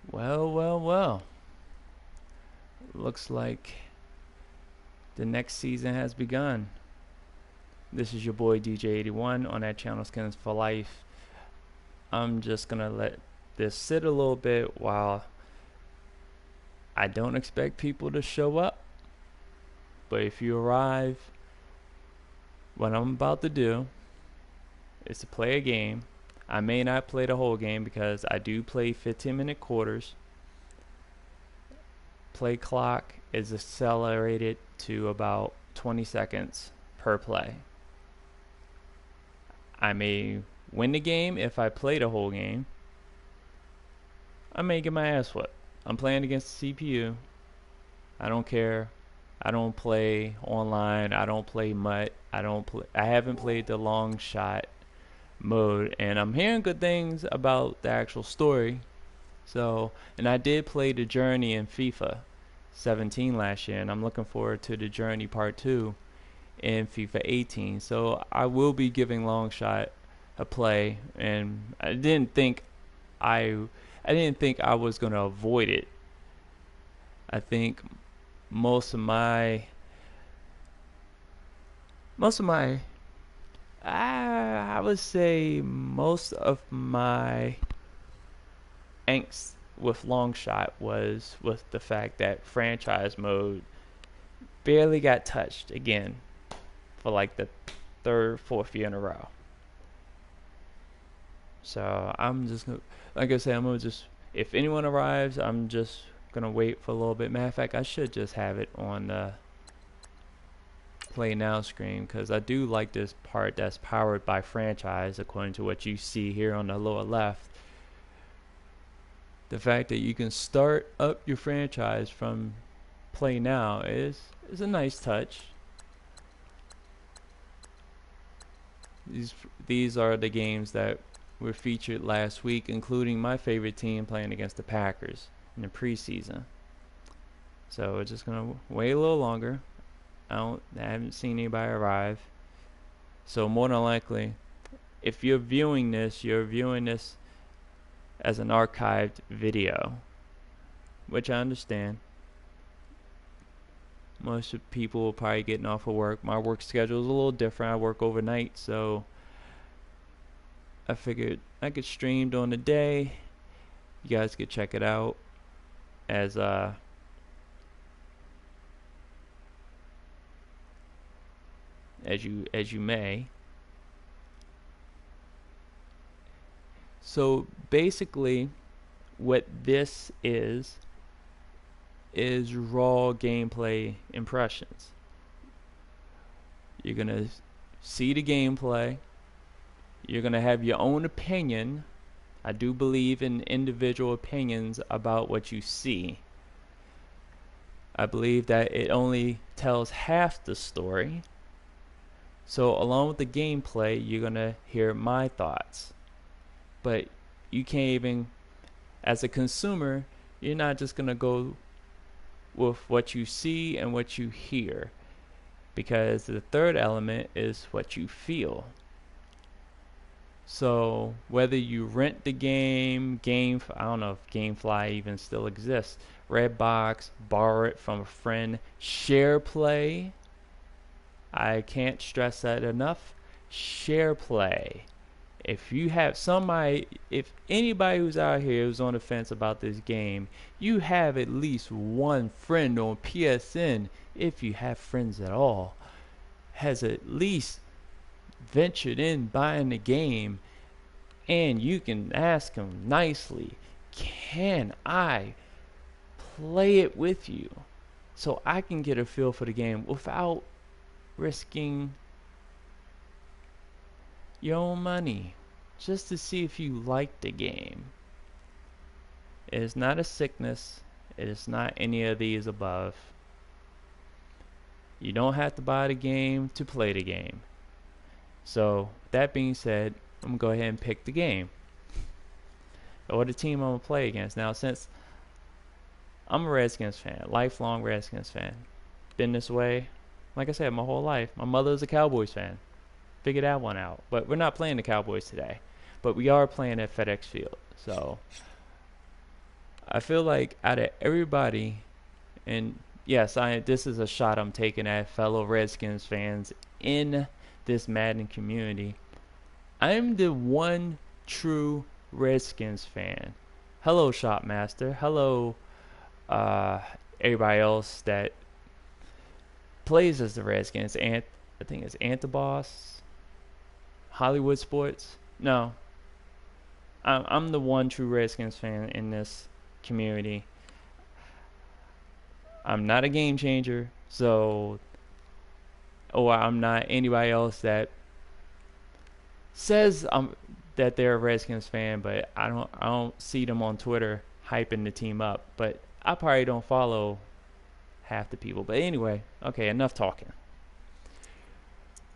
Well. Looks like the next season has begun. This is your boy DJ81 on that channel Skins for Life. I'm just gonna let this sit a little bit while I don't expect people to show up. But if you arrive, what I'm about to do is to play a game. I may not play the whole game because I do play 15-minute quarters. Play clock is accelerated to about 20 seconds per play. I may win the game if I play the whole game. I may get my ass whooped. I'm playing against the CPU. I don't care. I don't play online. I don't play MUT. I haven't played the Longshot mode, and I'm hearing good things about the actual story. So, and I did play the Journey in FIFA 17 last year, and I'm looking forward to the Journey Part 2 in FIFA 18. So I will be giving Longshot a play, and I didn't think I was going to avoid it. I think most of my I would say most of my angst with Longshot was with the fact that franchise mode barely got touched again for like the third, fourth year in a row. So I'm just gonna, like I said, I'm gonna just, if anyone arrives, I'm just gonna wait for a little bit. Matter of fact, I should just have it on the play now screen because I do like this part that's powered by franchise, according to what you see here on the lower left. The fact that you can start up your franchise from play now is a nice touch. These are the games that were featured last week, including my favorite team playing against the Packers in the preseason. So we're just gonna wait a little longer. I haven't seen anybody arrive. So more than likely, if you're viewing this as an archived video, which I understand. Most of people will probably getting off of work. My work schedule is a little different. I work overnight, so I figured I could stream during the day. You guys could check it out as you may. So basically what this is raw gameplay impressions. You're gonna see the gameplay. You're gonna have your own opinion. I do believe in individual opinions about what you see. I believe that it only tells half the story. So along with the gameplay, you're gonna hear my thoughts. But you can't even, as a consumer, you're not just gonna go with what you see and what you hear, because the third element is what you feel. So whether you rent the game, I don't know if GameFly even still exists, Redbox, borrow it from a friend, share play. I can't stress that enough. Share play. If you have if anybody who's out here who's on the fence about this game, you have at least one friend on PSN, if you have friends at all, has at least ventured in buying the game, and you can ask them nicely, can I play it with you so I can get a feel for the game without risking your own money, just to see if you like the game. It is not a sickness. It is not any of these above. You don't have to buy the game to play the game. So that being said, I'm gonna go ahead and pick the game or the team I'm gonna play against. Now, since I'm a Redskins fan, lifelong Redskins fan, been this way, like I said, my whole life. My mother's a Cowboys fan. Figure that one out. But we're not playing the Cowboys today. But we are playing at FedEx Field. So I feel like out of everybody, and yes, this is a shot I'm taking at fellow Redskins fans in this Madden community. I'm the one true Redskins fan. Hello, Shopmaster. Hello, uh, everybody else that plays as the Redskins. I think it's Antiboss, Hollywood Sports. No, I'm the one true Redskins fan in this community. I'm not a game changer, so or I'm not anybody else that says that they're a Redskins fan, but I don't see them on Twitter hyping the team up. But I probably don't follow half the people. But anyway, okay, enough talking.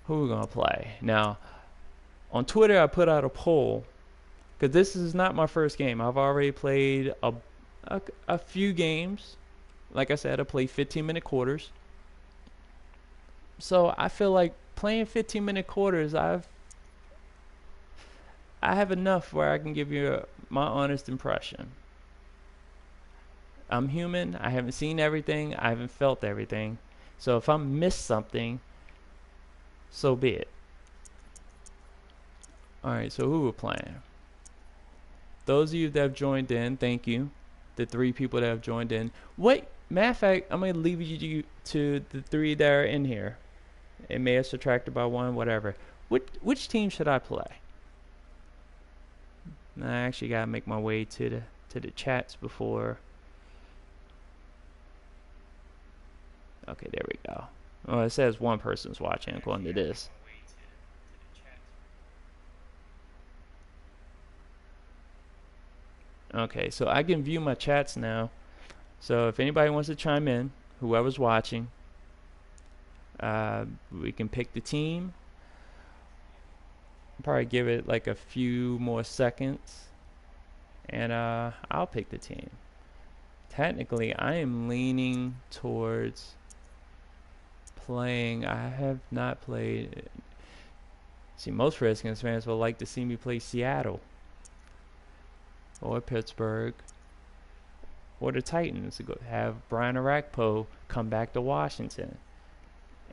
Who are we gonna play now? On Twitter, I put out a poll because this is not my first game. I've already played a few games. Like I said, I played 15-minute quarters. So I feel like playing 15-minute quarters, I have enough where I can give you my honest impression. I'm human. I haven't seen everything. I haven't felt everything. So if I miss something, so be it. Alright, so who we're playing? Those of you that have joined in, thank you. The 3 people that have joined in. Wait, matter of fact, I'm going to leave you to the 3 that are in here. It may have subtracted by 1, whatever. Which team should I play? I actually got to make my way to the chats before. Okay, there we go. Oh, it says 1 person's watching according to this. Okay, so I can view my chats now. So if anybody wants to chime in, whoever's watching, we can pick the team. Probably give it like a few more seconds, and I'll pick the team. Technically, I am leaning towards playing. I have not played. See, most Redskins fans would like to see me play Seattle or Pittsburgh or the Titans. Have Brian Orakpo come back to Washington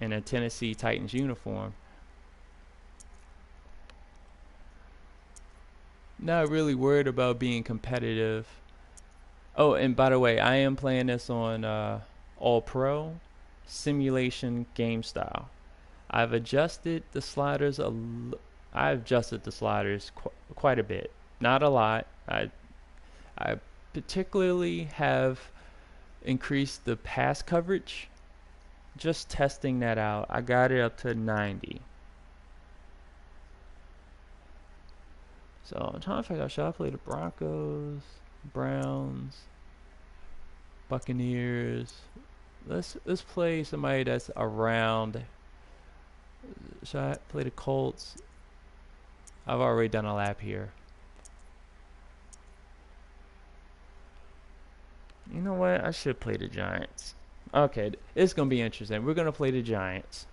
in a Tennessee Titans uniform. Not really worried about being competitive. Oh, and by the way, I am playing this on All Pro simulation game style. I've adjusted the sliders quite a bit. Not a lot. I particularly have increased the pass coverage. Just testing that out. I got it up to 90. So I'm trying to figure out, should I play the Broncos, Browns, Buccaneers? Let's play somebody that's around. Should I play the Colts? I've already done a lap here. You know what? I should play the Giants. Okay, it's going to be interesting. We're going to play the Giants.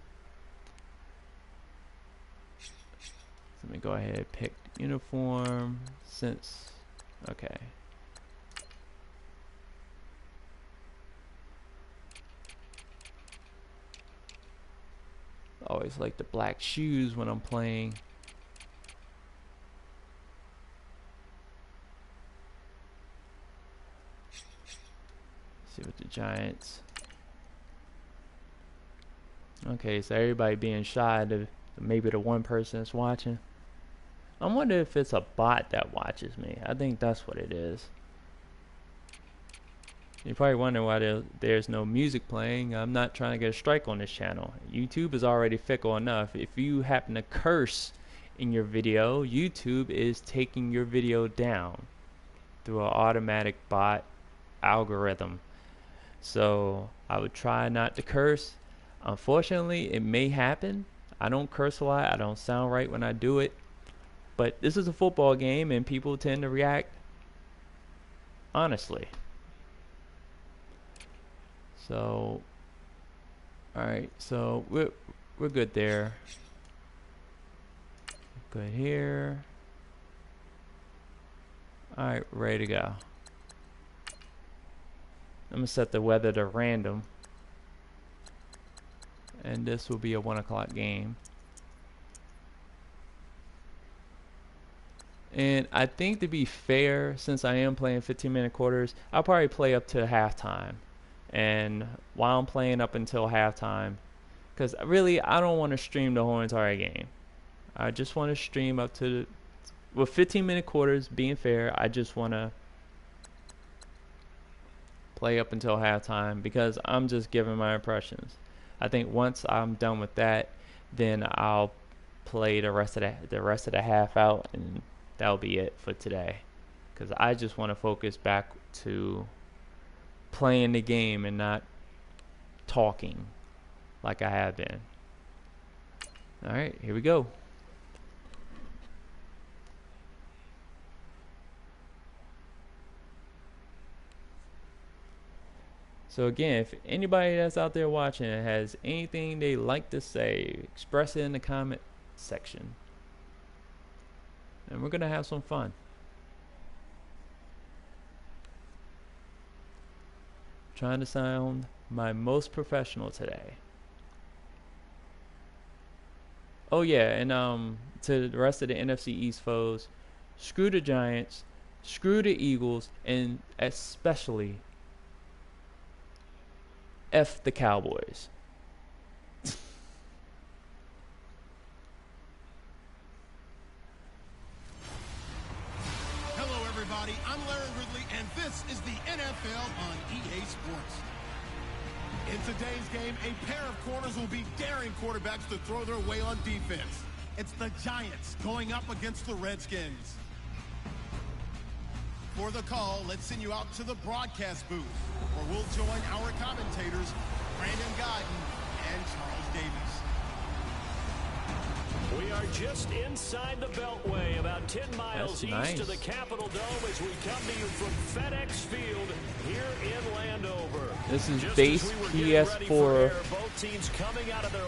Let me go ahead and pick uniform since. Okay. Always like the black shoes when I'm playing. See what the Giants. Okay, so everybody being shy to maybe the 1 person that's watching. I wonder if it's a bot that watches me. I think that's what it is. You're probably wondering why there's no music playing. I'm not trying to get a strike on this channel. YouTube is already fickle enough. If you happen to curse in your video, YouTube is taking your video down through an automatic bot algorithm. So I would try not to curse. Unfortunately, it may happen. I don't curse a lot. I don't sound right when I do it. But this is a football game, and people tend to react honestly. So, all right. So we're good there. Good here. All right, ready to go. I'm gonna set the weather to random, and this will be a 1 o'clock game. And I think, to be fair, since I am playing 15-minute quarters, I'll probably play up to halftime. And while I'm playing up until halftime, because really I don't want to stream the whole entire game. I just want to stream up to with 15-minute quarters. Being fair, I just want to play up until halftime because I'm just giving my impressions. I think once I'm done with that, then I'll play the rest of the half out, and that'll be it for today. Because I just want to focus back to playing the game and not talking like I have been. All right, here we go. So again, if anybody that's out there watching has anything they like to say, express it in the comment section. And we're going to have some fun. Trying to sound my most professional today. Oh yeah, and to the rest of the NFC East foes, screw the Giants, screw the Eagles, and especially F the Cowboys. Hello everybody, I'm Larry Ridley, and this is the NFL on EA Sports. In today's game, a pair of corners will be daring quarterbacks to throw their way on defense. It's the Giants going up against the Redskins. For the call, let's send you out to the broadcast booth, where we'll join our commentators, Brandon Godden and Charles Davis. We are just inside the Beltway, about 10 miles east of the Capitol Dome, as we come to you from FedEx Field here in Landover. This is base PS4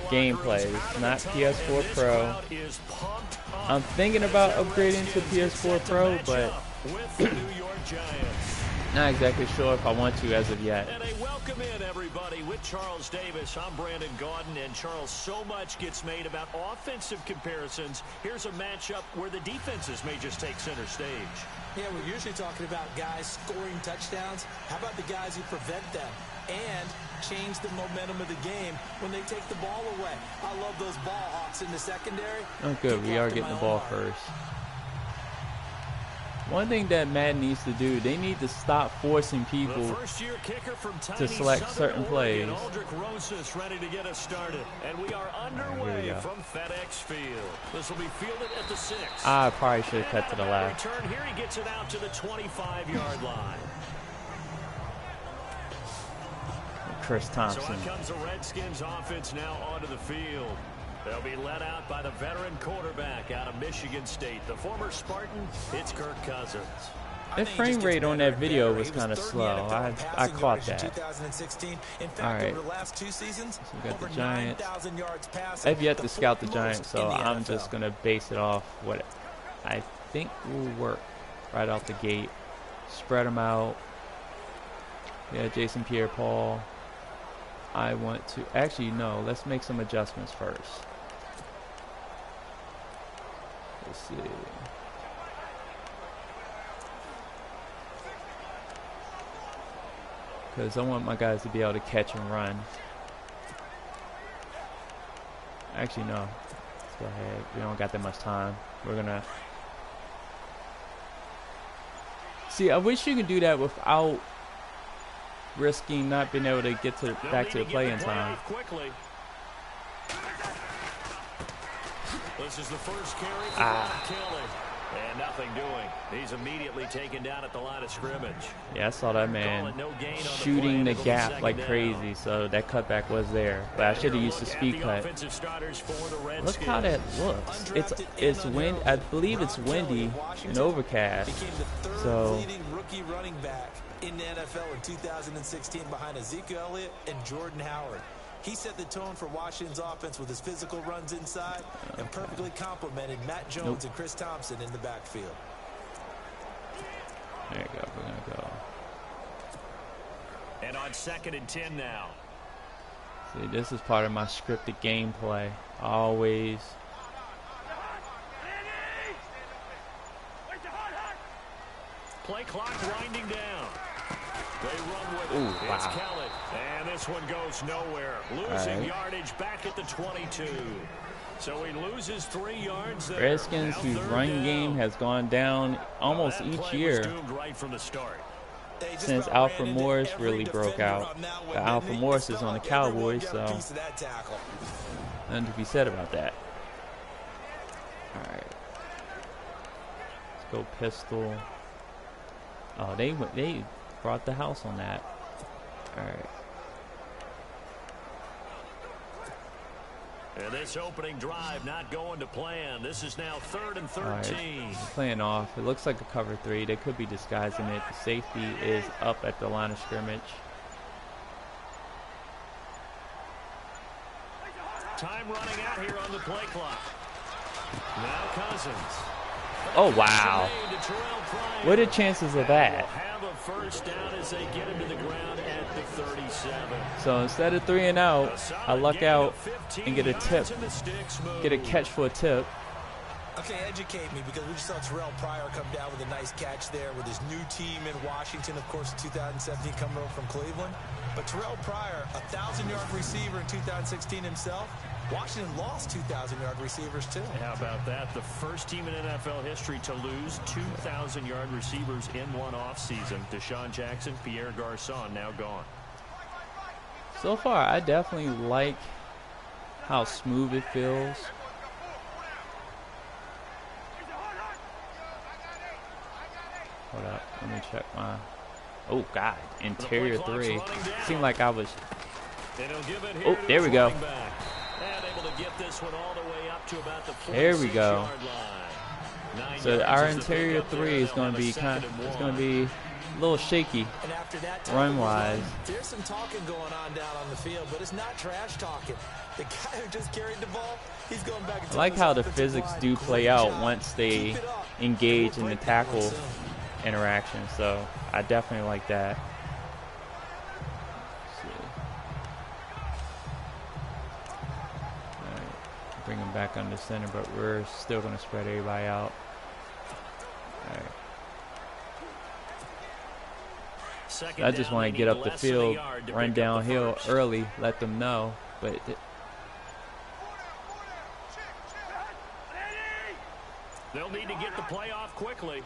gameplay, not PS4 Pro. I'm thinking about upgrading to PS4 Pro, but not exactly sure if I want to as of yet. And a welcome in, everybody, with Charles Davis. I'm Brandon Gaudin, and Charles, so much gets made about offensive comparisons. Here's a matchup where the defenses may just take center stage. Yeah, we're usually talking about guys scoring touchdowns. How about the guys who prevent them and change the momentum of the game when they take the ball away? I love those ball hawks in the secondary. Oh, good. We are getting the ball first. One thing that Madden needs to do, they need to stop forcing people to select certain plays. Ready to get us started, and we are underway from FedEx Field. This will be fielded at the 6. I probably should have cut to the left. Return here, he gets it out to the 25-yard line. Chris Thompson. So out comes the Redskins offense now onto the field. They'll be led out by the veteran quarterback out of Michigan State, the former Spartan. It's Kirk Cousins. The frame rate on that video was kind of slow. I caught that. All right. So we got the Giants. I've yet to scout the Giants, so I'm just going to base it off what I think will work right off the gate. Spread them out. Yeah, Jason Pierre-Paul. I want to... Actually, no. Let's make some adjustments first. Let's see. Because I want my guys to be able to catch and run. Actually, no. Let's go ahead. We don't got that much time. We're going to... See, I wish you could do that without risking not being able to get to back to the play in time. This is the first carry for Kelly. And nothing doing. He's immediately taken down at the line of scrimmage. Yeah, I saw that man shooting the gap like crazy, so that cutback was there. But I should have used the speed cut. Look how that looks. It's wind. I believe it's windy and overcast. So rookie running back in the NFL in 2016 behind Ezekiel Elliott and Jordan Howard. He set the tone for Washington's offense with his physical runs inside and perfectly complemented Matt Jones and Chris Thompson in the backfield. There you go. We're going to go. And on 2nd and 10 now. See, this is part of my scripted gameplay. Always. Play clock winding down. They run with Ooh, it. wow. It's Kelly. And this one goes nowhere. Losing yardage back at the 22. So he loses 3 yards there. Redskins, whose run game has gone down almost each year Right from the start. since Alfred Morris really broke out. Alfred Morris is on the Cowboys, so nothing to be said about that. Alright. Let's go pistol. Oh, they brought the house on that. Alright. And this opening drive not going to plan. This is now 3rd and 13. Right. Playing off. It looks like a cover 3. They could be disguising it. The safety is up at the line of scrimmage. Time running out here on the play clock. Now Cousins. Oh, wow. What are the chances of that? Have a first down as they get him to the ground at the 37. So instead of 3 and out, I luck out and get a tip. Get a catch for a tip. Okay, educate me, because we just saw Terrell Pryor come down with a nice catch there with his new team in Washington, of course, in 2017 coming over from Cleveland. But Terrell Pryor, a 1,000-yard receiver in 2016 himself. Washington lost 2,000-yard receivers, too. How about that? The first team in NFL history to lose 2,000-yard receivers in one offseason. Deshaun Jackson, Pierre Garçon now gone. So far, I definitely like how smooth it feels. Hold up, let me check my... Oh, God, interior 3. Seemed like I was... Oh, there we go. There we go. So our interior 3 is going to be a little shaky run-wise. There's some talking going on down on the field, but it's not trash talking. The guy who just carried the ball, he's going back. I like how the physics do play out once they engage in the tackle interaction, so I definitely like that. Bring him back under center, but we're still going to spread everybody out. Alright. I just want to get up the field, run downhill early, let them know. But they'll need to get the play off quickly.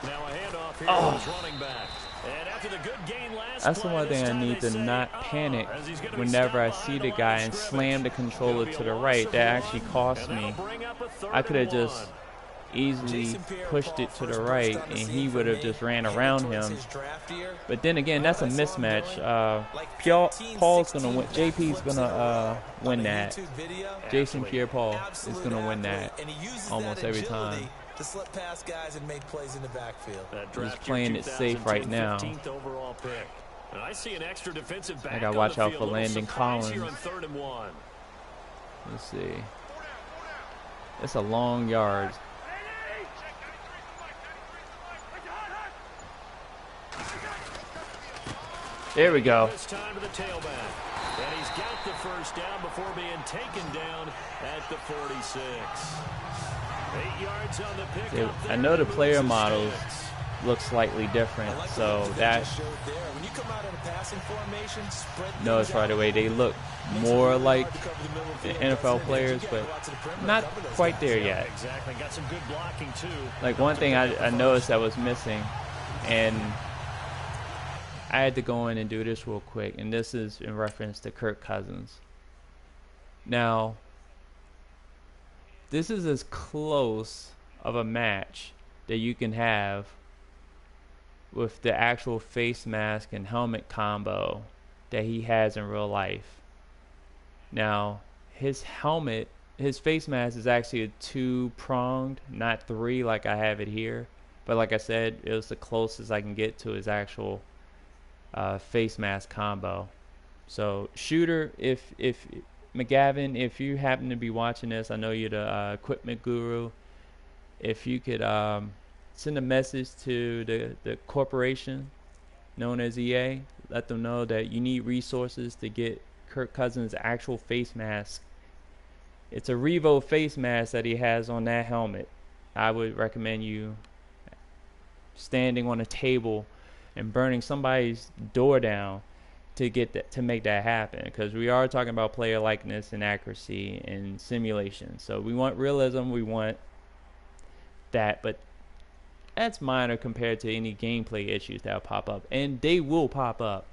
Now a handoff here to his running back. And after the good gain last that's the one thing I need to not panic whenever I see the guy and slam the controller to the right. That actually cost me. I could have just easily pushed it to the right and he would have just ran around him. But then again, that's a mismatch. Paul's gonna win. JP's gonna win that. Jason Pierre-Paul is gonna win that almost every time. To slip past guys and make plays in the backfield. He's playing it safe right now. I see an extra defensive back. I gotta watch out for Landon Collins. Let's see. It's a long yard. There we go. This time to the tailback. And he's got the first down before being taken down at the 46. 8 yards on the pickup. I know the player models look slightly different, so that notice right away they look more like the NFL players, but not quite there yet. Exactly. Got some good blocking too. Like one thing I noticed that was missing, and I had to go in and do this real quick, and this is in reference to Kirk Cousins. Now, this is as close of a match that you can have with the actual face mask and helmet combo that he has in real life. Now, his face mask is actually a 2-pronged, not 3 like I have it here. But like I said, it was the closest I can get to his actual face mask combo. So, Shooter, if McGavin, if you happen to be watching this, I know you're the equipment guru. If you could send a message to the corporation known as EA. Let them know that you need resources to get Kirk Cousins' actual face mask. It's a Revo face mask that he has on that helmet. I would recommend you standing on a table and burning somebody's door down to get that, to make that happen, because we are talking about player likeness and accuracy and simulation. So we want realism, we want that, but that's minor compared to any gameplay issues that will pop up, and they will pop up.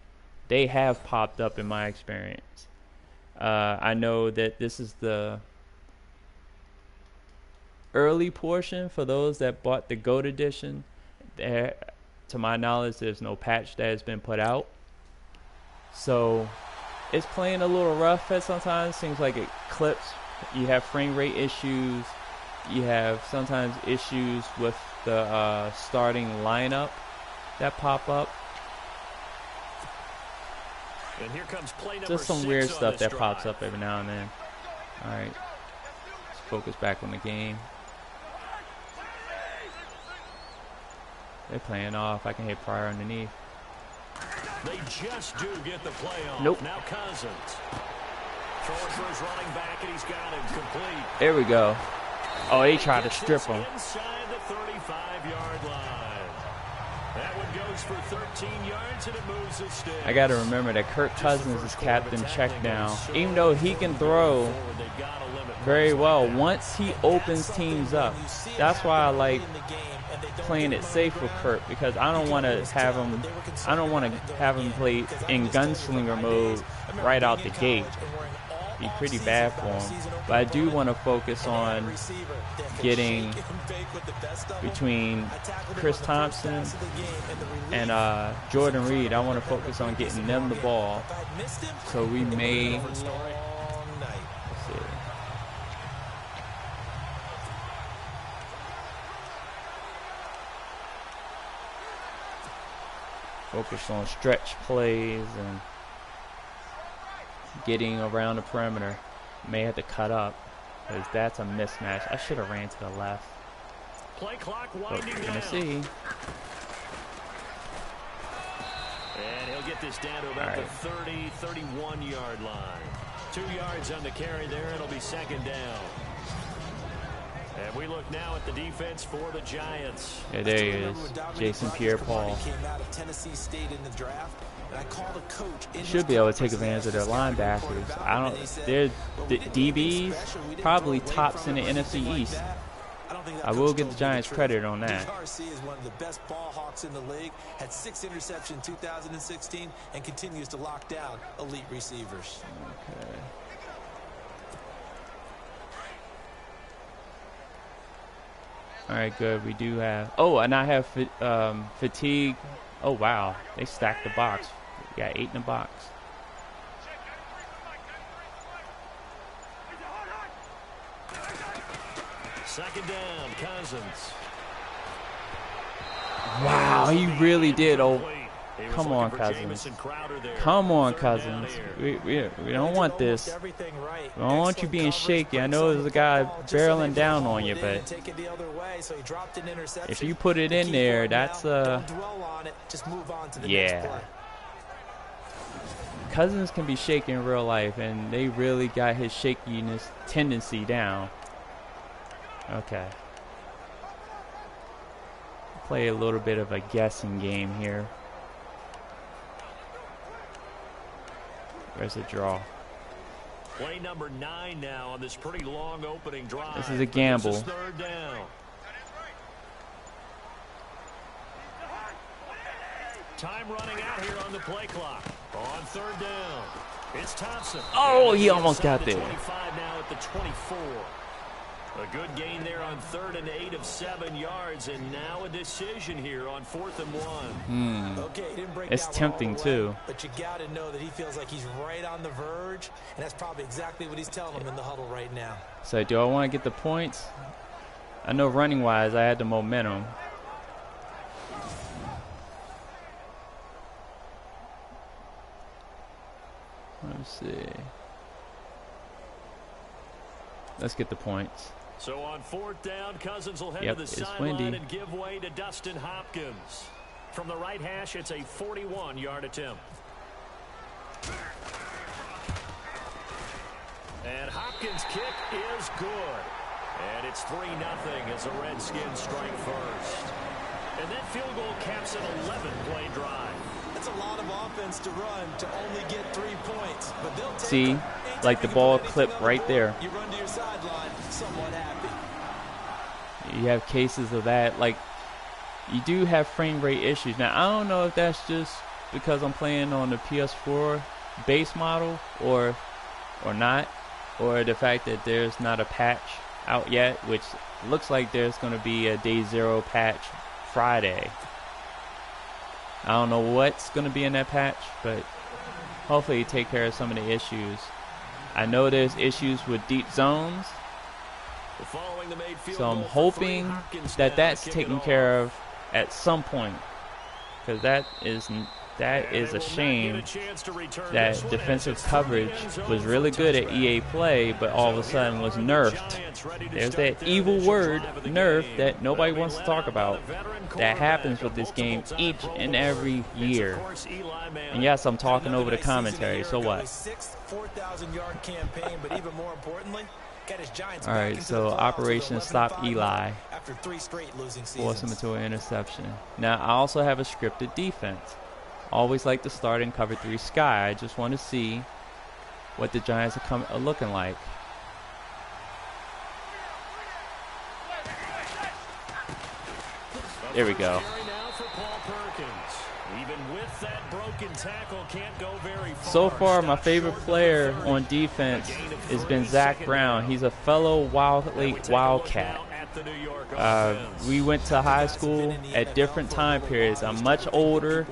They have popped up in my experience. I know that this is the early portion for those that bought the GOAT edition. There, to my knowledge, there's no patch that has been put out. So it's playing a little rough at sometimes. Seems like it clips. You have frame rate issues. You have sometimes issues with the starting lineup that pop up. And here comes play number Just some 6 weird on stuff this that pops drive. up every now and then. All right, let's focus back on the game. They're playing off. I can hit Pryor underneath. They just do get the play off. Nope. Now Cousins. Throwing for his running back, and he's got it complete. There we go. Oh, they tried to strip him. Inside the 35-yard line. That one goes for 13 yards, and it moves the sticks. I got to remember that Kirk Cousins is captain check down. Even though he can throw very well, once he opens teams up, that's why I like playing it safe with Kirk, because I don't want to have him. I don't want to have him play in gunslinger mode right out the gate. Be pretty bad for him. But I do want to focus on getting between Chris Thompson and Jordan Reed. I want to focus on getting them the ball. So we may. Let's see. Focus on stretch plays and getting around the perimeter. May have to cut up, because that's a mismatch. I should have ran to the left. Play clock But winding we're down. gonna see. And he'll get this down to about the 30, 31-yard line. 2 yards on the carry there. It'll be second down. And we look now at the defense for the Giants. Yeah, there he is, Jason Pierre-Paul. Should be able to take advantage of their linebackers. I don't. Their DBs probably tops in the NFC East. I will give the Giants credit on that. RC is one of the best ball hawks in the league. Had 6 interceptions in 2016 and continues to lock down elite receivers. Okay. All right, good. We do have. Oh, and I have fatigue. Oh wow, they stacked the box. We got 8 in the box. Second down, Cousins. Wow, he really did. Oh, He was come looking on, for Cousins. Jamison Crowder there. Come on, Third down Cousins. here. We don't want this. We don't want you being shaky. I know there's a guy barreling down on you, but if you put it in there, that's yeah. Cousins can be shaky in real life, and they really got his shakiness tendency down. Okay. Play a little bit of a guessing game here. Where's the draw? Play number 9 now on this pretty long opening drive. This is a gamble. This is third down. Time running out here on the play clock. On third down, it's Thompson. Oh, he almost Inside got the there. 25 now at the 24. A good gain there on 3rd and 8 of 7 yards, and now a decision here on 4th and 1. Okay, he didn't break It's down tempting, all the way, too. But you got to know that he feels like he's right on the verge, and that's probably exactly what he's telling him in the huddle right now. So do I want to get the points? I know running-wise, I had the momentum. Let's see. Let's get the points. So on 4th down, Cousins will head Yep, to the it's sideline windy. and give way to Dustin Hopkins. From the right hash, it's a 41-yard attempt. And Hopkins' kick is good. And it's 3-0 as the Redskins strike first. And that field goal caps an 11-play drive. That's a lot of offense to run to only get 3 points. But they'll take See, like the ball clipped right there. You run to your sideline somewhat happy. You have cases of that. Like, you do have frame rate issues. Now, I don't know if that's just because I'm playing on the PS4 base model or not, or the fact that there's not a patch out yet, which looks like there's going to be a day 0 patch Friday. I don't know what's going to be in that patch, but hopefully take care of some of the issues. I know there's issues with deep zones, so I'm hoping that that's taken care of at some point, because that is a shame that defensive coverage was really good at EA Play, but all of a sudden was nerfed. There's that evil word, nerf, that nobody wants to talk about. That happens with this game each and every year. And yes, I'm talking over the commentary, so what? Alright, so Operation Stop Eli. Force him into an interception. Now, I also have a scripted defense. Always like to start in cover 3 sky. I just want to see what the Giants are looking like. There we go. So far, my favorite player on defense has been Zach Brown. He's a fellow Lake Wildcat. We went to high school at different time periods. I'm much older.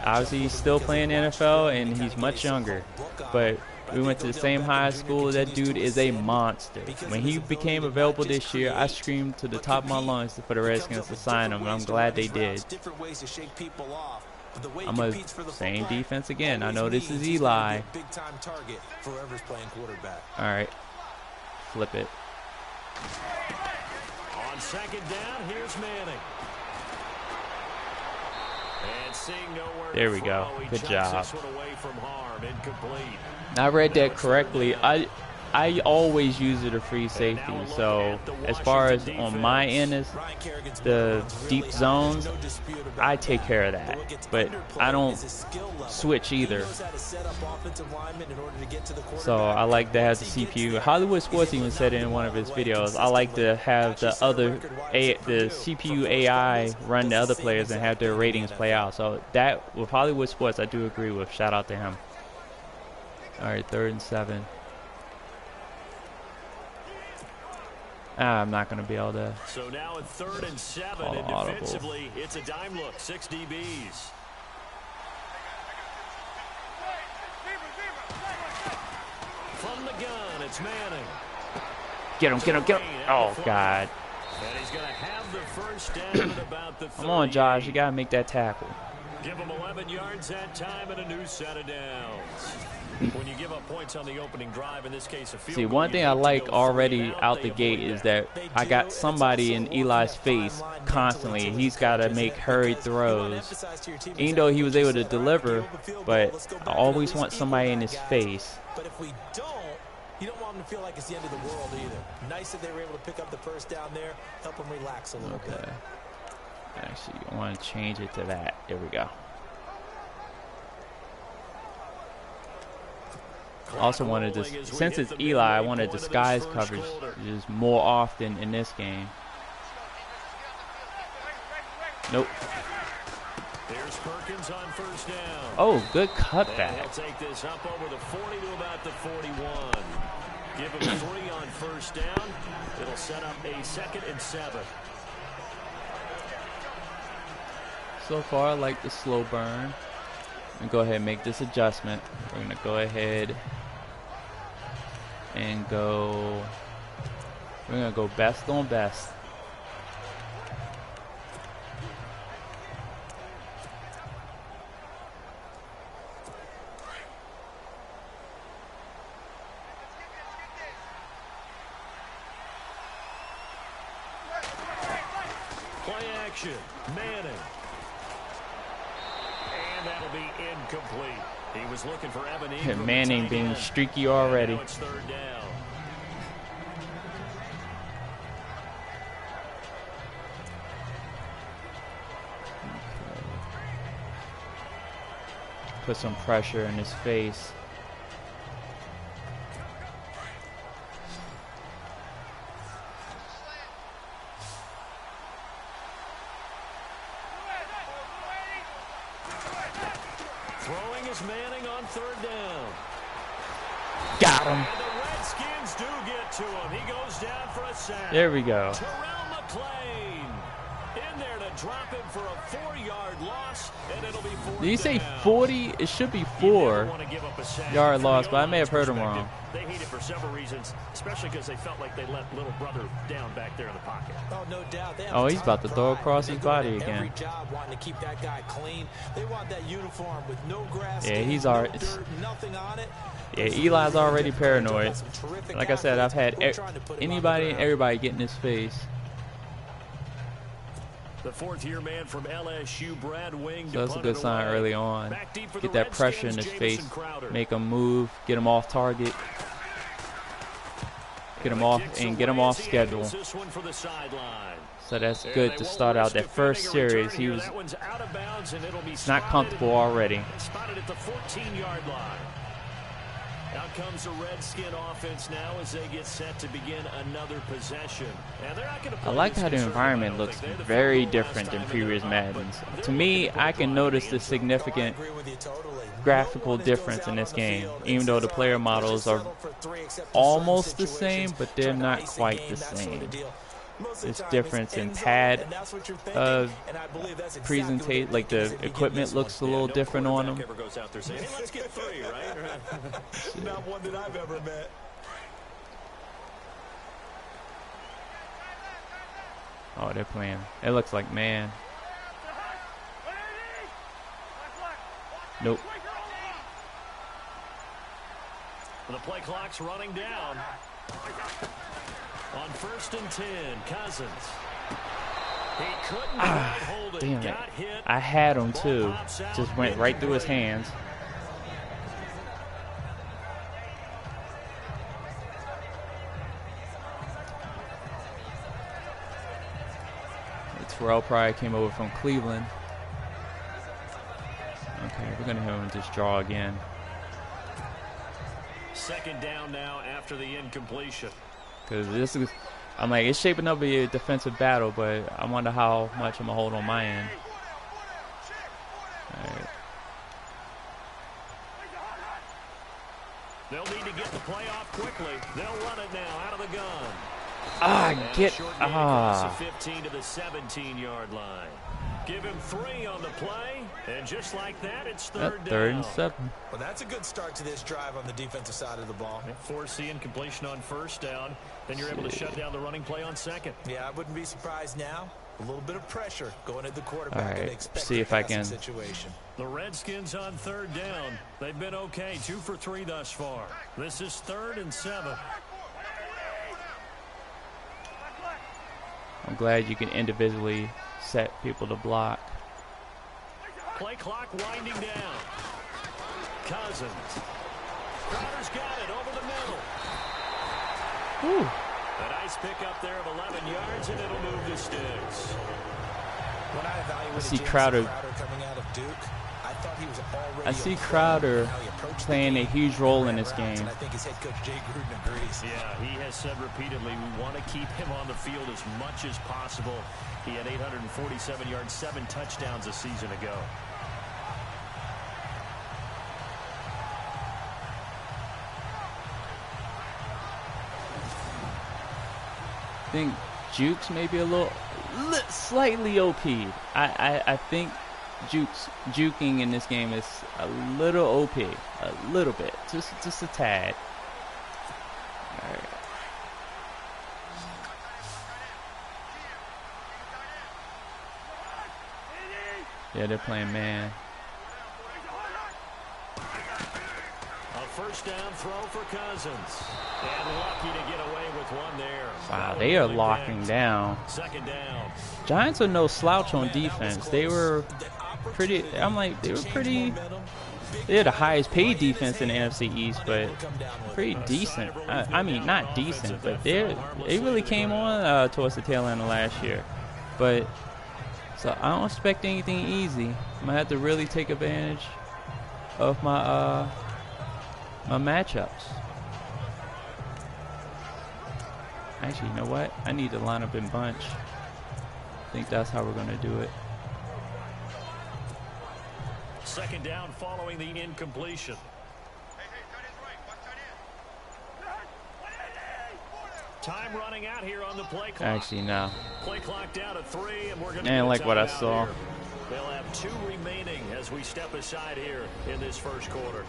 Obviously, he's still playing NFL, and he's much younger. But we went to the same high school. That dude is a monster. When he became available this year, I screamed to the top of my lungs for the Redskins to sign him, and I'm glad they did. I'm a same defense again. I know this is Eli. All right, flip it. On second down, here's Manning. And seeing nowhere there we go. Good job. Incomplete. I read that correctly. I always use it a free safety. So as far as on my end is the deep zones, I take care of that. But I don't switch either. So I like to have the CPU. Hollywood Sports even said it in one of his videos. I like to have the CPU AI run the other players and have their ratings play out. So that with Hollywood Sports, I do agree with. Shout out to him. All right, 3rd and 7. I'm not going to be able to. So now at 3rd and 7, and defensively, it's a dime look. 6 DBs. From the gun, it's Manning. Get him. Oh, God. And he's going to have the first down at about the 30. Come on, Josh. You got to make that tackle. Give him 11 yards that time and a new set of downs. When you give up points on the opening drive, in this case a field See, goal, one thing I like already out the gate is that I got somebody in Eli's face constantly. He's got to make hurried throws. Even though he was able to deliver, but I always want somebody in his face. But if we don't, you don't want them to feel like it's the end of the world either. Nice that they were able to pick up the first down there, help them relax a little bit. Actually, I want to change it to that. There we go. Also wanted to, since it's Eli, I want to disguise coverage just more often in this game. Nope. There's Perkins on first down. Oh, good cutback. He'll take this up over the 40 to about the 41. Give him 3 on first down. It'll set up a 2nd and 7. So far, I like the slow burn. And go ahead and make this adjustment. We're going to go ahead and go. We're going to go best on best. Play action. Manning. And that'll be incomplete. He was looking for Evan Ingram. Manning being streaky already. Now it's third down. Put some pressure in his face. Throwing is Manning on third down. Got him. And the Redskins do get to him. He goes down for a sack. There we go. Terrell McClain in there to drop him for a 4-yard loss, and it'll be 4th Did he say down. 40? It should be You 4 never want to give up a sack. yard From loss, the but I may have heard him perspective, wrong. They hate it for several reasons, especially because they felt like they let little brother down back there in the pocket. Oh, no doubt. They have Oh, a he's ton about of to throw pride. across They his go body into again. every job wanting to keep that guy clean. They want that uniform with no grass. Yeah, stains, he's no already. dirt, nothing on it. Yeah, Eli's already paranoid. Like I said, I've had anybody and everybody get in his face. The 4th-year man from LSU, Brad Wing. So that's a good sign early on. Get that pressure in his face, make him move, get him off target, get him off and get him off schedule. So that's good to start out that first series. He was not comfortable already. Spotted at the 14-yard line. Out comes the Redskin offense now as they get set to begin another possession. And they're not going to I like how the environment looks very different than previous Maddens. To me, I can notice the significant graphical difference in this game, even though the player models are almost the same, but they're not quite the same. This difference in pad presentation, like the equipment looks a little different on them. Let's get 3, right? Not one that I've ever met. Oh, they're playing. It looks like man. Nope. The play clock's running down. On 1st and 10, Cousins. He couldn't quite hold it. Damn it. Got hit. I had him too. Just went right through his hands. Terrell probably came over from Cleveland. Okay, we're going to have him just draw again. 2nd down now after the incompletion. Because this is, I'm like, it's shaping up to be a defensive battle, but I wonder how much I'm going to hold on my end. All right. They'll need to get the play off quickly. They'll run it now out of the gun. The 15 to the 17-yard line. Give him 3 on the play, and just like that, it's third down. 3rd and 7. Well, that's a good start to this drive on the defensive side of the ball. Force the incompletion on 1st down, then you're able to shut down the running play on 2nd. Yeah, I wouldn't be surprised now. A little bit of pressure going at the quarterback. All right, and expect see if I can. Situation. The Redskins on 3rd down. They've been okay, 2 for 3 thus far. This is 3rd and 7. I'm glad you can individually set people to block. Play clock winding down. Cousins. Crowder's got it over the middle. Whew. A nice pickup there of 11 yards, and it'll move the sticks. When I evaluated I see James Crowder coming out of Duke, I thought he was already I see Crowder playing a huge role in this game. And I think his head coach Jay Gruden agrees. Yeah, he has said repeatedly we want to keep him on the field as much as possible. He had 847 yards, 7 touchdowns a season ago. I think Jukes maybe a little, slightly OP'd. I think Jukes juking in this game is a little OP, a little bit, just a tad. All right. Yeah, they're playing man. A 1st down throw for Cousins. And lucky to get away with one there. Wow, they are locking down. 2nd down. Giants are no slouch on defense. They were pretty. I'm like, they were pretty. They're the highest paid defense in the NFC East, but pretty decent. I mean, not decent, but they really came on towards the tail end of last year. But so I don't expect anything easy. I'm gonna have to really take advantage of my my matchups. Actually, you know what? I need to line up in bunch. I think that's how we're gonna do it. Second down following the incompletion. Time running out here on the play clock. Actually, no. Play clock down to 3, and we're going to And like what I saw. Here. They'll have 2 remaining as we step aside here in this first quarter.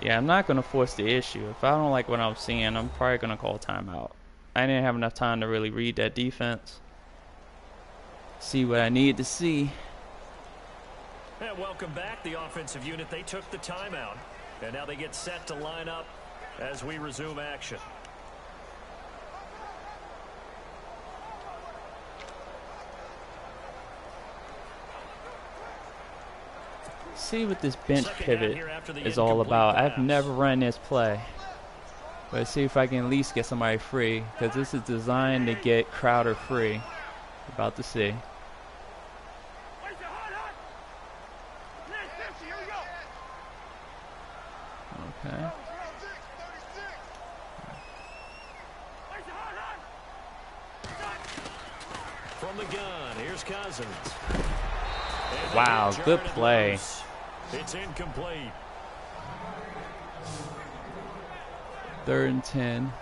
Yeah, I'm not going to force the issue. If I don't like what I'm seeing, I'm probably going to call timeout. I didn't have enough time to really read that defense. See what I need to see. And welcome back, the offensive unit. They took the timeout, and now they get set to line up as we resume action. See what this bench pivot is all about. I've never run this play. But see if I can at least get somebody free, because this is designed to get Crowder free. About to see. Okay. From the gun, here's Cousins. Wow, good play. It's incomplete. 3rd and 10.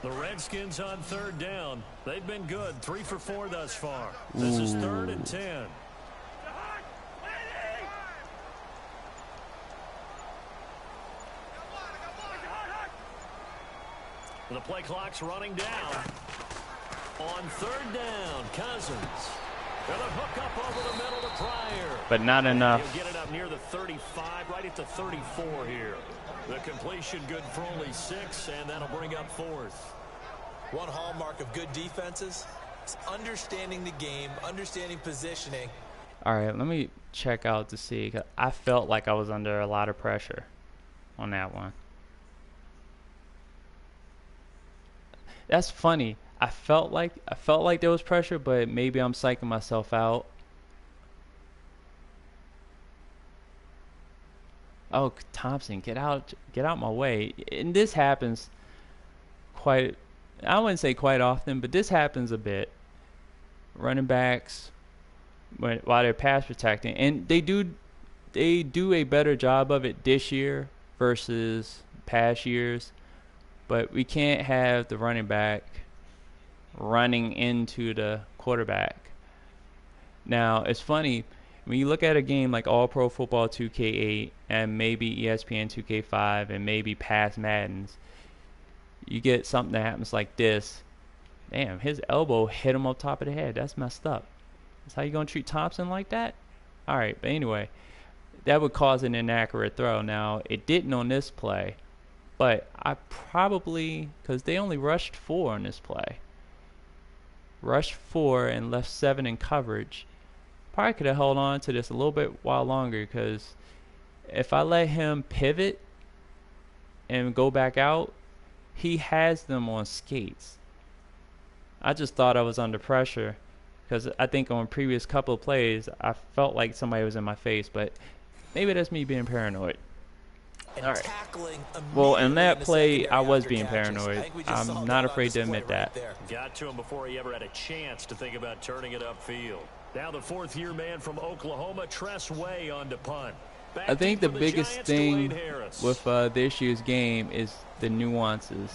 The Redskins on 3rd down. They've been good. 3 for 4 thus far. This is 3rd and 10. The play clock's running down. On 3rd down, Cousins. They'll hook up over the middle to Pryor. But not enough. He'll get it up near the 35, right at the 34 here. The completion good for only 6, and that'll bring up 4th. One hallmark of good defenses is understanding the game, understanding positioning. All right, let me check out to see. 'Cause I felt like I was under a lot of pressure on that one. That's funny. I felt like there was pressure, but maybe I'm psyching myself out. Oh, Thompson, get out my way. And this happens quite, I wouldn't say quite often, but this happens a bit. Running backs, while they're pass protecting, and they do a better job of it this year versus past years. But we can't have the running back running into the quarterback. Now, it's funny, when you look at a game like All Pro Football 2K8 and maybe ESPN 2K5 and maybe past Maddens, you get something that happens like this. Damn, his elbow hit him up top of the head. That's messed up. That's how you going to treat Thompson like that? All right, but anyway, that would cause an inaccurate throw. Now, it didn't on this play, but I probably, because they only rushed 4 on this play. Rushed 4 and left 7 in coverage. Probably could have held on to this a little bit while longer, because if I let him pivot and go back out, he has them on skates. I just thought I was under pressure, because I think on previous couple of plays I felt like somebody was in my face, but maybe that's me being paranoid. All right. Well, in that play, I was being paranoid. I'm not afraid to admit that. Got to him before he ever had a chance to think about turning it upfield. Now the 4th-year man from Oklahoma, Tress Way, on to punt. I think the biggest thing with this year's game is the nuances.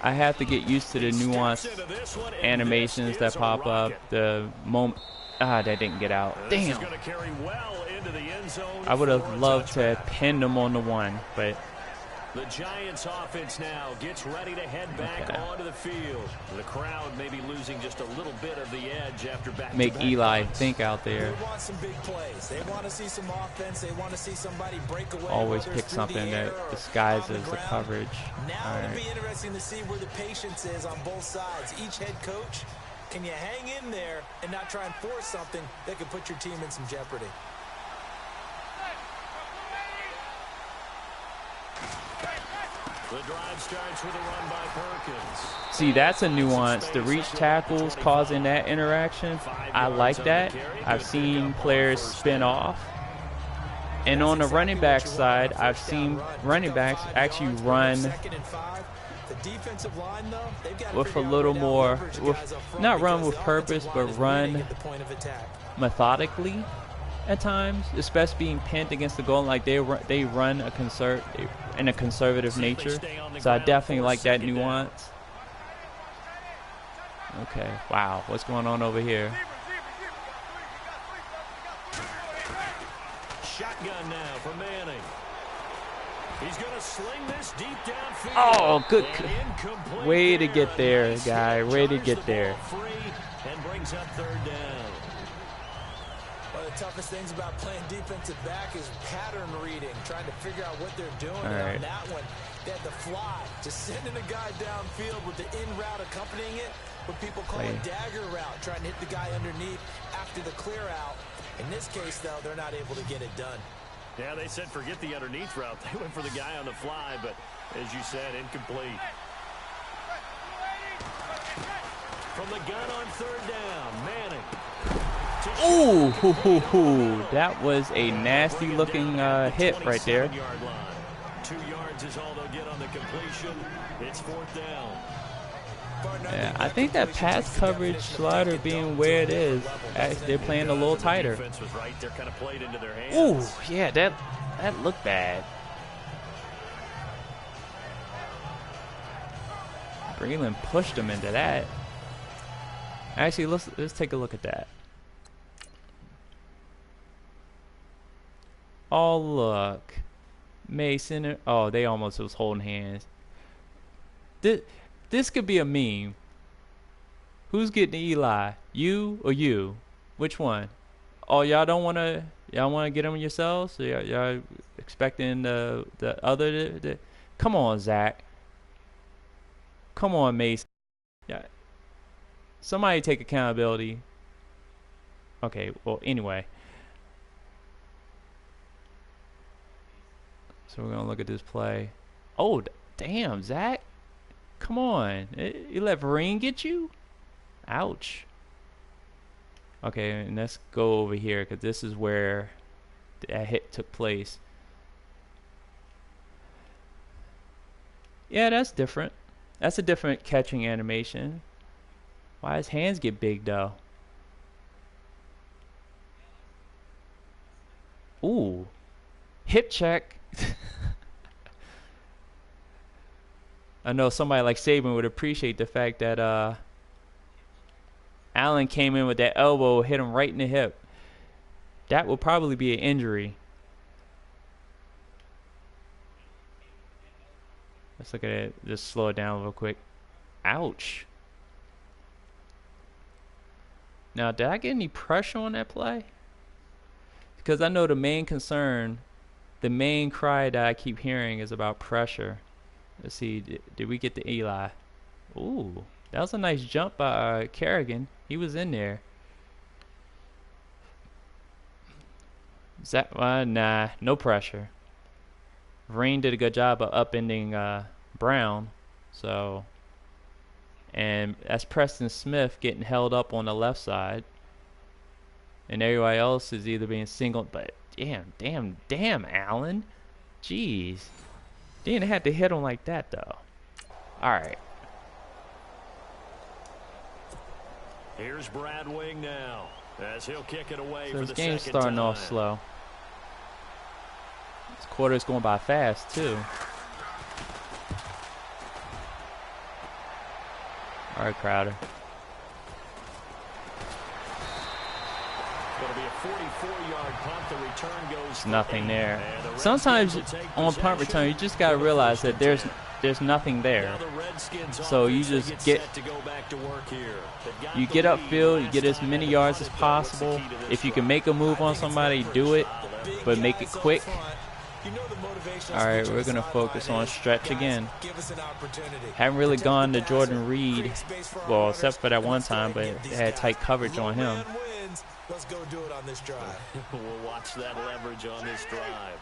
I have to get used to the nuanced animations that pop up. The moment. That didn't get out. Damn. I would have loved to have pinned him on the 1, but The Giants offense now gets ready to head back onto the field. The crowd may be losing just a little bit of the edge after back-to-back Make Eli punts. think out there. They want some big plays. They want to see some offense. They want to see somebody break away. Always pick something that disguises the coverage. Now it'll be interesting to see where the patience is on both sides. Each head coach, can you hang in there and not try and force something that could put your team in some jeopardy? The drive starts with a run by Perkins. See, that's a nuance. The reach tackles causing that interaction. I like that. I've seen players spin off. And on the running back side, I've seen running backs actually run with a little more, not run with purpose, but run methodically at times, especially being pinned against the goal. Like they run in a conservative nature. So I definitely like that nuance. Okay, wow, what's going on over here? Shotgun now for Manning. He's going to sling this deep downfield. Oh, good. Way to get there, guy. Way to get there. And brings up third down. One of the toughest things about playing defensive back is pattern reading, trying to figure out what they're doing. And on that one, they had the fly, just sending a guy downfield with the in route accompanying it, what people call a dagger route, trying to hit the guy underneath after the clear out. In this case, though, they're not able to get it done. Yeah, they said forget the underneath route. They went for the guy on the fly, but as you said, incomplete. From the gun on third down, Manning. Ooh, that was a nasty looking hit right there. 2 yards is all they'll get on the completion. It's fourth down. Yeah, I think that pass coverage slider being where it is, they're playing a little tighter. Ooh, yeah, that looked bad. Breland pushed him into that. Actually, let's take a look at that. Oh, look. Mason. Oh, they almost was holding hands. This could be a meme. Who's getting Eli? You or you? Which one? Oh, y'all want to get them yourselves? So y'all expecting the other? Come on, Zach. Come on, Mason. Yeah. Somebody take accountability. Okay, well, anyway. So we're going to look at this play. Oh, damn, Zach. Come on. You let Vereen get you? Ouch. Okay, and let's go over here because this is where that hit took place. Yeah, that's different. That's a different catching animation. Why his hands get big, though? Ooh. Hip check. I know somebody like Saban would appreciate the fact that Allen came in with that elbow, hit him right in the hip. That would probably be an injury. Let's look at it. Just slow it down real quick. Ouch. Now, did I get any pressure on that play? Because I know the main concern, the main cry that I keep hearing is about pressure. Let's see, did we get the Eli? Ooh, that was a nice jump by Kerrigan. He was in there. Nah, no pressure. Vereen did a good job of upending Brown. So, and that's Preston Smith getting held up on the left side. And everybody else is either being singled, but damn, Allen. Jeez. Didn't have to hit him like that, though. All right. Here's Brad Wing now, as he'll kick it away So for this the game's second starting time. off slow. This quarter's going by fast, too. All right, Crowder. It'll be a 44-yard punt. The return goes nothing there. Sometimes on punt return, you just gotta realize that there's nothing there. So you just get upfield, you get as many yards as possible. If you can make a move on somebody, do it, but make it quick. All right, we're gonna focus on stretch again. Haven't really gone to Jordan Reed, well, except for that one time, but they had tight coverage on him. Let's go do it on this drive. We'll watch that leverage on this drive.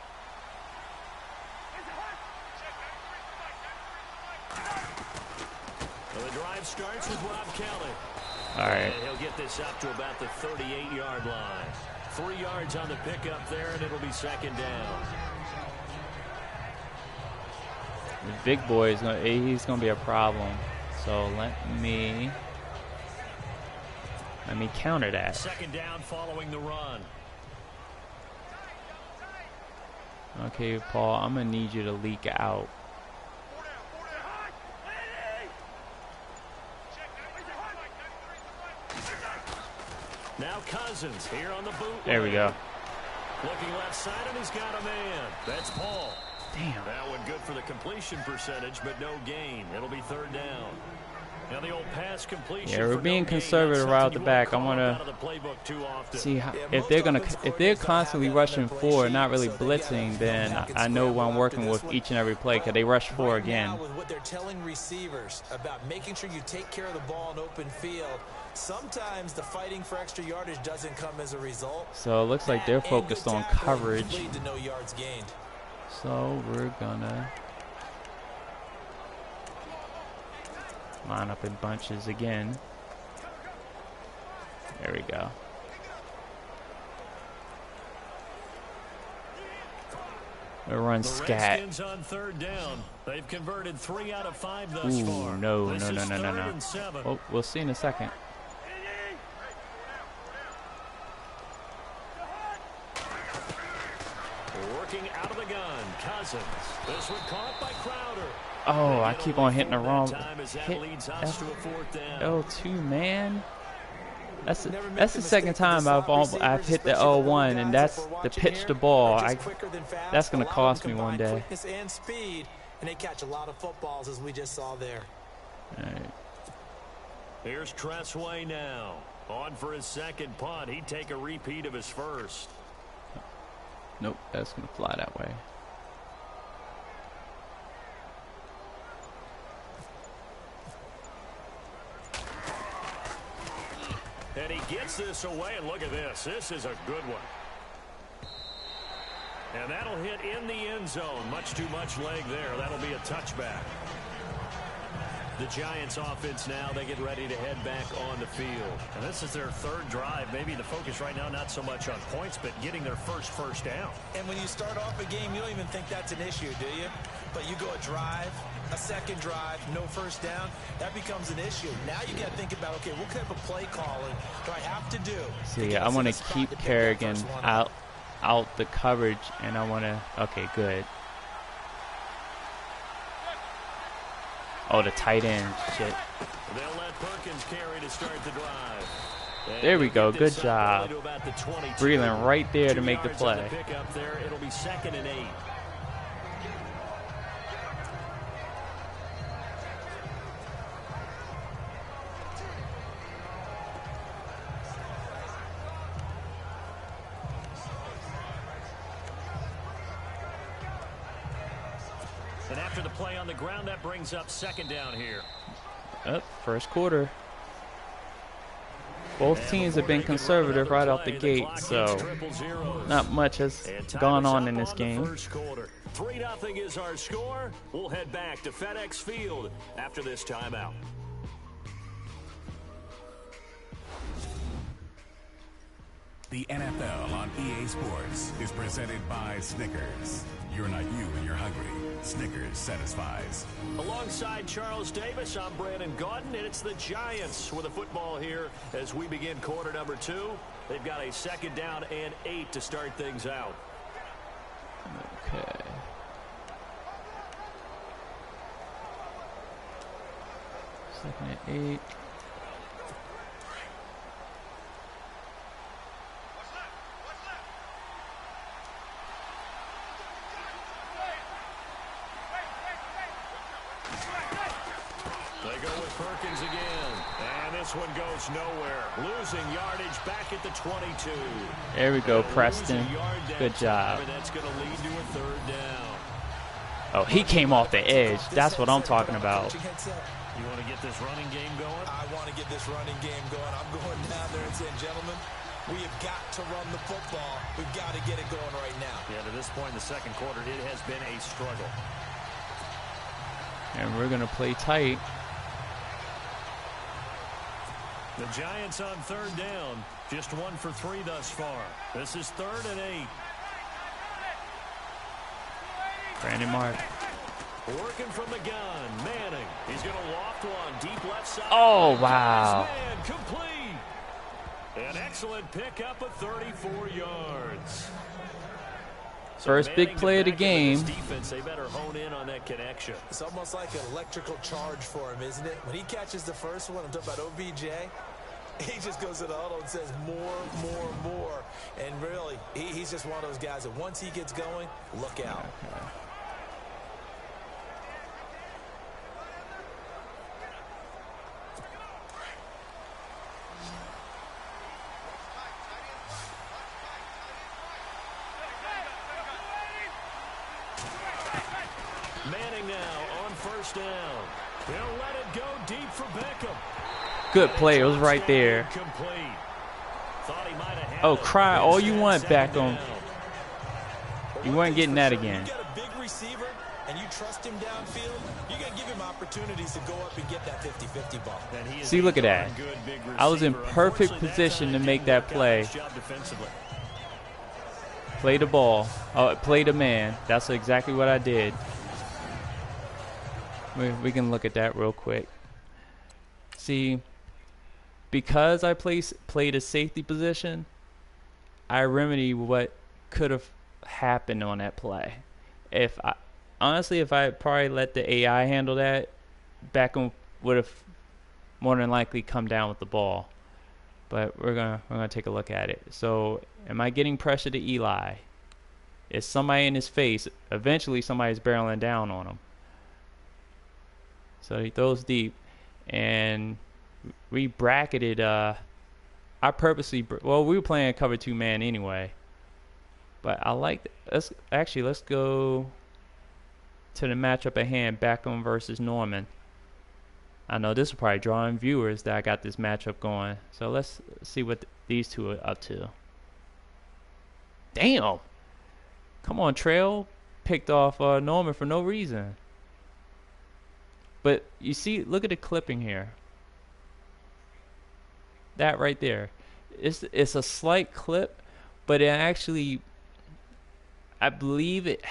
Well, the drive starts with Rob Kelly. All right. And he'll get this up to about the 38-yard line. 3 yards on the pickup there, and it'll be second down. The big boy he's gonna be a problem. So let me counter that. Second down following the run. Okay, Paul, I'm gonna need you to leak out. Now Cousins here on the boot. There we go. Looking left side, and he's got a man. That's Paul. Damn. That one good for the completion percentage, but no gain. It'll be third down. Now the old pass completion. Yeah, we're being conservative right out the back. I want to see how, if they're constantly rushing forward, not really blitzing, then I know what I'm working with each and every play, because they rush forward again. With what they're telling receivers about making sure you take care of the ball in open field, sometimes the fighting for extra yardage doesn't come as a result. So it looks like they're focused on coverage. Lead to no yards gained. So we're gonna line up in bunches again. There we go. We'll run scat. Redskins on third down. They've converted 3 out of 5 thus far. No. This is third and 7. Oh, we'll see in a second. Working out of the gun, Cousins. This one caught by Crowder. Oh, I keep on hitting the wrong hit. L2, man. That's the second time I've hit the L1, and that's the pitch the ball. That's gonna cost me one day. And speed, and they catch a lot of footballs, as we just saw there. All right. Here's Tressway now on for his second punt. He'd take a repeat of his first. Nope, that's gonna fly that way. And he gets this away, and look at this. This is a good one. And that'll hit in the end zone. Much too much leg there. That'll be a touchback. The Giants offense now, they get ready to head back on the field. And this is their third drive. Maybe the focus right now, not so much on points, but getting their first down. And when you start off a game, you don't even think that's an issue, do you? But you go a drive, a second drive, no first down, that becomes an issue. Now you got to think about, okay, what type of play calling do I have to do? See, I want to keep Kerrigan out the coverage, and I want to, okay, good. Oh, the tight end, shit. They'll let Perkins carry to start the drive. There we go, good job. Breland right there to make the play. It'll be 2nd and 8. And after the play on the ground, that brings up 2nd down here. First quarter. Both teams have been conservative right out the gate, so not much has gone on in this game. 3-0 is our score. We'll head back to FedEx Field after this timeout. The NFL on EA Sports is presented by Snickers. You're not you when you're hungry. Snickers satisfies. Alongside Charles Davis, I'm Brandon Gaudin, and it's the Giants with a football here as we begin quarter number 2. They've got a 2nd down and 8 to start things out. Okay. 2nd and 8. Perkins again. And this one goes nowhere. Losing yardage back at the 22. There we go, Preston. Good job. That's going to lead to a third down. Oh, he came off the edge. That's what I'm talking about. You want to get this running game going? I want to get this running game going. I'm going down there and saying, gentlemen, we have got to run the football. We've got to get it going right now. Yeah, to this point in the second quarter, it has been a struggle. And we're going to play tight. The Giants on third down. Just 1 for 3 thus far. This is 3rd and 8. Brandon Mark. Working from the gun. Manning. He's going to loft one deep left side. Oh, wow. Man, complete. An excellent pickup of 34 yards. First big play of the game. Defense, they better hone in on that connection. It's almost like an electrical charge for him, isn't it? When he catches the first one, I'm talking about OBJ, he just goes to the huddle and says more. And really, he's just one of those guys that once he gets going, look out. Okay. Manning now on first down. He'll let it go deep for Beckham. Good play. It was right there. Oh, cry all you want, Beckham. You weren't getting that again. You got a big receiver and you trust him downfield, you're going to give him opportunities to go up and get that 50-50 ball. See, look at that. I was in perfect position to make that play. Play the ball. Oh, play the man. That's exactly what I did. We can look at that real quick. See, because I played a safety position, I remedy what could have happened on that play. Honestly, if I probably let the AI handle that, Beckham would have more than likely come down with the ball. But we're gonna take a look at it. So, am I getting pressure to Eli? Is somebody in his face? Eventually, somebody's barreling down on him. So he throws deep, and we bracketed. I purposely. Well, we were playing cover 2 man anyway. But I like. Let's go to the matchup at hand. Beckham versus Norman. I know this will probably draw in viewers that I got this matchup going. So let's see what these two are up to. Damn. Come on, Trail. Picked off Norman for no reason. But you see, look at the clipping here. That right there. It's a slight clip, but it actually, I believe it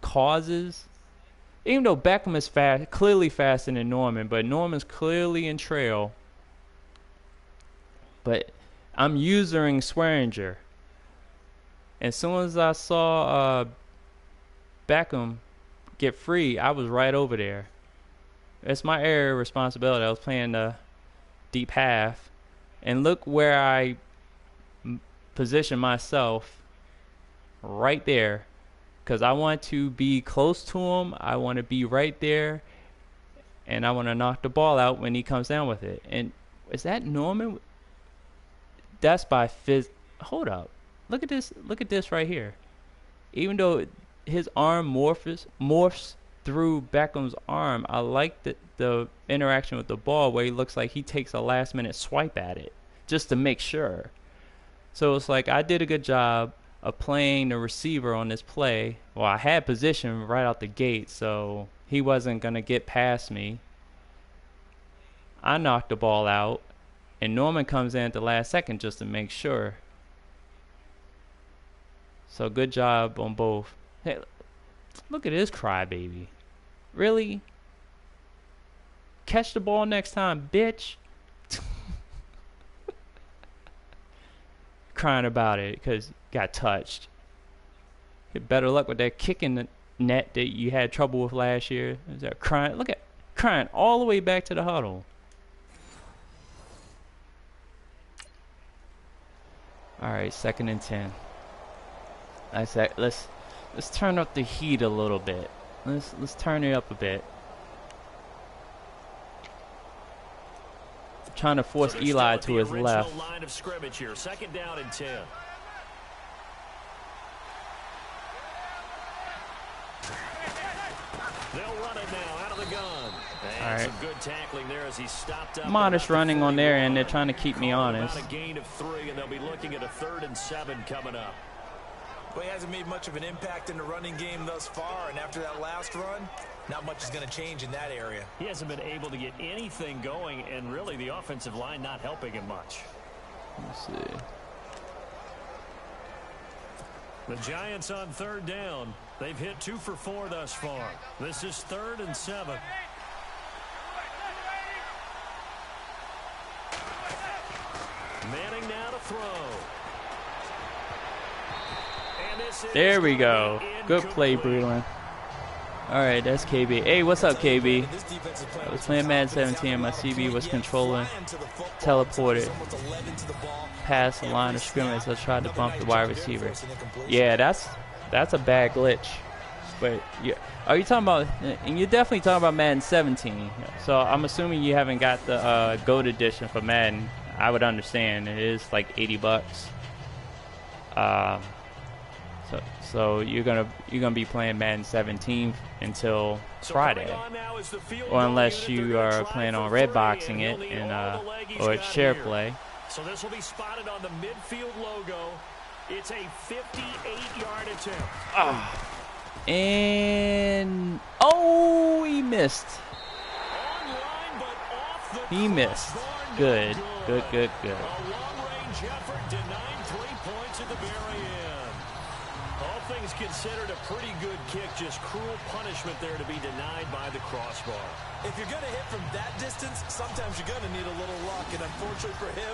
causes, even though Beckham is clearly faster than Norman, but Norman's clearly in trail. But I'm using Swearinger. And as soon as I saw Beckham get free, I was right over there. It's my area of responsibility. I was playing the deep half. And look where I position myself, right there. Because I want to be close to him. I want to be right there. And I want to knock the ball out when he comes down with it. And is that Norman? That's by Hold up. Look at this. Look at this right here. Even though his arm morphs through Beckham's arm, I like the interaction with the ball where he looks like he takes a last-minute swipe at it just to make sure. So it's like I did a good job of playing the receiver on this play. Well, I had position right out the gate, so he wasn't going to get past me. I knocked the ball out, and Norman comes in at the last second just to make sure. So good job on both. Hey, look at this crybaby. Really? Catch the ball next time, bitch. Crying about it because got touched. Get better luck with that kick in the net that you had trouble with last year. Is that crying? Look at crying all the way back to the huddle. All right, 2nd and 10. I said let's turn up the heat a little bit. Let's turn it up a bit. trying to force Eli to his left. Line of scrimmage here. 2nd down and 10. They'll run it now out of the gun. And some good tackling there as he stopped up. Modest running on their end. They're trying to keep me honest. A gain of 3, and they'll be looking at a 3rd and 7 coming up. Well, he hasn't made much of an impact in the running game thus far, and after that last run, not much is going to change in that area. He hasn't been able to get anything going, and really the offensive line not helping him much. Let's see. The Giants on 3rd down. They've hit 2 for 4 thus far. This is 3rd and 7. Manning now to throw. There we go. Good play, Breland. All right, that's KB. Hey, what's up, KB? I was playing Madden 17. My CB was controlling, teleported, past the line of scrimmage. I tried to bump the wide receiver. Yeah, that's a bad glitch. But yeah, are you talking about? And you're definitely talking about Madden 17. So I'm assuming you haven't got the Gold Edition for Madden. I would understand. It is like $80. So you're gonna be playing Madden 17 until Friday, or unless you are planning on red boxing it and or share play. So this will be spotted on the midfield logo. It's a 58-yard attempt. And oh, he missed. He missed. Good. A long-range effort denying 3 points at the very end. All things considered, a pretty good kick. Just cruel punishment there to be denied by the crossbar. If you're going to hit from that distance, sometimes you're going to need a little luck. And unfortunately for him,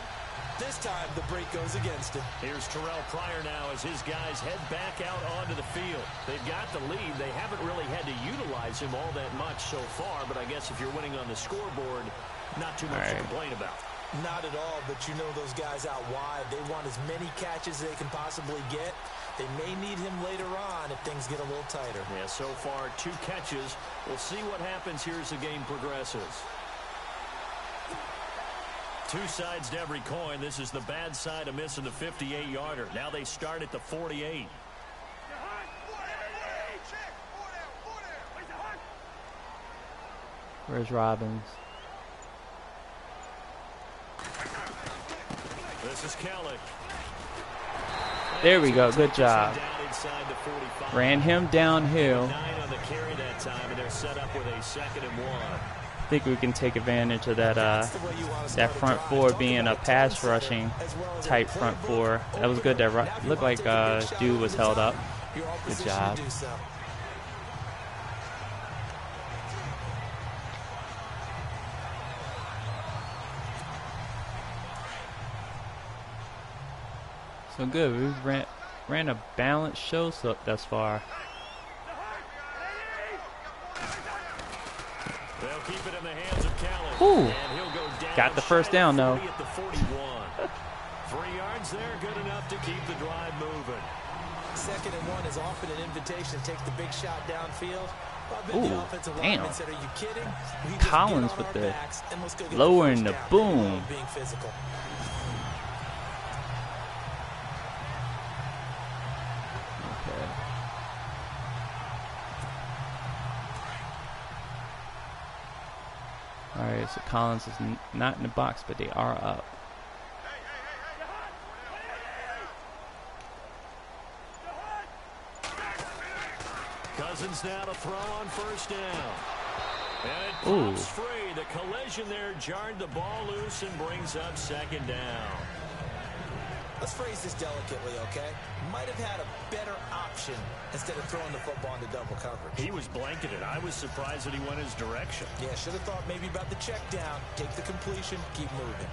this time the break goes against him. Here's Terrell Pryor now as his guys head back out onto the field. They've got the lead. They haven't really had to utilize him all that much so far. But I guess if you're winning on the scoreboard, not too much to complain about. Not at all, but you know those guys out wide, they want as many catches as they can possibly get. They may need him later on if things get a little tighter. Yeah, so far 2 catches. We'll see what happens here as the game progresses. 2 sides to every coin. This is the bad side of missing the 58-yarder. Now they start at the 48. Where's Robbins? This is Kelly. There we go. Good job. Ran him downhill. 9 on the carry that time, and they're set up with a 2nd and 1. I think we can take advantage of that that front 4 being a pass rushing type front 4. That was good. That looked like dude was held up. Good job. So good. We've ran a balanced show thus far. They'll keep it in the hands of Callan. Ooh. And he'll go down. Got the first down though. At the 41. 3 yards there, good enough to keep the drive moving. 2nd and 1 is often an invitation to take the big shot downfield. Ooh, damn. Said, are you kidding? Collins with the lowering the boom. Being physical. All right, so Collins is not in the box, but they are up. Cousins now to throw on 1st down. And it pops free. The collision there jarred the ball loose and brings up 2nd down. Let's phrase this delicately, okay? Might have had a better option instead of throwing the football into double coverage. He was blanketed. I was surprised that he went his direction. Yeah, should have thought maybe about the check down, take the completion, keep moving.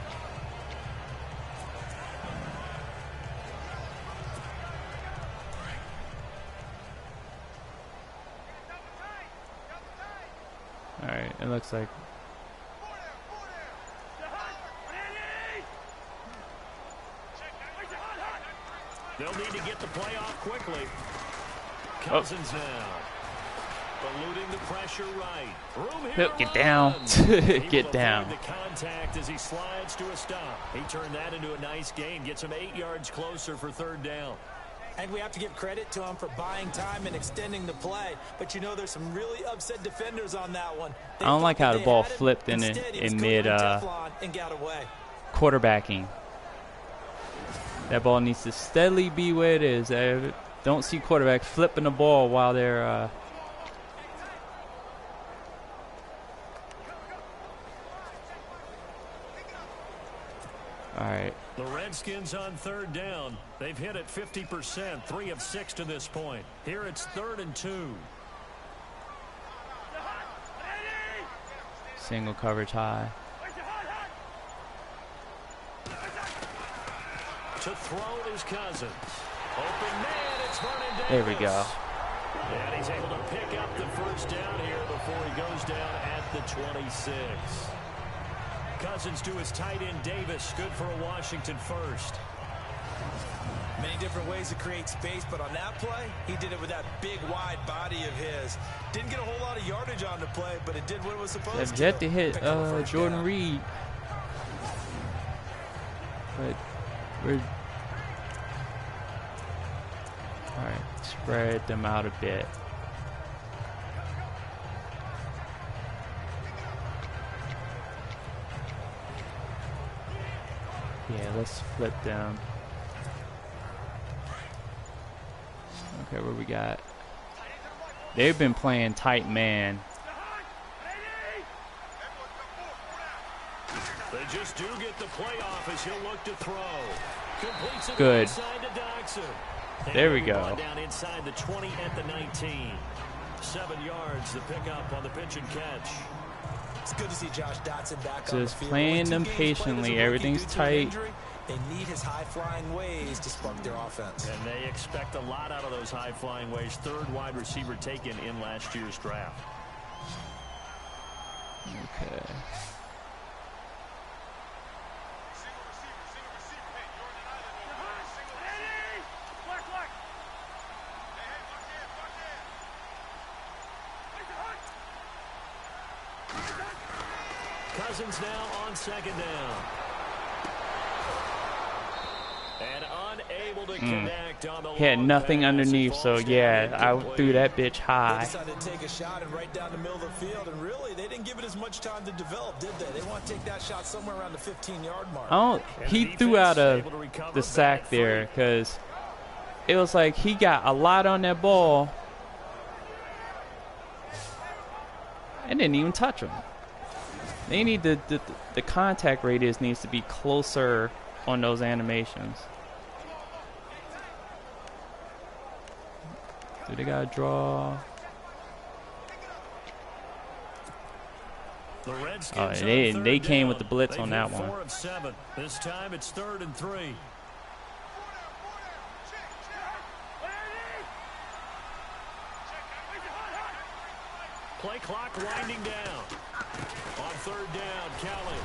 All right, it looks like. They'll need to get the play off quickly. Cousins now. Eluding the pressure right. Room here Get down. Get down. The contact as he slides to a stop. He turned that into a nice gain. Gets him 8 yards closer for third down. And we have to give credit to him for buying time and extending the play. But, you know, there's some really upset defenders on that one. I don't like how the ball flipped in mid quarterbacking. That ball needs to steadily be where it is. I don't see quarterbacks flipping the ball while they're all right. The Redskins on third down. They've hit it 50%, 3 of 6 to this point. Here it's 3rd and 2. Single coverage high. To throw is Cousins. Open man, it's Vernon Davis. There we go. And he's able to pick up the first down here before he goes down at the 26. Cousins to his tight end Davis, good for a Washington first. Many different ways to create space, but on that play, he did it with that big, wide body of his. Didn't get a whole lot of yardage on the play, but it did what it was supposed to. They've yet to hit Jordan Reed. But we're all right. Spread them out a bit. Yeah, let's flip them. Okay, what we got? They've been playing tight man. They just do get the play off as he'll look to throw. Completes it good. Inside to Doxson. There we go. Down inside the 20 at the 19. 7 yards, the pickup on the pitch and catch. It's good to see Josh Dotson back on the Just field. playing them patiently. Everything's tight. They need his high-flying ways to spark their offense. And they expect a lot out of those high-flying ways. 3rd wide receiver taken in last year's draft. Okay. Cousins now on 2nd down. And unable to connect on the He had nothing pass. underneath, so yeah, I threw that bitch They high. decided to take a shot and right down the middle of the field, and really, they didn't give it as much time to develop, did they? They want to take that shot somewhere around the 15-yard mark. He threw out the sack there because it was like he got a lot on that ball and didn't even touch him. They need the contact radius needs to be closer on those animations. Do they gotta draw? The Redskins they came with the blitz on that one. 4 of 7. This time it's 3rd and 3. Play clock winding down. On 3rd down, Kelly.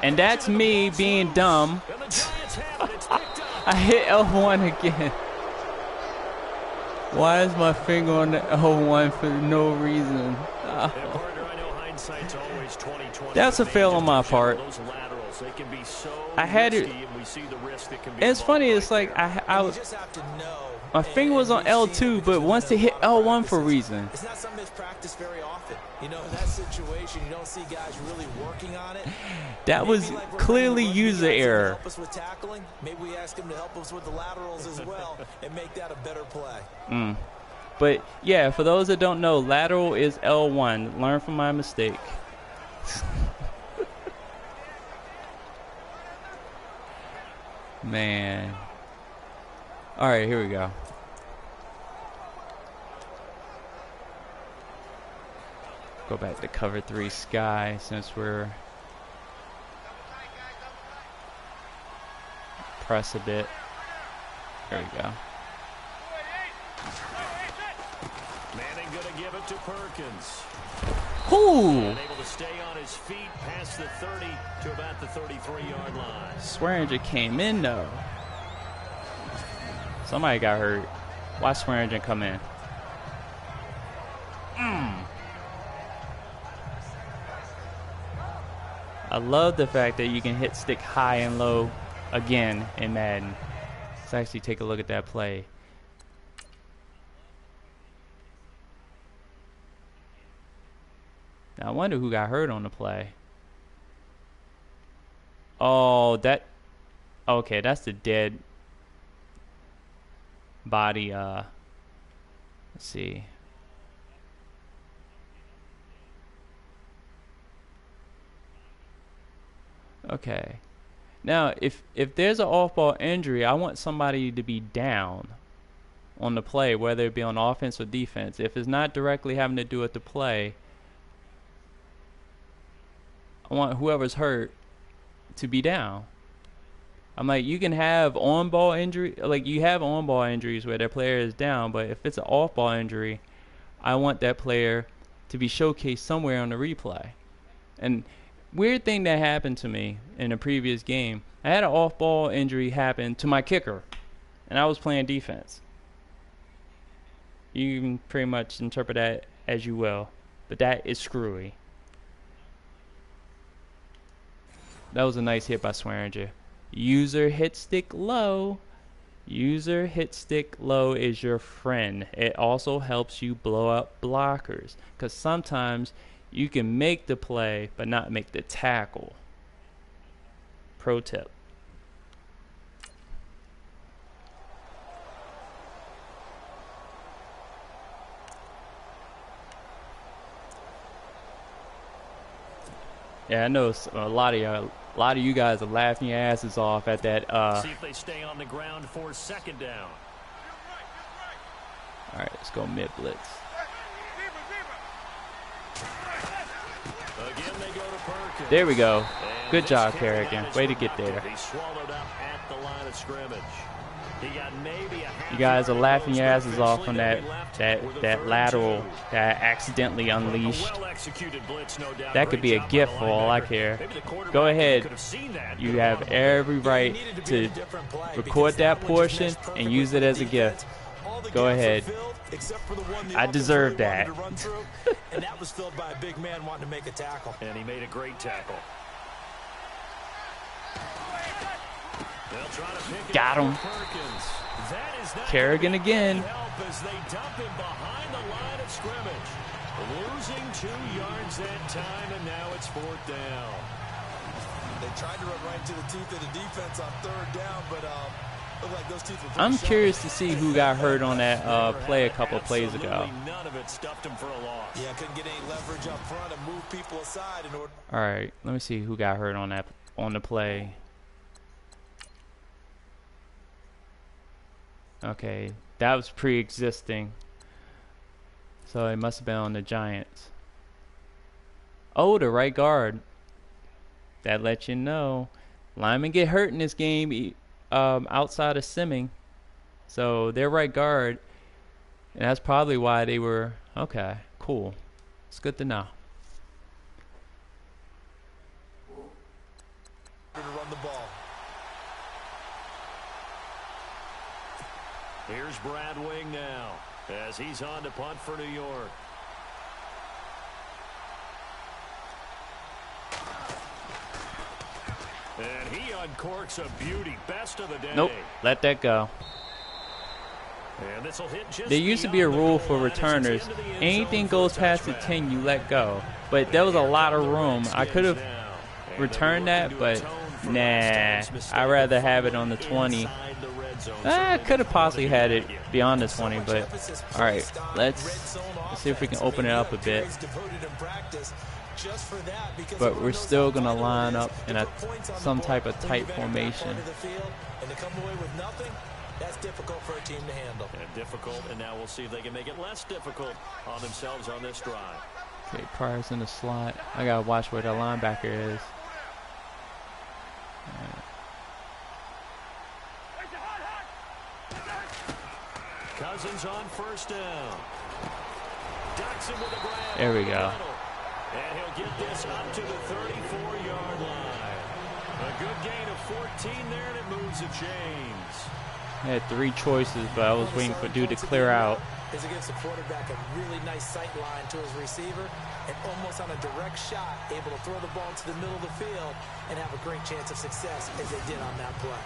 And that's me being dumb. And the Giants have it. It's picked up. I hit L1 again. Why is my finger on the L1 for no reason? And partner, I know hindsight's always 20/20. That's a fail on my part. Those laterals, they can be so I had it. risky, and we see the risk that can be It's funny. involved It's right like there. I You was. just have to know. My finger was on L2, but once it hit L1 for a reason. It's not something that's practiced very often. You know, in that situation, you don't see guys really working on it. That was Maybe like we're clearly bringing rugby user guys in to error. Help us with tackling. Maybe we ask him to help us with the laterals as well and make that a better play. But yeah, for those that don't know, lateral is L1. Learn from my mistake. Man. All right, here we go. Go back to cover 3 sky since we're press a bit. There we go. Manning going to give it to Perkins. Ooh! And able to stay on his feet past the 30 to about the 33-yard line. Swearinger came in though. Somebody got hurt. Watch Swearinger come in. I love the fact that you can hit stick high and low again in Madden. Let's actually take a look at that play. Now I wonder who got hurt on the play. Oh, that... Okay, that's the dead body. Let's see. Okay. Now, if there's an off-ball injury, I want somebody to be down on the play, whether it be on offense or defense. If it's not directly having to do with the play, I want whoever's hurt to be down. I'm like, you can have on-ball injury, like you have on-ball injuries where that player is down, but if it's an off-ball injury, I want that player to be showcased somewhere on the replay. And weird thing that happened to me in a previous game, I had an off-ball injury happen to my kicker, and I was playing defense. You can pretty much interpret that as you will, but that is screwy. That was a nice hit by Swearinger. User hit stick low. User hit stick low is your friend. It also helps you blow up blockers, because sometimes you can make the play but not make the tackle. Pro tip. Yeah, I know a lot of you guys are laughing your asses off at that. See if they stay on the ground for second down. All right, let's go mid blitz. Again, they go to Perkins. There we go. And Good job, kick Kerrigan. Way to get there. He swallowed up at the line of scrimmage. He got maybe a You guys are laughing your asses off on that that lateral that I accidentally unleashed. That could be a gift for all I care. Go ahead. You have every right to record that portion and use it as a gift. Go ahead. I deserve that. And that was filled by a big man wanting to make a tackle. And he made a great tackle. Got him. Kerrigan again. As they dump him behind the line of scrimmage. Losing 2 yards that time, and now it's 4th down. They tried to run right into the teeth of the defense on 3rd down, but looked like those teeth were I'm pretty curious sharp. to see who got hurt on that play a couple of plays ago. None of it stuffed him for a loss. Yeah, couldn't get any leverage up front and move people aside in order. All right, let me see who got hurt on the play. Okay, that was pre-existing, so it must have been on the Giants. Oh, the right guard. That lets you know linemen get hurt in this game outside of simming, so their right guard, and that's probably why they were okay. Cool, it's good to know. To run the ball. Here's Brad Wing now as he's on to punt for New York. And he uncorks a beauty. Best of the day. Nope, let that go. And this'll hit just There used to be a rule for returners. Anything goes past the 10, you let go. But there was a lot of room. I could have returned that, but nah. I'd rather have it on the 20. I could have possibly had it beyond the 20, but all right, let's see if we can open it up a bit. But we're still going to line up in some type of tight formation. And to come away with nothing, that's difficult for a team to handle. And difficult, and now we'll see if they can make it less difficult on themselves on this drive. Okay, Pryor's in the slot. I got to watch where the linebacker is. All right. Cousins on 1st down. Ducks him with a grab. There we go. And he'll get this up to the 34-yard line. A good gain of 14 there, and it moves the chains. I had 3 choices, but I was waiting for dude to clear out. is it gives the quarterback a really nice sight line to his receiver and almost on a direct shot, able to throw the ball to the middle of the field and have a great chance of success as they did on that play.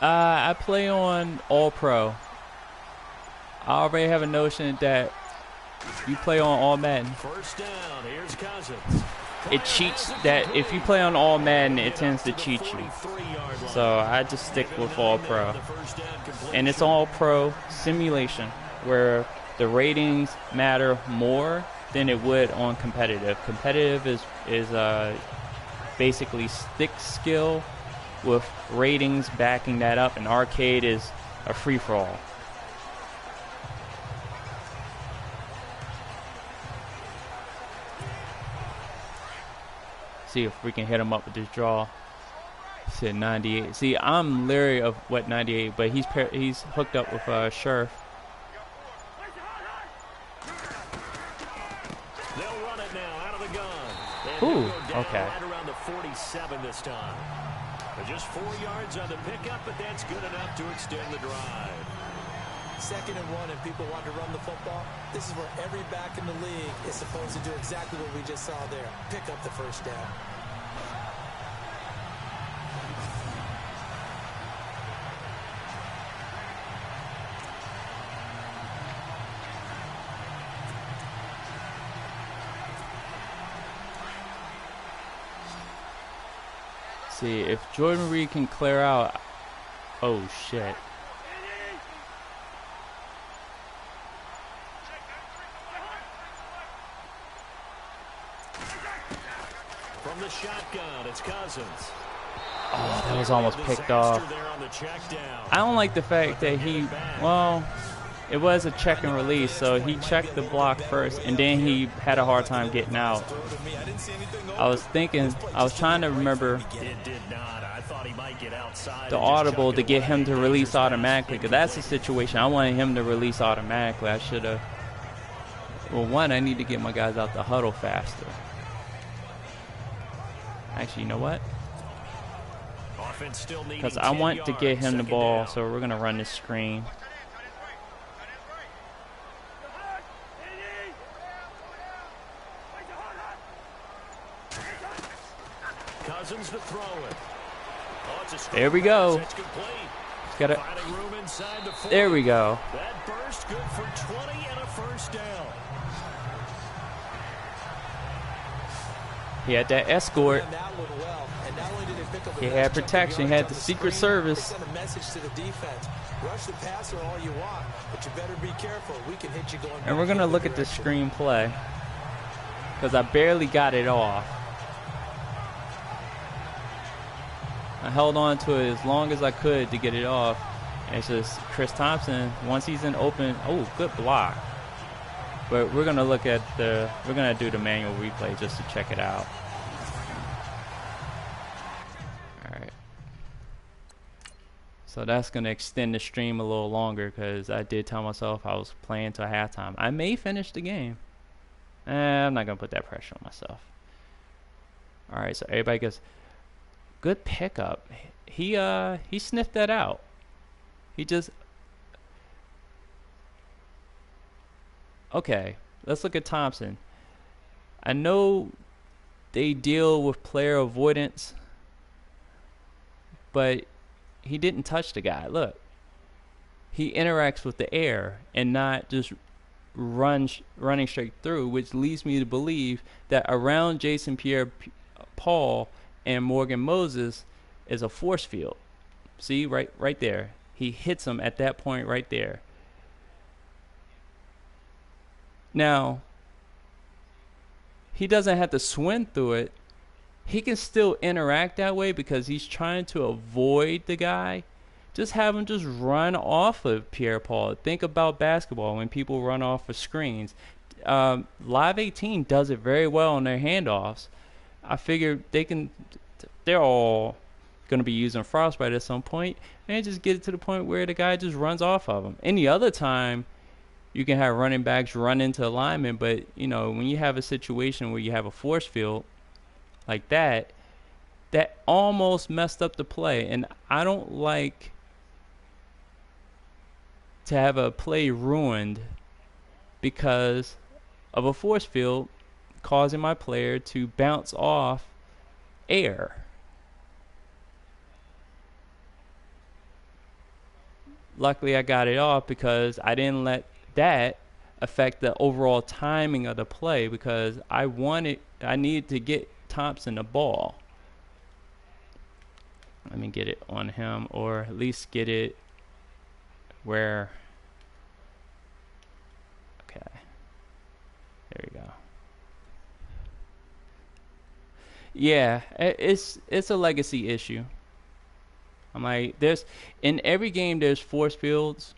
I play on All Pro. I already have a notion that you play on All Madden. First down, here's Cousins. It cheats that if you play on All Madden, it tends to cheat you. So I just stick with All Pro. And it's All Pro simulation, where the ratings matter more than it would on competitive. Competitive is basically stick skill with ratings backing that up, and arcade is a free-for-all. See if we can hit him up with this draw. Said 98. See, I'm leery of what 98, but he's hooked up with Sheriff. They'll run it now out of the gun. Ooh, okay. Right around the 47 this time. Just 4 yards on the pickup, but that's good enough to extend the drive. 2nd and 1, and people want to run the football. This is where every back in the league is supposed to do exactly what we just saw there. Pick up the first down. See, if Jordan Reed can clear out... Oh, shit. From the shotgun, it's Cousins. Oh, that was almost picked off. I don't like the fact that well, it was a check and release, so he checked the block first, and then he had a hard time getting out. I was trying to remember the audible to get him to release automatically, because that's the situation. I wanted him to release automatically. I should have. Well, one, I need to get my guys out the huddle faster. Actually, you know what? Because I want to get him the ball, so we're going to run this screen. Cousins to throw it. There we go. Got it. There we go. That burst good for 20 and a first down. He had that escort. He had protection. He had the Secret Service. And we're going to look at the screenplay, because I barely got it off. I held on to it as long as I could to get it off. And it's just Chris Thompson, once he's in open, oh, good block. But we're going to look at we're going to do the manual replay just to check it out. All right. So that's going to extend the stream a little longer, because I did tell myself I was playing till halftime. I may finish the game. I'm not going to put that pressure on myself. All right, so everybody gets... Good pickup. He sniffed that out. He just... Okay, let's look at Thompson. I know they deal with player avoidance, but he didn't touch the guy. Look. He interacts with the air and not just running straight through, which leads me to believe that around Jason Pierre-Paul and Morgan Moses is a force field. See, right there. He hits him at that point right there. Now, he doesn't have to swim through it. He can still interact that way because he's trying to avoid the guy. Just have him just run off of Pierre-Paul. Think about basketball when people run off of screens. Live 18 does it very well on their handoffs. I figured they're all going to be using frostbite at some point, and just get it to the point where the guy just runs off of him. Any other time, you can have running backs run into alignment, but when you have a situation where you have a force field like that almost messed up the play. And I don't like to have a play ruined because of a force field causing my player to bounce off air. Luckily, I got it off because I didn't let that affect the overall timing of the play, because I needed to get Thompson the ball. Let me get it on him, or at least get it where. Okay. There you go. Yeah, it's a legacy issue. I'm like, in every game there's force fields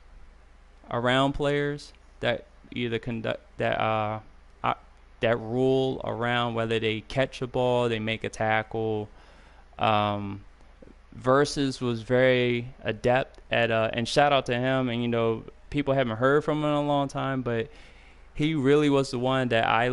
around players that either conduct that rule around whether they catch a ball, they make a tackle. Versus was very adept at and shout out to him, and people haven't heard from him in a long time, but he really was the one that I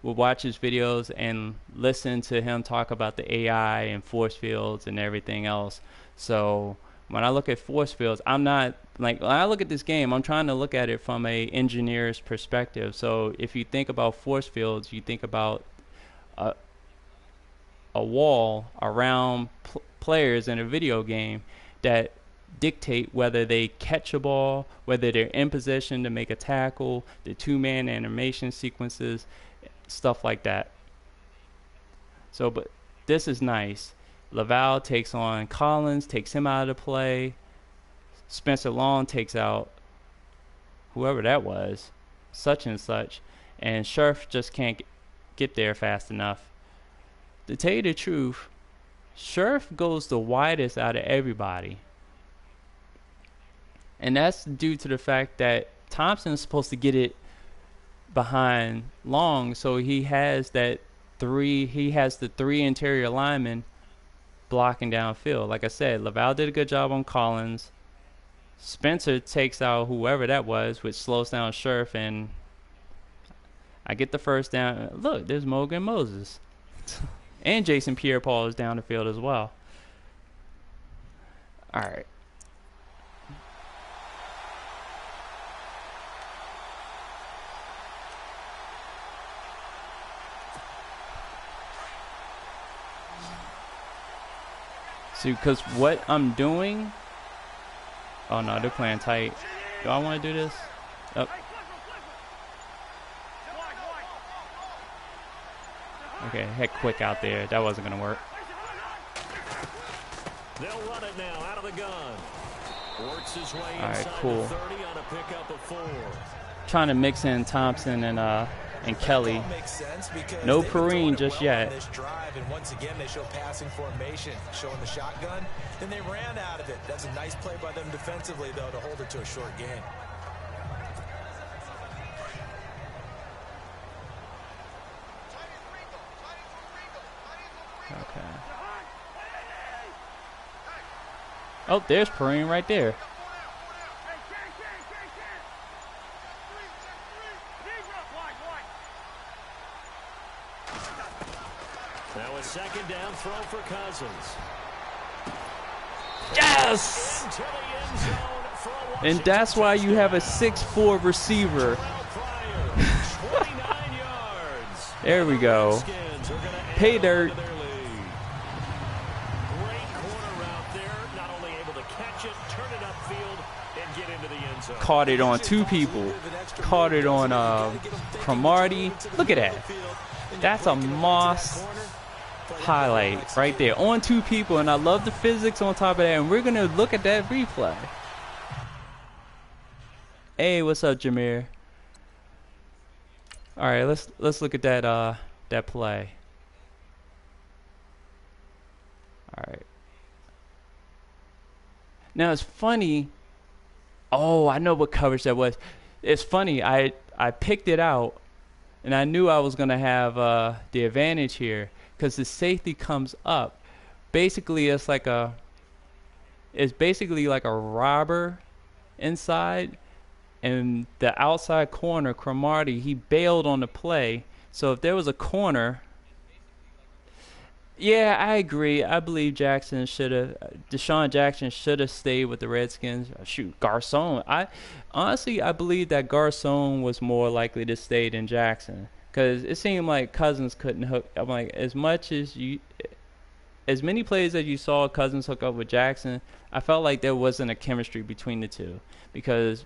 would watch his videos and listen to him talk about the AI and force fields and everything else. So when I look at force fields, I'm not like, when I look at this game, I'm trying to look at it from a engineer's perspective. So if you think about force fields, you think about a wall around players in a video game that dictate whether they catch a ball, whether they're in position to make a tackle, the two-man animation sequences, stuff like that. So, but this is nice. Laval takes on Collins, takes him out of the play. Spencer Long takes out whoever that was, such and such, and Scherf just can't get there fast enough. To tell you the truth, Scherf goes the widest out of everybody. And that's due to the fact that Thompson is supposed to get it behind Long, so he has the three interior linemen blocking downfield. Like I said, Laval did a good job on Collins. Spencer takes out whoever that was, which slows down Scherf, and I get the first down. Look, there's Morgan Moses. And Jason Pierre-Paul is down the field as well. All right. See, because what I'm doing... Oh, no, they're playing tight. Do I want to do this? Oh. Okay, head quick out there. That wasn't going to work. They'll run it now out of the gun. Works his way all right, cool. 30 on a pickup of 4. Trying to mix in Thompson and Kelly. No Perrine just yet. This drive, and once again they show passing formation, showing the shotgun, and they ran out of it. That's a nice play by them defensively, though, to hold it to a short gain. Okay. Oh, there's Perrine right there. Now a second down throw for Cousins. Yes! And that's why you have a 6'4" receiver. There we go. Pay dirt. Caught it on two people. Caught it on Cromartie. Look at that. That's a Moss highlight right there. On two people, and I love the physics on top of that. And we're going to look at that replay. Hey, what's up, Jameer? All right, let's look at that play. All right. Now it's funny. Oh, I know what coverage that was. It's funny. I picked it out, and I knew I was going to have the advantage here because the safety comes up. basically it's basically like a robber inside, and the outside corner, Cromartie, he bailed on the play. So if there was a corner, yeah, I agree. I believe Deshaun Jackson should have stayed with the Redskins. Shoot, Garcon. I believe that Garcon was more likely to stay than Jackson, because it seemed like Cousins couldn't hook. I'm like, as many plays as you saw Cousins hook up with Jackson, I felt like there wasn't a chemistry between the two, because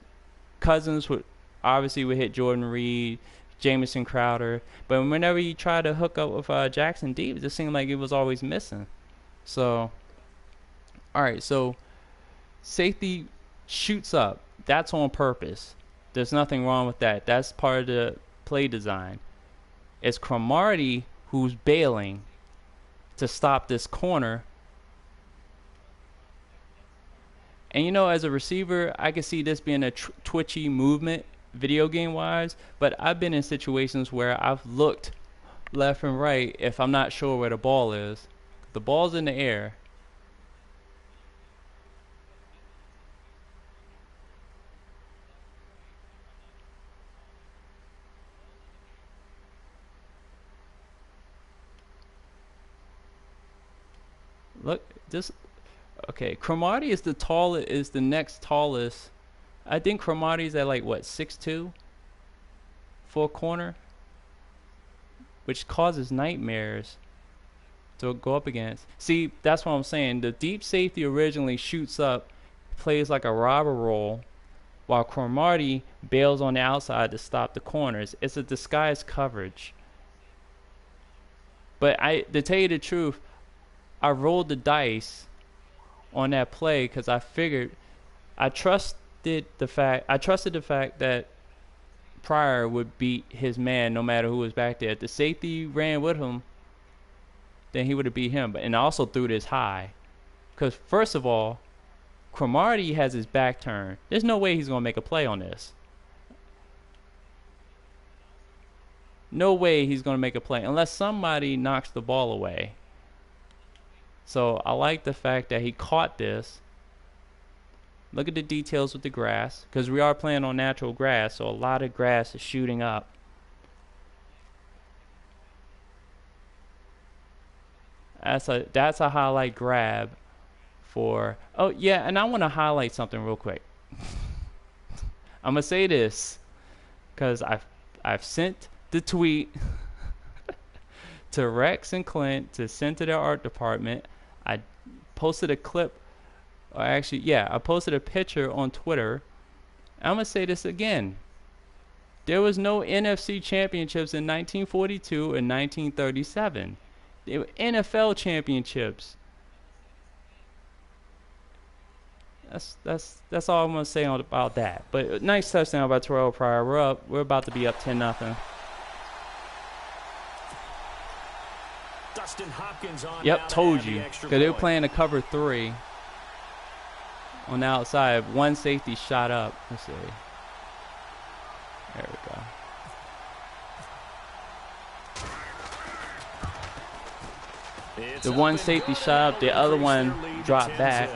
Cousins would hit Jordan Reed, Jamison Crowder, but whenever you try to hook up with Jackson deep, it just seemed like it was always missing. So, all right, so safety shoots up. That's on purpose. There's nothing wrong with that. That's part of the play design. It's Cromartie who's bailing to stop this corner. And as a receiver, I can see this being a twitchy movement video game wise, but I've been in situations where I've looked left and right if I'm not sure where the ball is. The ball's in the air. Look, okay, Cromartie is the next tallest. I think Cromartie's at like 6'2" for a corner, which causes nightmares to go up against. See, that's what I'm saying. The deep safety originally shoots up, plays like a robber roll, while Cromartie bails on the outside to stop the corners. It's a disguised coverage. But to tell you the truth, I rolled the dice on that play because I figured I trusted the fact that Pryor would beat his man no matter who was back there. If the safety ran with him, then he would have beat him. And I also threw this high because, first of all, Cromartie has his back turned. There's no way he's going to make a play on this. No way he's going to make a play unless somebody knocks the ball away. So I like the fact that he caught this. Look at the details with the grass, because we are playing on natural grass, so a lot of grass is shooting up. That's a highlight grab for. Oh yeah, and I want to highlight something real quick. I'm gonna say this because I've sent the tweet to Rex and Clint to send to their art department. I posted a clip. I posted a picture on Twitter. I'm going to say this again. There was no NFC championships in 1942 and 1937. They were NFL championships. That's all I'm going to say about that. But nice touchdown by Terrell Pryor. We're about to be up 10-0. Dustin Hopkins on. Yep, told you. Because they were playing a cover 3. On the outside, one safety shot up. Let's see. There we go. The one safety shot up, the other one dropped back.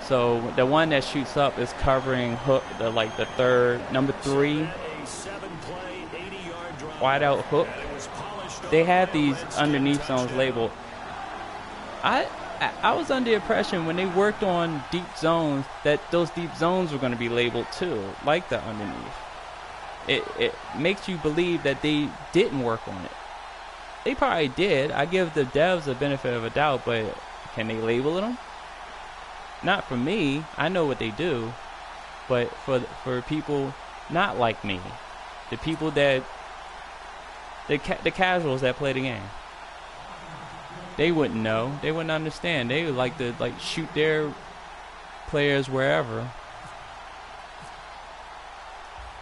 So the one that shoots up is covering hook, the third, number 3 wide out hook. They have these underneath zones labeled. I was under the impression when they worked on deep zones that those deep zones were going to be labeled too, like the underneath. It makes you believe that they didn't work on it. They probably did. I give the devs the benefit of a doubt, but can they label them? Not for me. I know what they do, but for people not like me, the people that the casuals that play the game. They wouldn't know. They wouldn't understand. They would like to shoot their players wherever.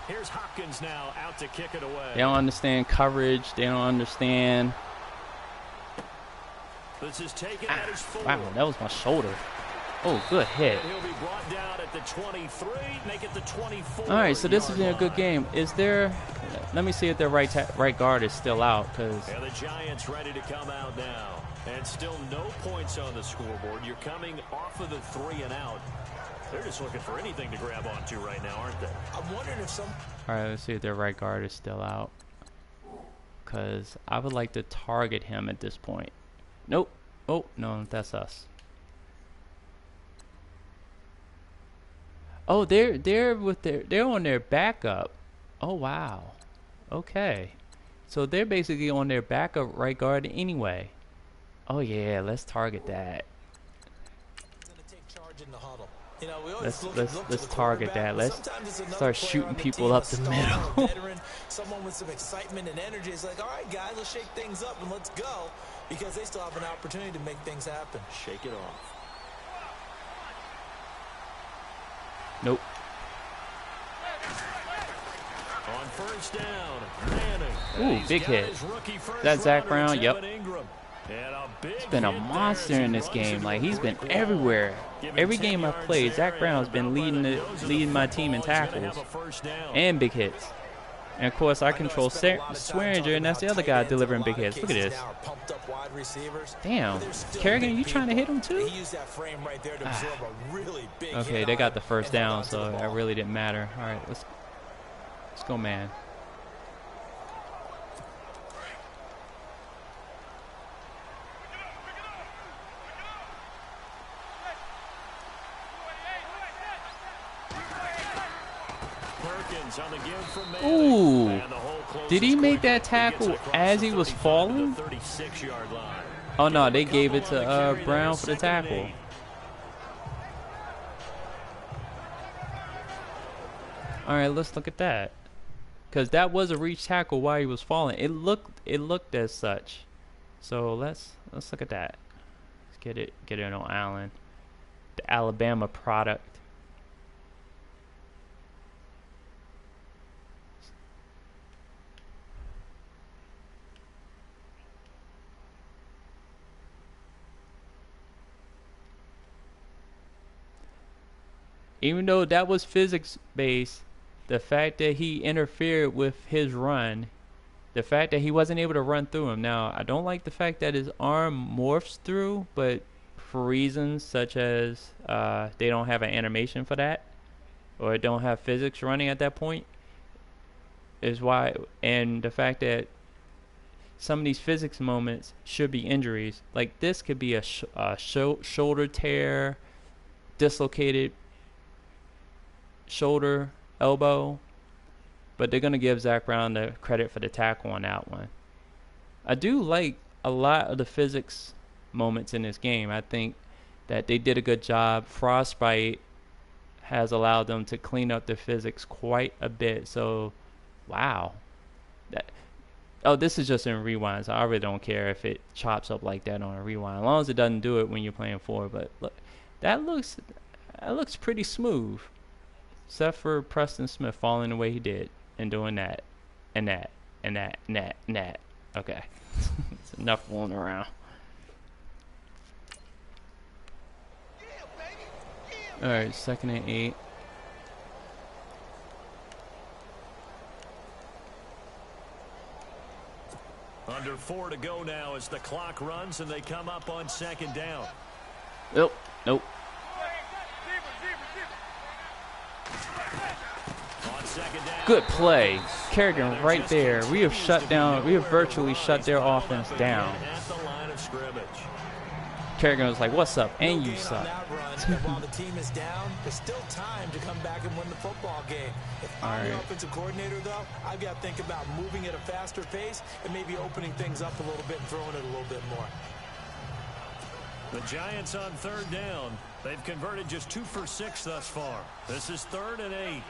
Here's Hopkins now out to kick it away. They don't understand coverage. They don't understand. This is taken at his 4. Wow, that was my shoulder. Oh, good hit. He'll be brought down at the 23, make it the 24. All right, so this has been a good game. Is there? Let me see if their right guard is still out, because. And the Giants ready to come out now, and still no points on the scoreboard. You're coming off of the 3 and out. They're just looking for anything to grab onto right now, aren't they? I'm wondering if some. All right, let's see if their right guard is still out, because I would like to target him at this point. Nope. Oh no, that's us. Oh, they're on their backup. Oh wow. Okay. So they're basically on their backup right guard anyway. Oh yeah, let's target that. You know, Let's target that. Let's start shooting people up the middle. Someone with some excitement and energy is like, all right, guys, let's shake things up and let's go, because they still have an opportunity to make things happen. Shake it off. Nope. On first down, Manning. Ooh, big hit. That's Zach Brown. Yep. He's been a monster in this game. Like, he's been everywhere. Every game I've played, Zach Brown's been leading my team in tackles and big hits. And of course, I control Swearinger, and that's the other guy delivering big hits. Look at this. Damn. Kerrigan, you trying to hit him too? Okay, they got the first down, so that really didn't matter. All right, let's go, man. Ooh, did he make that tackle as he was falling? Oh no, they gave it to Brown for the tackle. All right, let's look at that, because that was a reach tackle while he was falling. It looked as such. So let's look at that. Let's get it on Allen, the Alabama product. Even though that was physics-based, the fact that he interfered with his run, the fact that he wasn't able to run through him. Now, I don't like the fact that his arm morphs through, but for reasons such as they don't have an animation for that, or don't have physics running at that point, is why. And the fact that some of these physics moments should be injuries. Like, this could be a shoulder tear, dislocated shoulder, elbow, but they're going to give Zach Brown the credit for the tackle on that one. I do like a lot of the physics moments in this game. I think that they did a good job. Frostbite has allowed them to clean up the physics quite a bit. So, wow. This is just in rewind, so I really don't care if it chops up like that on a rewind, as long as it doesn't do it when you're playing forward. But look, that looks pretty smooth. Except for Preston Smith falling the way he did and doing that and that and that and that and that. Okay. It's enough fooling around. Alright, 2nd and 8. Under 4 to go now as the clock runs and they come up on 2nd down. Nope. Good play. Kerrigan right there. We have virtually shut their offense down. Kerrigan was like, what's up? And you suck. While the team is down, there's still time to come back and win the football game. If I'm the offensive coordinator, though, I've got to think about moving at a faster pace and maybe opening things up a little bit and throwing it a little bit more. The Giants on 3rd down. They've converted just 2 for 6 thus far. This is 3rd and 8.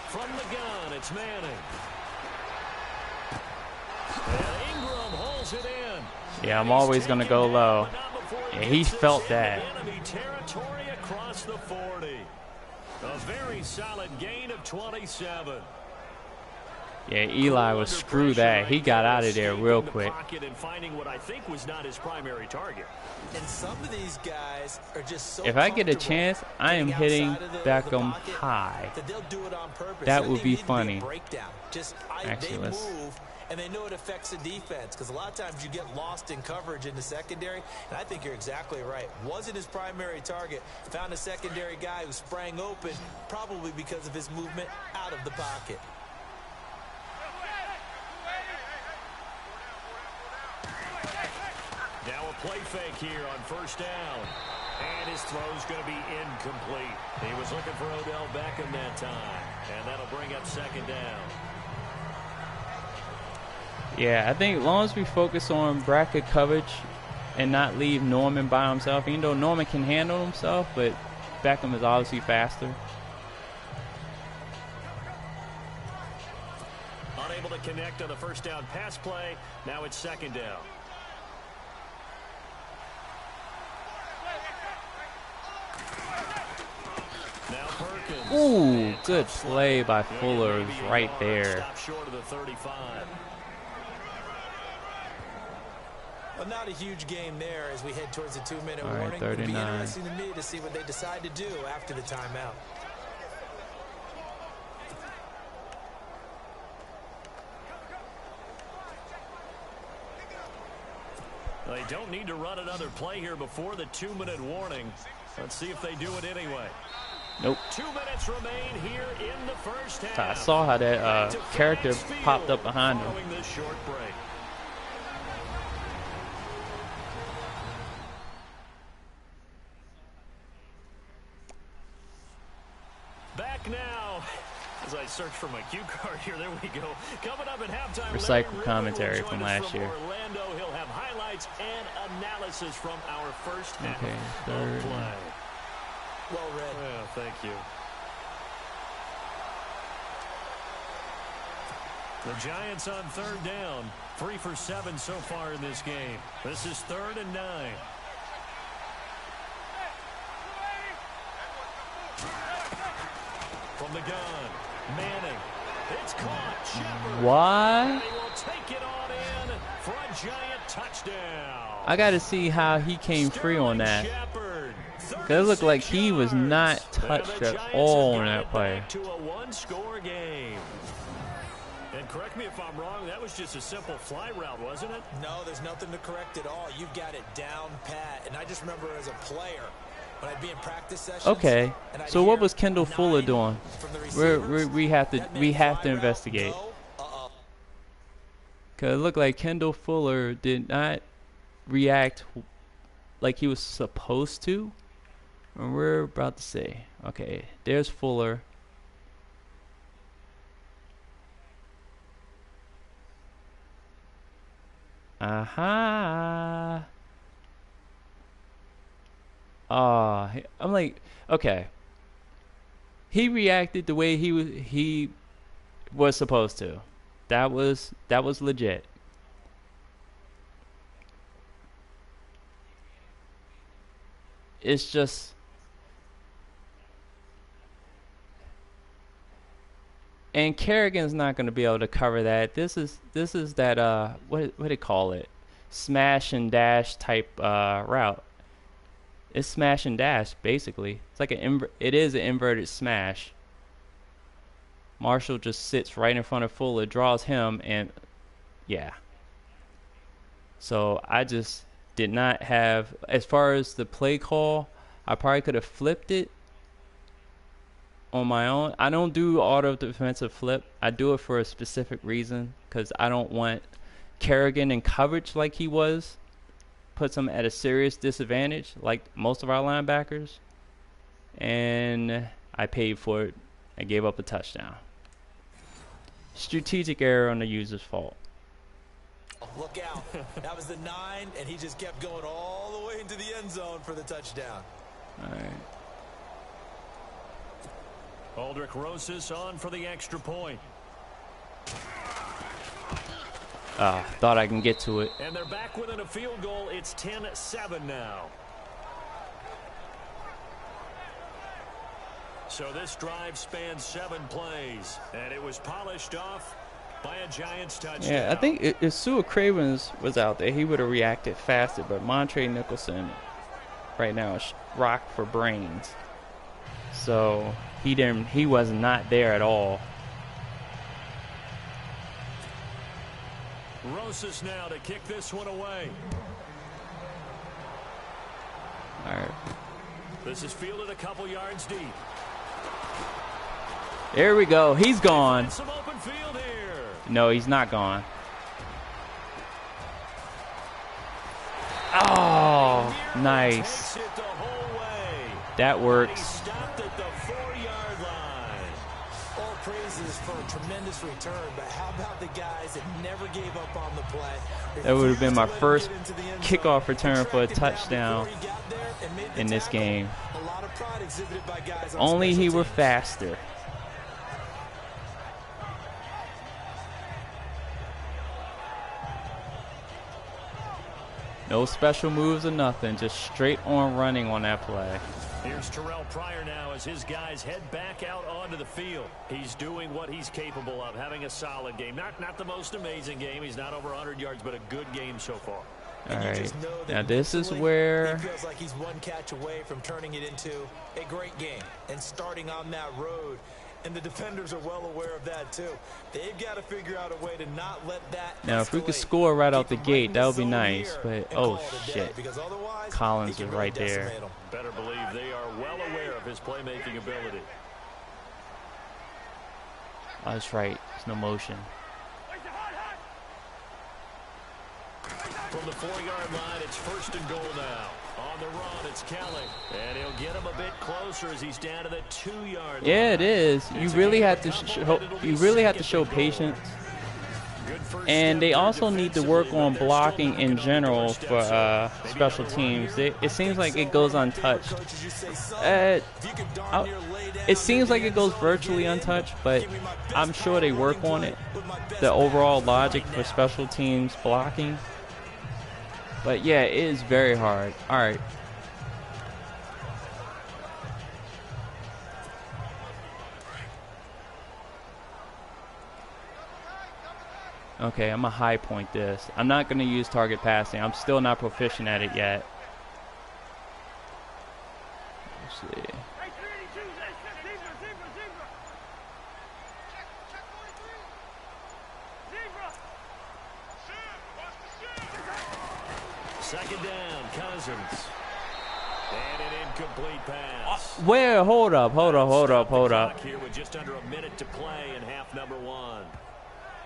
From the gun, it's Manning. And Ingram holds it in. Yeah, I'm always going to go low. Yeah, he felt that. Enemy territory across the 40. A very solid gain of 27. Yeah, Eli was screw that. He got out of there real quick. And finding what I think was not his primary target. And some of these guys are just so If I get a chance, I am hitting Beckham high. That would be funny. Actually, let's. And they know it affects the defense because a lot of times you get lost in coverage in the secondary. And I think you're exactly right. Wasn't his primary target. Found a secondary guy who sprang open, probably because of his movement out of the pocket. Now a play fake here on first down. And his throw's going to be incomplete. He was looking for Odell Beckham that time. And that'll bring up second down. Yeah, I think as long as we focus on bracket coverage and not leave Norman by himself, even though Norman can handle himself, but Beckham is obviously faster. Unable to connect on the first down pass play. Now it's second down. Now Perkins. Ooh, good play by Fuller right there. Stop short of the 35. Well, not a huge game there as we head towards the 2-minute All right, warning. 39. It'll be interesting to me to see what they decide to do after the timeout. They don't need to run another play here before the 2-minute warning. Let's see if they do it anyway. Nope. 2 minutes remain here in the first half. I saw how that character popped up behind him. Following this short break. Back now. As I search for my cue card here, there we go. Coming up at halftime. Recycled commentary from last year. Orlando. He'll have highlights and analysis from our first half Okay, of play. Well read. Well, thank you. The Giants on third down. 3 for 7 so far in this game. This is 3rd and 9. From the gun, Manning. It's caught. Shepard. What? He will take it on in for a Giant touchdown. I got to see how he came free on that. Because it looked like he was not touched at all on that play. To a one-score game. And correct me if I'm wrong, that was just a simple fly route, wasn't it? No, there's nothing to correct at all. You've got it down pat. And I just remember as a player, when I'd be in practice sessions. Okay, so what was Kendall Fuller doing? We have to investigate. Cause it looked like Kendall Fuller did not react like he was supposed to. And we're about to say, okay, there's Fuller. Aha. I'm like, okay. He reacted the way he was supposed to. That was legit. It's just and Kerrigan's not going to be able to cover that. This is that what do they call it? Smash and dash type route. It's smash and dash basically. It's like it is an inverted smash. Marshall just sits right in front of Fuller, draws him, and yeah. So I just did not have, as far as the play call, I probably could have flipped it on my own. I don't do auto defensive flip. I do it for a specific reason because I don't want Kerrigan in coverage like he was. Puts him at a serious disadvantage like most of our linebackers. And I paid for it. I gave up a touchdown. Strategic error on the user's fault. Look out. That was the 9, and he just kept going all the way into the end zone for the touchdown. All right. Aldrich Rosas on for the extra point. Thought I can get to it. And they're back within a field goal. It's 10-7 now. So this drive spans 7 plays, and it was polished off by a Giants touchdown. Yeah, I think if Sua Cravens was out there, he would have reacted faster. But Montre Nicholson right now is rock for brains. So he was not there at all. Rosas now to kick this one away. All right. This is fielded a couple yards deep. There we go. He's gone. Some open field here. No, he's not gone. Oh, nice. Takes it the whole way. That He works. stopped at the 4-yard line. All praises for a tremendous return, but how about the guys that never gave up on the play? That would have been my Refused to let him first get into the end kickoff zone, return for a tracked him down touchdown before he got there and made the in this tackle. game. A lot of pride exhibited by guys on Only special he were teams. faster. No special moves or nothing. Just straight on running on that play. Here's Terrell Pryor now as his guys head back out onto the field. He's doing what he's capable of, having a solid game. Not the most amazing game. He's not over 100 yards, but a good game so far. All And you right. just know that Now this is mentally, where he feels like he's one catch away from turning it into a great game and starting on that road. And the defenders are well aware of that too. They've got to figure out a way to not let that now if we could escalate. score right out the Keep them right in gate, that would be zone nice. here But and oh call it a day, shit, because otherwise, Collins he is can right really there. decimate 'em. Better believe they are well aware of his playmaking ability. Oh, that's right. There's no motion. From the 4-yard line, it's 1st and goal now. On the run, it's Kelly. And he'll get him a bit closer as he's down to the 2-yard line. Yeah, it is. You It's a really gain have of to a couple, show. and it'll be You really have to 2nd show and goal. patience. Good first And step they there also need to work defensively, on but they're still blocking knocking in on general doorsteps, for so maybe special number one teams. here. It seems like it So, goes one of my favorite untouched. coaches used to say, "Son, Uh, if you could darn I- near lay down It seems in like the it goes end zone and virtually get in, untouched, but give me my best I'm sure they power work running on play it. with my best The overall back logic right for now." special teams blocking. But yeah, it is very hard. All right. Okay, I'm going to high point this. I'm not going to use target passing. I'm still not proficient at it yet. Let's see. Second down, Cousins. And an incomplete pass. Where? Hold up. Stop the clock here with just under a minute to play in half number 1.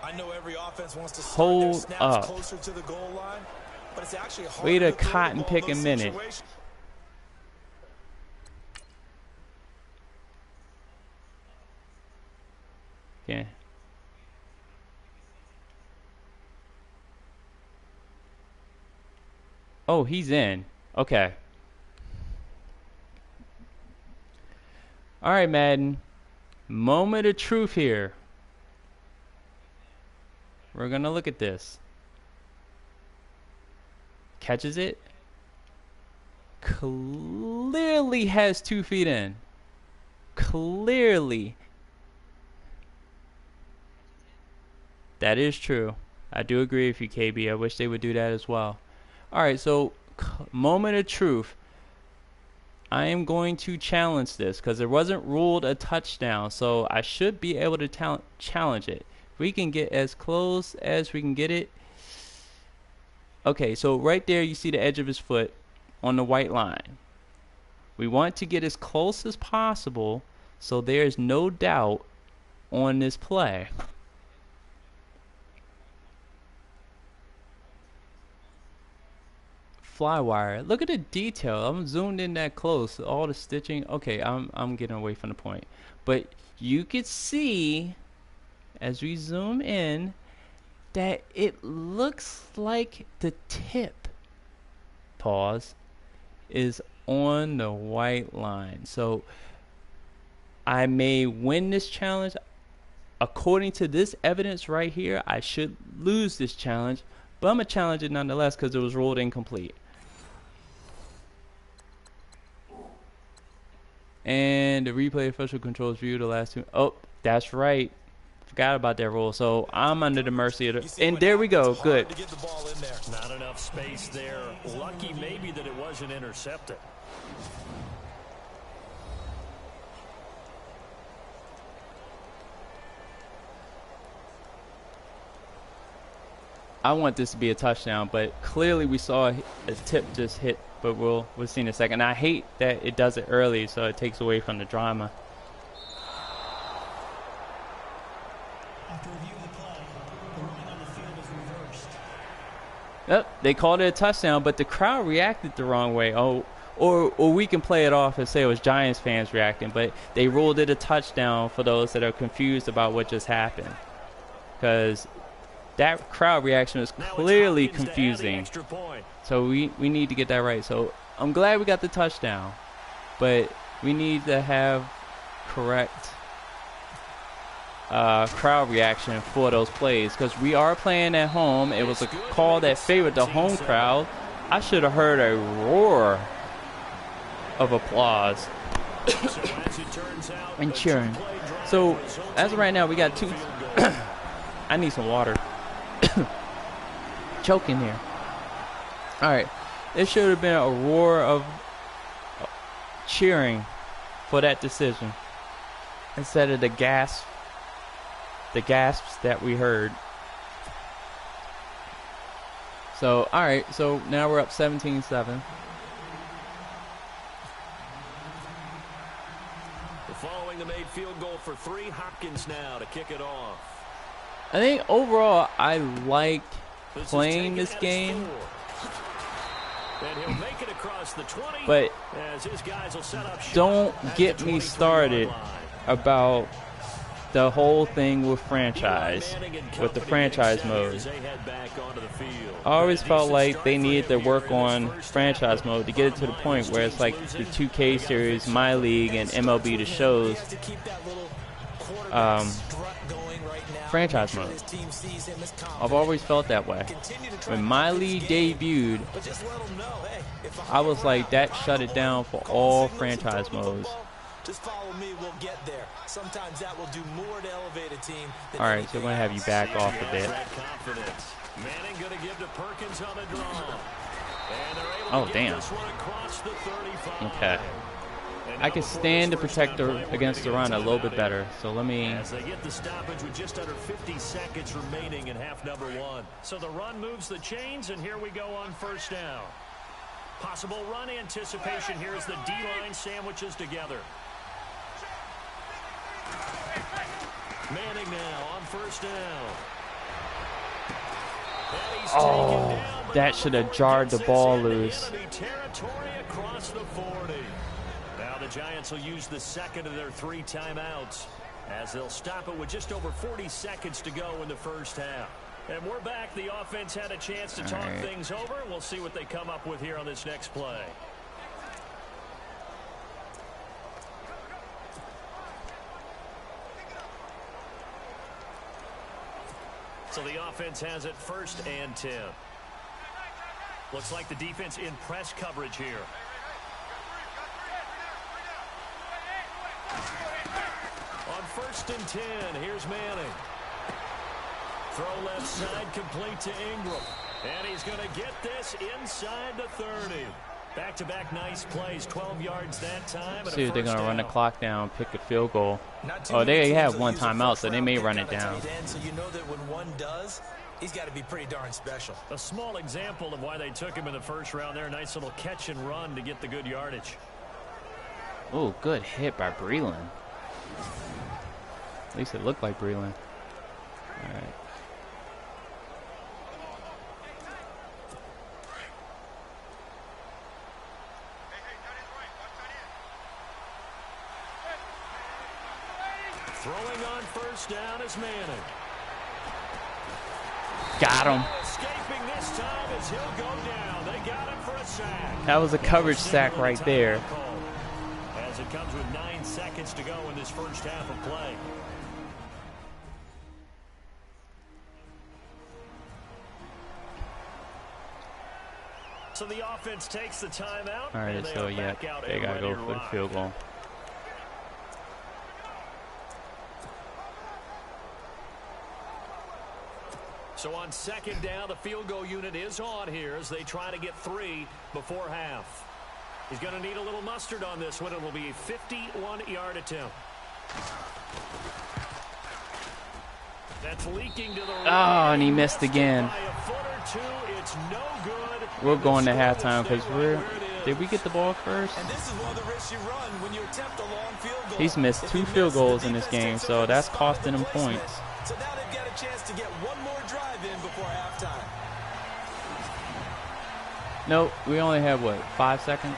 I know every offense wants to start Hold their snaps up. closer to the goal line, but it's actually hard Wait a to throw the cotton ball in pick a those minute. situations. Okay. Oh, he's in. Okay. All right, Madden. Moment of truth here. We're going to look at this. Catches it. Clearly has 2 feet in. Clearly. That is true. I do agree with you, KB. I wish they would do that as well. All right, so moment of truth. I am going to challenge this because it wasn't ruled a touchdown, so I should be able to challenge it. If we can get as close as we can get it. Okay, so right there you see the edge of his foot on the white line. We want to get as close as possible so there's no doubt on this play. Flywire. Look at the detail. I'm zoomed in that close. All the stitching. Okay, I'm getting away from the point. But you could see as we zoom in that it looks like the tip, pause, is on the white line. So I may win this challenge. According to this evidence right here, I should lose this challenge, but I'm going to challenge it nonetheless because it was ruled incomplete. And the replay official controls view the last 2. Oh, that's right. Forgot about that rule. So I'm under the mercy of the... And there we go. Good. To get the ball in there. Not enough space there. Lucky maybe that it wasn't intercepted. I want this to be a touchdown, but clearly we saw a tip just hit, but we'll see in a second. I hate that it does it early, so it takes away from the drama. After reviewing the play, the ruling on the field is reversed. Yep, they called it a touchdown, but the crowd reacted the wrong way. Oh, or we can play it off and say it was Giants fans reacting, but they ruled it a touchdown for those that are confused about what just happened. Because that crowd reaction was clearly confusing. So we need to get that right. So I'm glad we got the touchdown, but we need to have correct crowd reaction for those plays, because we are playing at home. It was a call that favored the home crowd. I should have heard a roar of applause and cheering. So as of right now, we got two. I need some water. Choking here. All right, there should have been a roar of cheering for that decision instead of the gasps that we heard. So all right, so now we're up 17-7. Following the made field goal for 3, Hopkins now to kick it off. I think overall I like playing this game, and he'll make it across the 20, but as his guys will set up don't get me started about the whole thing with franchise, with the franchise mode. I always felt like they needed to work on franchise mode to get it to the point where it's like the 2K series, My League, and MLB The Show's franchise mode. I've always felt that way. When My League debuted, I was like, that shut it down for all franchise modes. Just follow me, we'll get there. Sometimes that will do more to elevate a team. All right, so we're going to have you back off a bit. Manning going to give to Perkins on the draw. Oh, damn. Okay. I can stand to protect against the run a little bit better. So let me... As they get the stoppage with just under 50 seconds remaining in half number 1. So the run moves the chains, and here we go on first down. Possible run anticipation here as the D-line sandwiches together. Manning now on first down. Oh, that should have jarred the ball loose. Territory across the 40. Now the Giants will use the second of their 3 timeouts as they'll stop it with just over 40 seconds to go in the first half. And we're back. The offense had a chance to talk things over. We'll see what they come up with here on this next play. So the offense has it 1st and 10. Looks like the defense in press coverage here. On 1st and 10, here's Manning. Throw left side, complete to Ingram. And he's going to get this inside the 30. Back-to-back nice plays, 12 yards that time. See if they're going to run the clock down, pick a field goal. Oh, they have one timeout, so they may run it down. So you know that when one does, he's got to be pretty darn special. A small example of why they took him in the first round there. Nice little catch and run to get the good yardage. Oh, good hit by Breland. At least it looked like Breland. All right. Throwing on first down is Manning. Got him. Escaping this time as he'll go down. They got him for a sack. That was a coverage sack right there. As it comes with 9 seconds to go in this first half of play. So the offense takes the timeout. All right, so yeah, they got to go for the field goal. So on second down, the field goal unit is on here as they try to get 3 before half. He's going to need a little mustard on this one. It will be a 51-yard attempt. That's leaking to the right. Oh, and he missed again. By a foot or two. It's no good. We're going to halftime because did we get the ball first? And this is one of the risks you run when you attempt a long field goal. He's missed 2 field goals in this game, so that's costing him points. So now they've got a chance to get one more drive in before halftime. Nope, we only have, what, 5 seconds?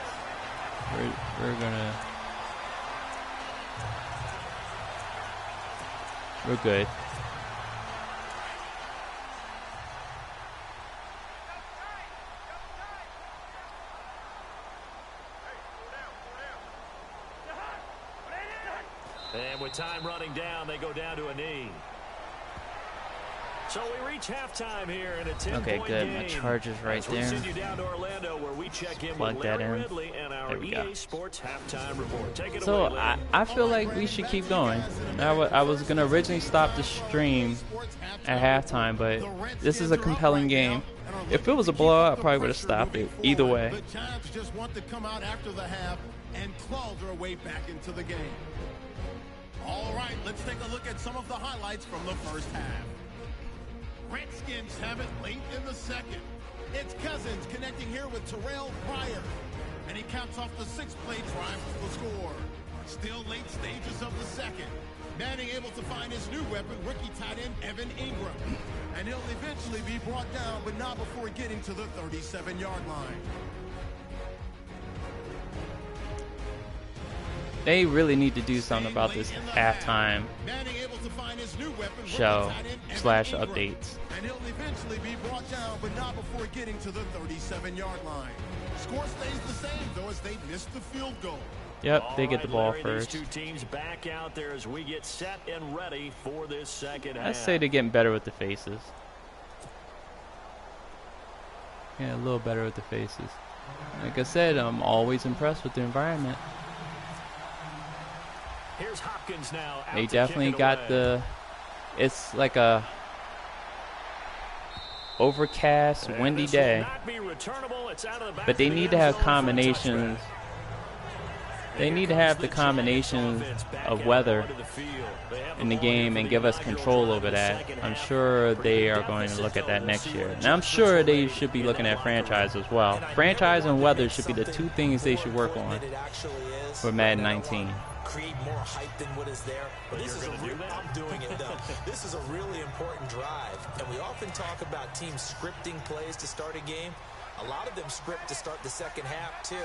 We're gonna... We're good. And with time running down, they go down to a knee. So we reach halftime here in a 10-point Okay, good. game. My charger's right As we there. send you down to Orlando, where we check in Plug with that Larry in. Ridley and our There we go. EA Sports halftime report. Take it So away, Larry. I feel like we should keep going. I was gonna originally stop the stream at halftime, but this is a compelling game. If it was a blowout, I probably would have stopped it. Either way. The Giants just want to come out after the half and claw their way back into the game. All right, let's take a look at some of the highlights from the first half. Redskins have it late in the second. It's Cousins connecting here with Terrell Pryor. And he caps off the 6-play drive to the score. Still late stages of the second. Manning able to find his new weapon, rookie tight end Evan Ingram. And he'll eventually be brought down, but not before getting to the 37-yard line. They really need to do something about this halftime show / updates. And he'll eventually be brought down, but not before getting to the 37-yard line. Score stays the same, though, as they missed the field goal. Yep, they get the ball Larry, first. These two teams back out there as we get set and ready for this second half. I'd say they're getting better with the faces. Yeah, a little better with the faces. Like I said, I'm always impressed with the environment. Here's Hopkins now. They definitely got the... It's like a overcast, windy day. But they need to have combinations. They need to have the combinations of weather in the game and give us control over that. I'm sure they are going to look at that next year. And I'm sure they should be looking at franchise as well. Franchise and weather should be the 2 things they should work on for Madden 19. Create more hype than what is there. But this is I'm doing it though. This is a really important drive, and we often talk about teams scripting plays to start a game. A lot of them script to start the second half too,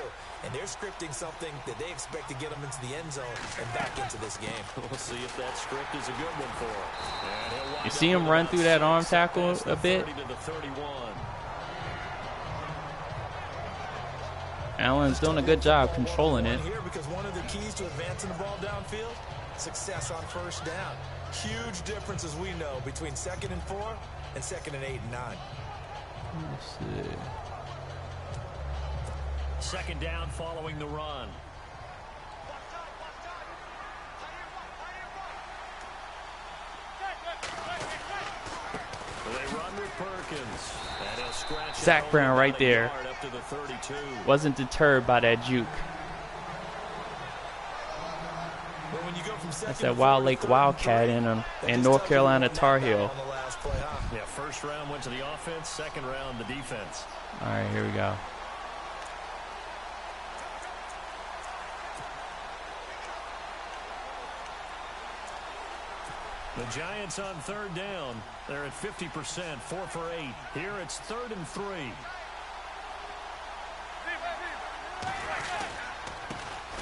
and they're scripting something that they expect to get them into the end zone and back into this game. We'll see if that script is a good one for him. You see him run through that arm tackle a bit? Allen's doing a good job controlling it. Here because one of the keys to advancing the ball downfield, success on first down. Huge difference, as we know, between 2nd and 4 and 2nd and 8 and 9. Let's see. Second down following the run. They run with Perkins. And he'll scratch Zach Brown right there. Up to the 32. Wasn't deterred by that juke. That's that Wild Lake Wildcat in him, and North Carolina Tar Heel. Yeah, first round went to the offense, second round the defense. All right, here we go. The Giants on third down. They're at 50%, 4 for 8. Here it's 3rd and 3.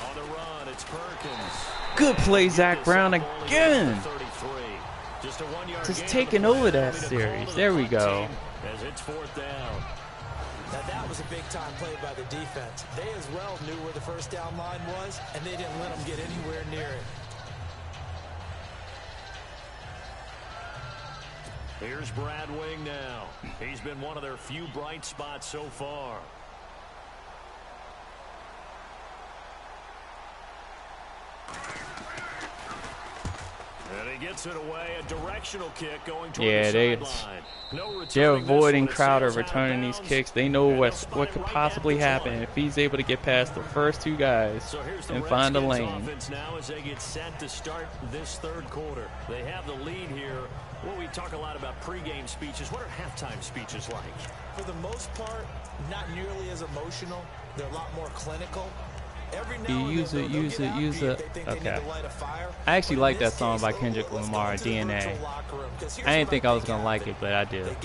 On the run, it's Perkins. Good play, Zach Brown again. Just taking over that series. There we go. As it's 4th down. Now that was a big-time play by the defense. They as well knew where the first down line was, and they didn't let them get anywhere near it. Here's Brad Wing now. He's been one of their few bright spots so far. And he gets it away. A directional kick going toward Yeah, the sideline. they're avoiding Crowder returning these kicks. They know what could possibly happen if he's able to get past the first two guys and find a lane. Offense now as they get set to start this third quarter. They have the lead here. Well, we talk a lot about pregame speeches. What are halftime speeches like? For the most part, not nearly as emotional. They're a lot more clinical. Every now Use it. Okay. I actually like that song by Kendrick Lamar, DNA. I didn't think I was going to like it, but I did.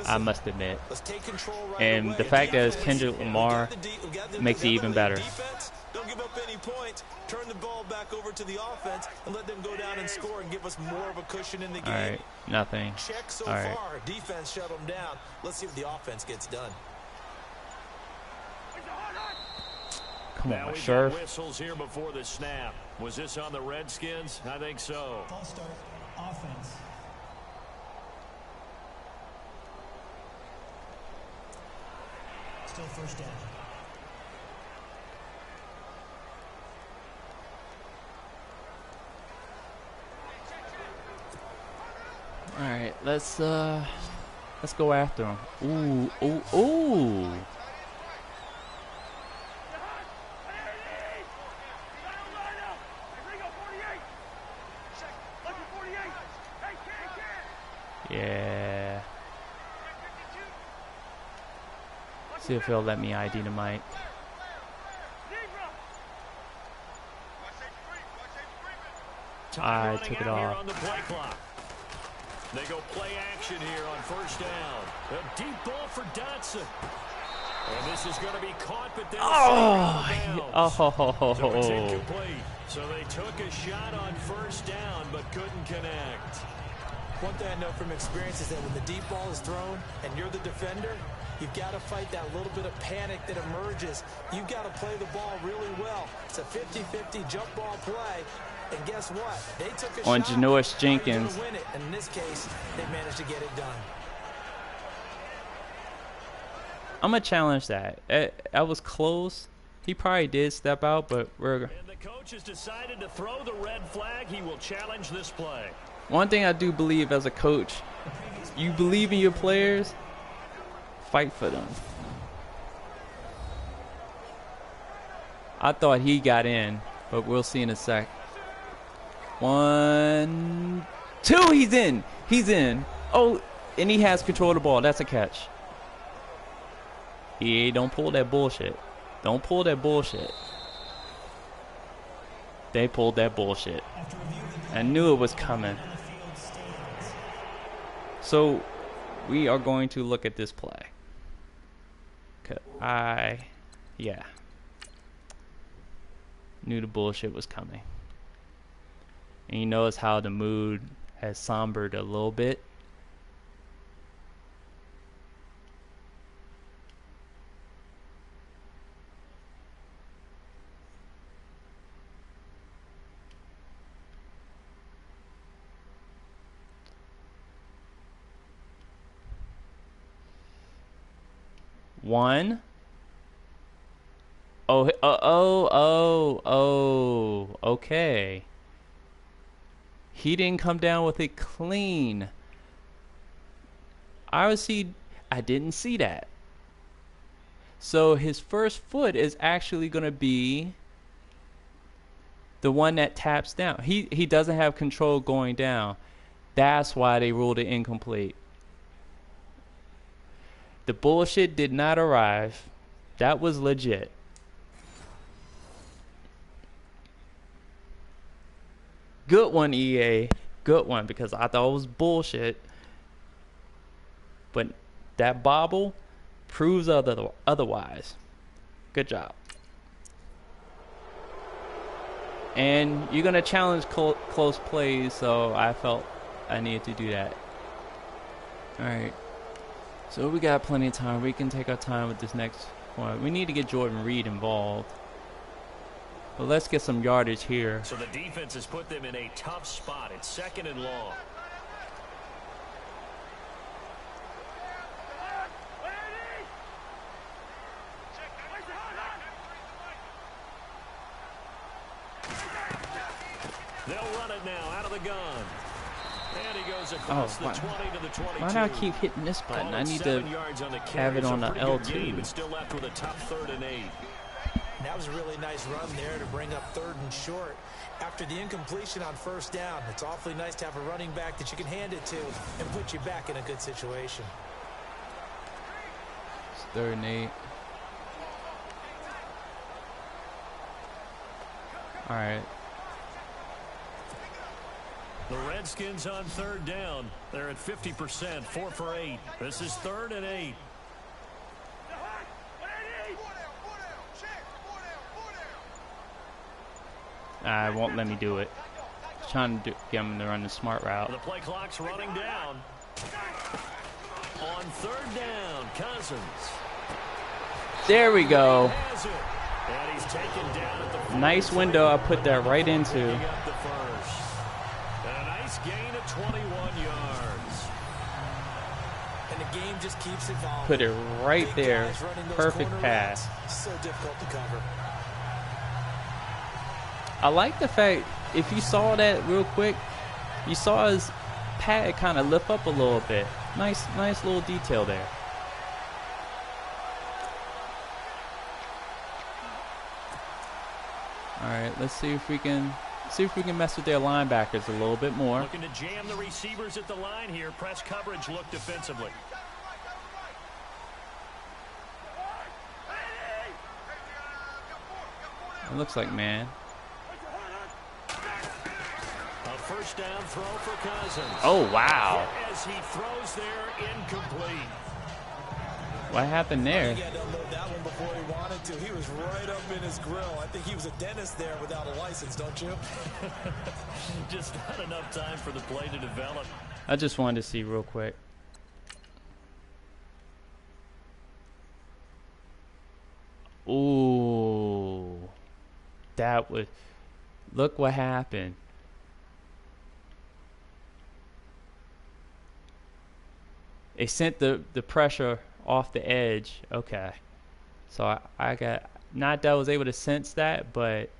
I must admit. And the fact that it's Kendrick Lamar makes it even better. Don't give up any points. Turn the ball back over to the offense and let them go down and score and give us more of a cushion in the game. All right, nothing. Check so All right. far. Defense shut them down. Let's see if the offense gets done. Come Now on, we Sheriff. got whistles here before the snap. Was this on the Redskins? I think so. Ball start. Offense. Still first down. All right, let's go after him. Ooh. Yeah. See if he'll let me ID the mic. I took it off. They go play action here on first down. A deep ball for Dotson. And this is going to be caught, but then so it's incomplete. So they took a shot on first down, but couldn't connect. One thing I know from experience is that when the deep ball is thrown and you're the defender, you've got to fight that little bit of panic that emerges. You've got to play the ball really well. It's a 50-50 jump ball play. And guess what? They took a on shot. Janoris Jenkins. Win it. And in this case, they managed to get it done. I'm going to challenge that. I was close. He probably did step out, but we're... And the coach has decided to throw the red flag. He will challenge this play. One thing I do believe as a coach, you believe in your players, fight for them. I thought he got in, but we'll see in a sec. 1, 2, he's in. He's in. Oh, and he has control of the ball. That's a catch. Don't pull that bullshit. Don't pull that bullshit. They pulled that bullshit. I knew it was coming. So, we are going to look at this play. Yeah. Knew the bullshit was coming. And you notice how the mood has sombered a little bit. One. Okay. He didn't come down with it clean. I didn't see that. So his first foot is actually going to be the one that taps down. He doesn't have control going down. That's why they ruled it incomplete. The bullshit did not arrive. That was legit. Good one, EA. Good one, because I thought it was bullshit. But that bobble proves otherwise. Good job. And you're going to challenge close plays, so I felt I needed to do that. Alright. So we got plenty of time. We can take our time with this next one. We need to get Jordan Reed involved. But let's get some yardage here. So the defense has put them in a tough spot. It's 2nd and long. They'll run it now out of the gun. And he goes across the 20 to the 22. Why do I keep hitting this button? I need to have it on the L2. But still left with a tough 3rd and 8. That was a really nice run there to bring up 3rd and short. After the incompletion on 1st down, it's awfully nice to have a running back that you can hand it to and put you back in a good situation. It's 3rd and 8. All right. The Redskins on 3rd down. They're at 50%, 4 for 8. This is 3rd and 8. It won't let me do it. Trying to get him to run the smart route. The play clock's running down. On 3rd down, Cousins. There we go. Has it. And he's taken down at the Nice window. I put that right into. Picking up the first. And a nice gain of 21 yards. And the game just keeps evolving. Put it right there. Perfect pass. So difficult to cover. I like the fact, if you saw that real quick, you saw his pad kind of lift up a little bit. Nice little detail there. All right, let's see if we can mess with their linebackers a little bit more. Looking to jam the receivers at the line here. Press coverage look defensively. It looks like man. A 1st down throw for Cousins. Oh, wow. As he throws there, incomplete. What happened there? He had to unload that one before he wanted to. He was right up in his grill. I think he was a dentist there without a license, don't you? Just not enough time for the play to develop. I just wanted to see real quick. Ooh. That was... Look what happened. It sent the pressure off the edge. Okay. So I got... Not that I was able to sense that, but...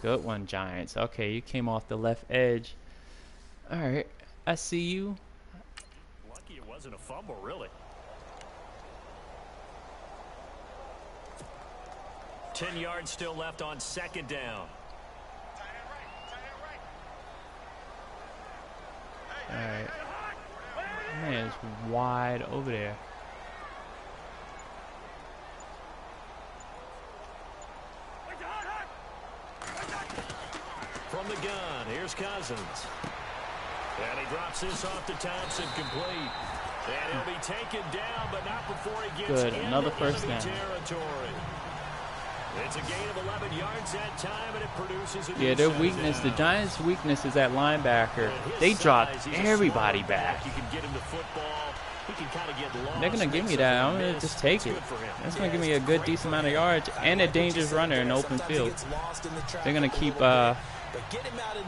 Good one, Giants. Okay, you came off the left edge. All right, I see you. Lucky it wasn't a fumble, really. 10 yards still left on 2nd down. All right. Man, it's wide over there. From the gun, here's Cousins. And he drops this off to Thompson, complete. And he'll be taken down, but not before he gets Good, another into first enemy down. territory. It's a gain of 11 yards that time, and it produces a Yeah, new their set weakness, the down. Giants' weakness is at linebacker. They dropped everybody back. You can get him to football. He can kind of get lost. They're going to give me that. I'm going to just take it. That's going to give me a good, decent amount of yards and a dangerous runner in the open field. They're going to keep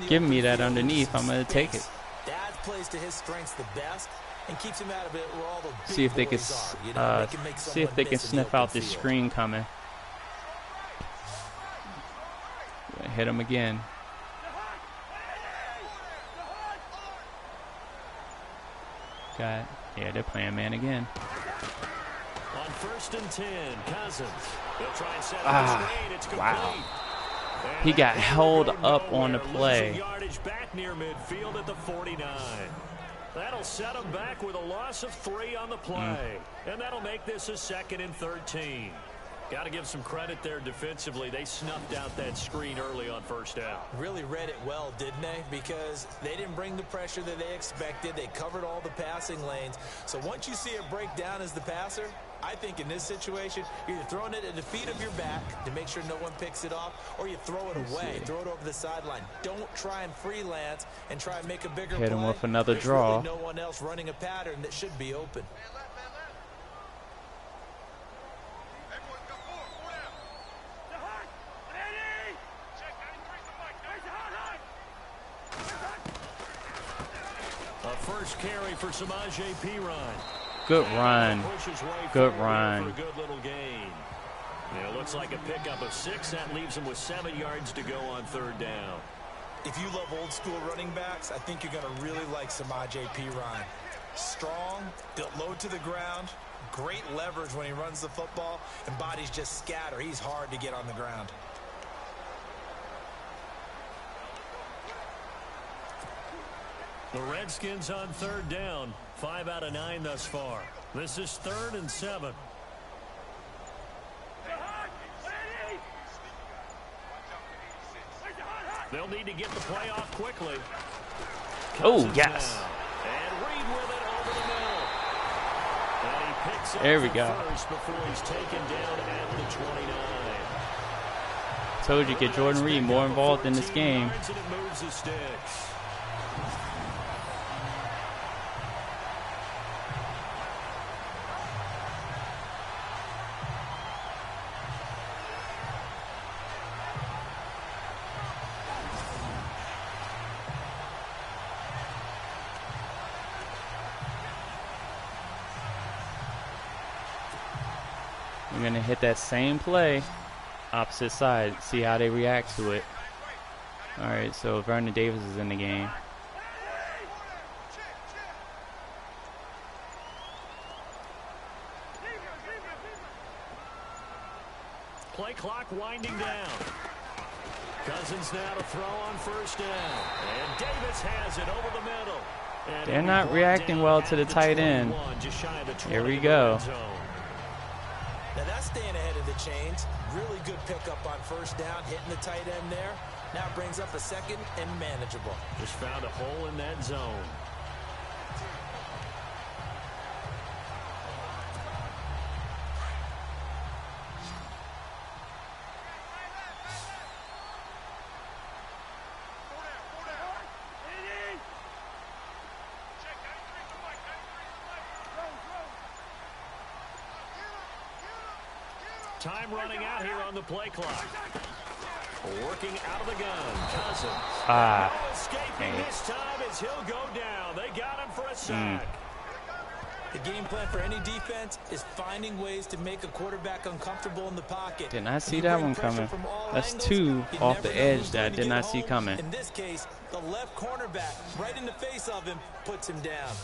giving me that underneath. I'm going to take it. That plays to his strengths the best and keeps him out of it where all the big See if they can, boys are. You know, they can make see if someone they can miss in the sniff out open this field. screen coming. Hit him again. Got, yeah, they're playing man again. On 1st and 10, Cousins. They'll try and set Ah, screen. It's complete. wow. And He got they're held going up on the nowhere, play. losing yardage back near midfield at the 49. That'll set him back with a loss of 3 on the play. And that'll make this a 2nd and 13. Got to give some credit there defensively. They snuffed out that screen early on 1st down. Really read it well, didn't they? Because they didn't bring the pressure that they expected. They covered all the passing lanes. So once you see it break down as the passer, I think in this situation, you're either throwing it at the feet of your back to make sure no one picks it off, or you throw it away, throw it over the sideline. Don't try and freelance and try and make a bigger play. Hit him with another There's draw. really no one else running a pattern that should be open. carry for Samaje Perine. Good run. Good run. For a good little gain. Yeah, it looks like a pickup of 6. That leaves him with 7 yards to go on 3rd down. If you love old school running backs, I think you're going to really like Samaje Perine. Strong, built low to the ground, great leverage when he runs the football, and bodies just scatter. He's hard to get on the ground. The Redskins on 3rd down. 5 out of 9 thus far. This is 3rd and 7. They'll need to get the play off quickly. Oh, yes. And Reed with it over the middle. And he picks up there we go. First before he's taken down at the 29. Told you, get Jordan Reed more involved in this game. And it moves the sticks. We're going to hit that same play, opposite side, see how they react to it. All right, so Vernon Davis is in the game. Play clock winding down. Cousins now to throw on 1st down. And Davis has it over the middle. And they're not reacting well to the tight end. Here we go. Now that's staying ahead of the chains. Really good pickup on 1st down, hitting the tight end there. Now brings up a 2nd and manageable. Just found a hole in that zone. Time running out here on the play clock. Working out of the gun. Cousins. No escaping this time as he'll go down. They got him for a sack. The game plan for any defense is finding ways to make a quarterback uncomfortable in the pocket. Did not see that one coming. That's 2 off the edge that I did not see coming. In this case, the left cornerback right in the face of him puts him down.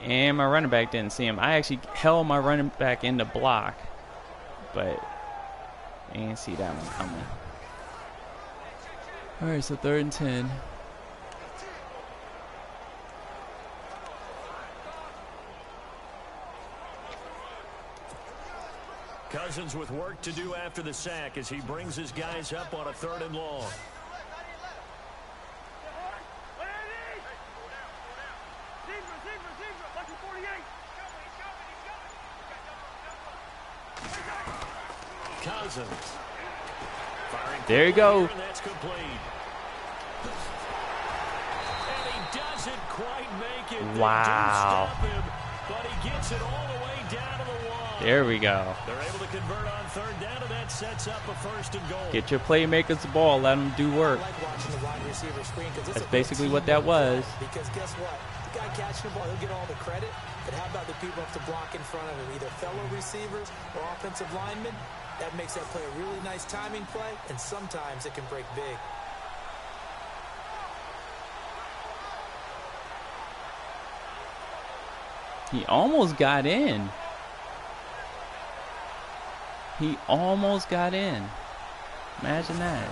And my running back didn't see him. I actually held my running back in the block, but I didn't see that one coming. All right, so 3rd and 10. Cousins with work to do after the sack as he brings his guys up on a 3rd and long. Cousins. There you go. And that's complete. And he doesn't quite make it. Wow. They do stop him, but he gets it all the way down to the line. There we go. They're able to convert on 3rd down, and that sets up a 1st and goal. Get your playmakers the ball. Let them do work. I like watching the wide receiver screen because That's basically what that was. Because guess what? The guy catching the ball, he'll get all the credit. But how about the people who have to block in front of him, either fellow receivers or offensive linemen? That makes that play a really nice timing play, and sometimes it can break big. He almost got in. He almost got in. Imagine that.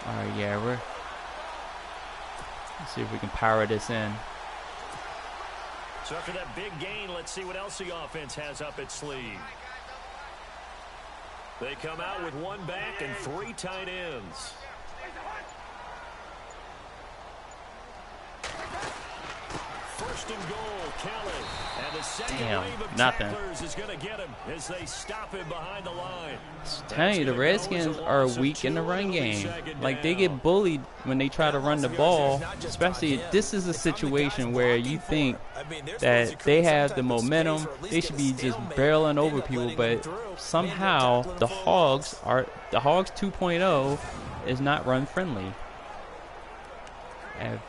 All right, yeah, let's see if we can power this in. So after that big gain, let's see what else the offense has up its sleeve. They come out with 1 back and 3 tight ends. first and goal, Kelly. And the second Damn, wave of nothing. tacklers is going to get him as they stop him behind the line. Telling you, the Redskins are weak in the run game. Like, they get bullied when they try to run the ball. Especially, this is a situation where you think that they have the momentum. They should be just barreling over people, but somehow the Hogs 2.0 is not run friendly. And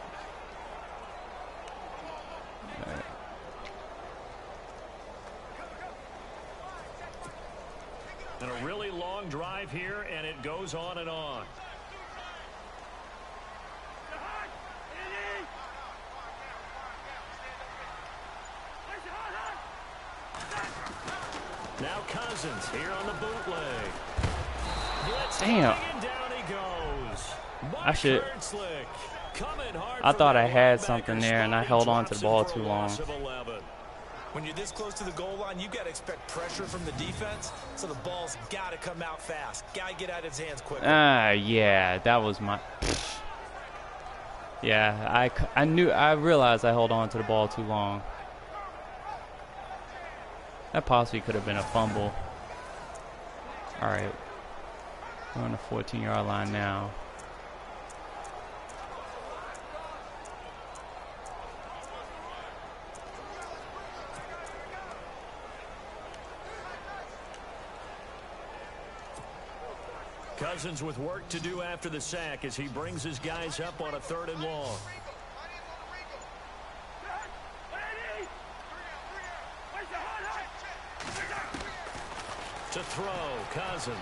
a really long drive here, and it goes on and on. Now Cousins here on the bootleg. damn. And down he goes. I should. I thought I had something there, and I held on to the ball too long. When you're this close to the goal line, you've got to expect pressure from the defense, so the ball's got to come out fast. Got to get out of his hands quickly. Yeah, that was my... Yeah, I realized I held on to the ball too long. That possibly could have been a fumble. All right. We're on the 14-yard line now. Cousins with work to do after the sack as he brings his guys up on a 3rd and long. To throw, Cousins.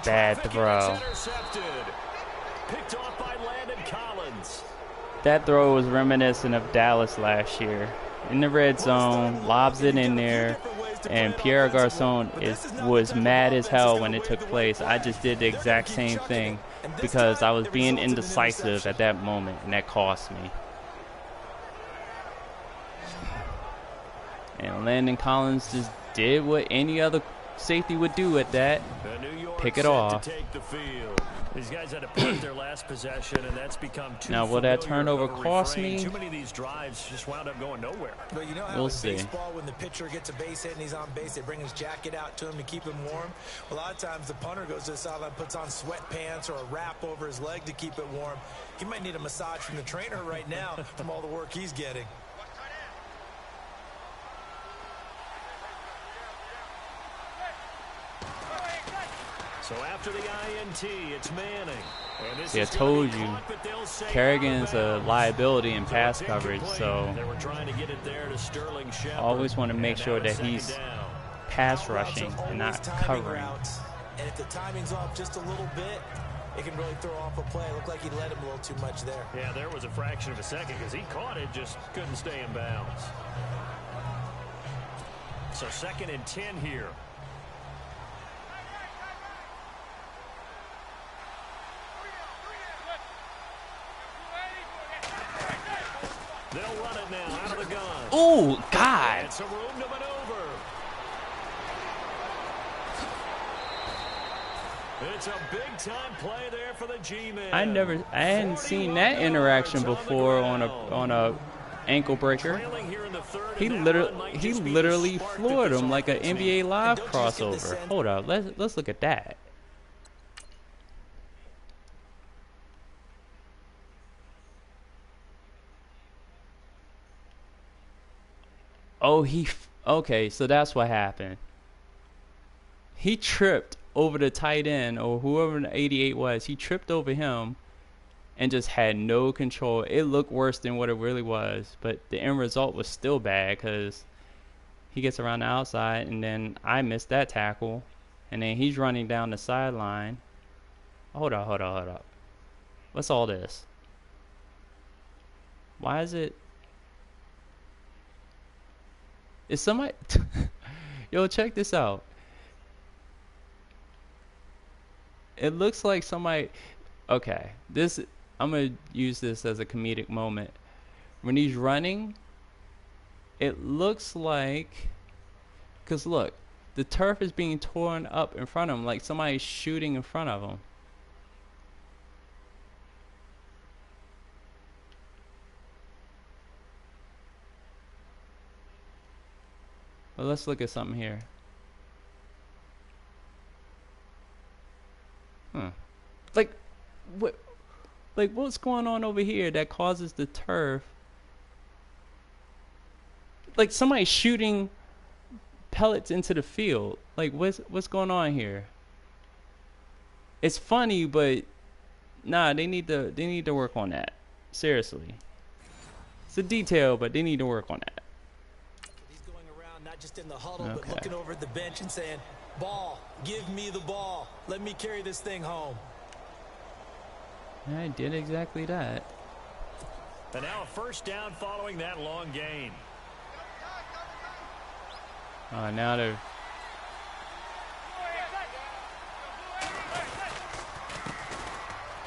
Bad throw. Picked off by Landon Collins. That throw was reminiscent of Dallas last year. In the red zone, lobs it in there, and Pierre Garçon was mad as hell when it took place. I just did the exact same thing because I was being indecisive at that moment, and that cost me. And Landon Collins just did what any other safety would do at that. Pick it off. These guys had to put their last possession, and that's become too now, will that turnover cost me? Too many of these drives just wound up going nowhere. Well, you know how we'll in see. Baseball, when the pitcher gets a base hit and he's on base, they bring his jacket out to him to keep him warm. A lot of times, the punter goes to the sideline, puts on sweatpants or a wrap over his leg to keep it warm. He might need a massage from the trainer right now from all the work he's getting. So after the INT, it's Manning. See, I told you, Kerrigan's a liability in pass coverage, so I always want to make sure that he's pass rushing and not covering. And if the timing's off just a little bit, it can really throw off a play. It looked like he led him a little too much there. Yeah, there was a fraction of a second because he caught it, just couldn't stay in bounds. So 2nd and 10 here. They'll run it now out of the gun. Oh, God. It's a room to maneuver. It's a big-time play there for the G-Man. I hadn't seen that interaction before on a ankle breaker. He literally floored him like an NBA Live crossover. Hold up, let's look at that. Oh, okay, so that's what happened. He tripped over the tight end, or whoever the 88 was. He tripped over him and just had no control. It looked worse than what it really was, but the end result was still bad because he gets around the outside, and then I missed that tackle, and then he's running down the sideline. Hold up. What's all this? Why is it? Is somebody... Yo, check this out. It looks like somebody... Okay, I'm going to use this as a comedic moment. When he's running, it looks like... Because look, the turf is being torn up in front of him, like somebody's shooting in front of him. Well, let's look at something here. Like, what? Like, what's going on over here that causes the turf? Like, somebody's shooting pellets into the field. Like, what's going on here? It's funny, but nah, they need to work on that. Seriously. It's a detail, but they need to work on that. He's going around not just in the huddle, but looking over at the bench and saying, "Ball, give me the ball. Let me carry this thing home." I did exactly that. And now a first down following that long gain. Now they're...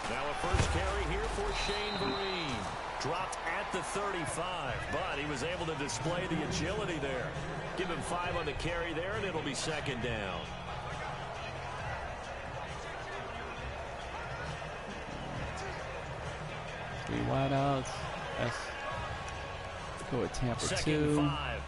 Now a first carry here for Shane Vereen. Dropped at the 35, but he was able to display the agility there. Give him 5 on the carry there, and it'll be second down. 3 wideouts. Let's go with Tampa 2. Second 5.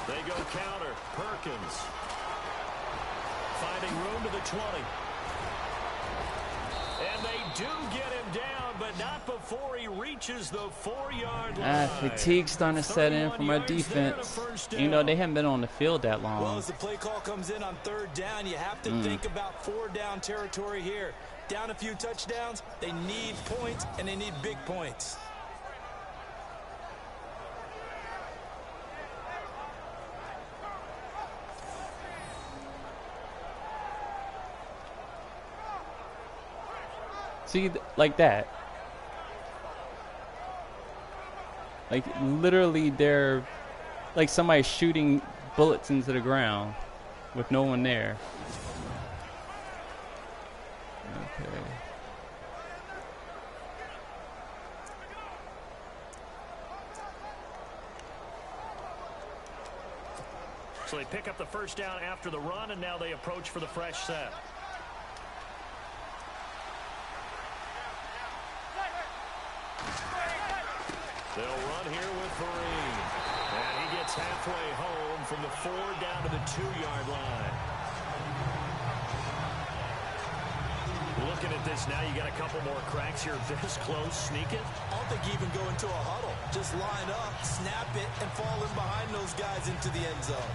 They go counter. Perkins finding room to the 20. And they do get him down, but not before he reaches the 4-yard line. Fatigue's starting to set in from our defense. You know, they haven't been on the field that long. Well, as the play call comes in on 3rd down, you have to think about 4-down territory here. Down a few touchdowns, they need points, and they need big points. See, like that. Like, literally, they're like somebody shooting bullets into the ground with no one there. Okay. So they pick up the first down after the run, and now they approach for the fresh set. They'll run here with Vereen. And he gets halfway home from the 4 down to the 2-yard line. Looking at this now, you got a couple more cracks here. This close, sneak it. I don't think you even go into a huddle. Just line up, snap it, and fall in behind those guys into the end zone.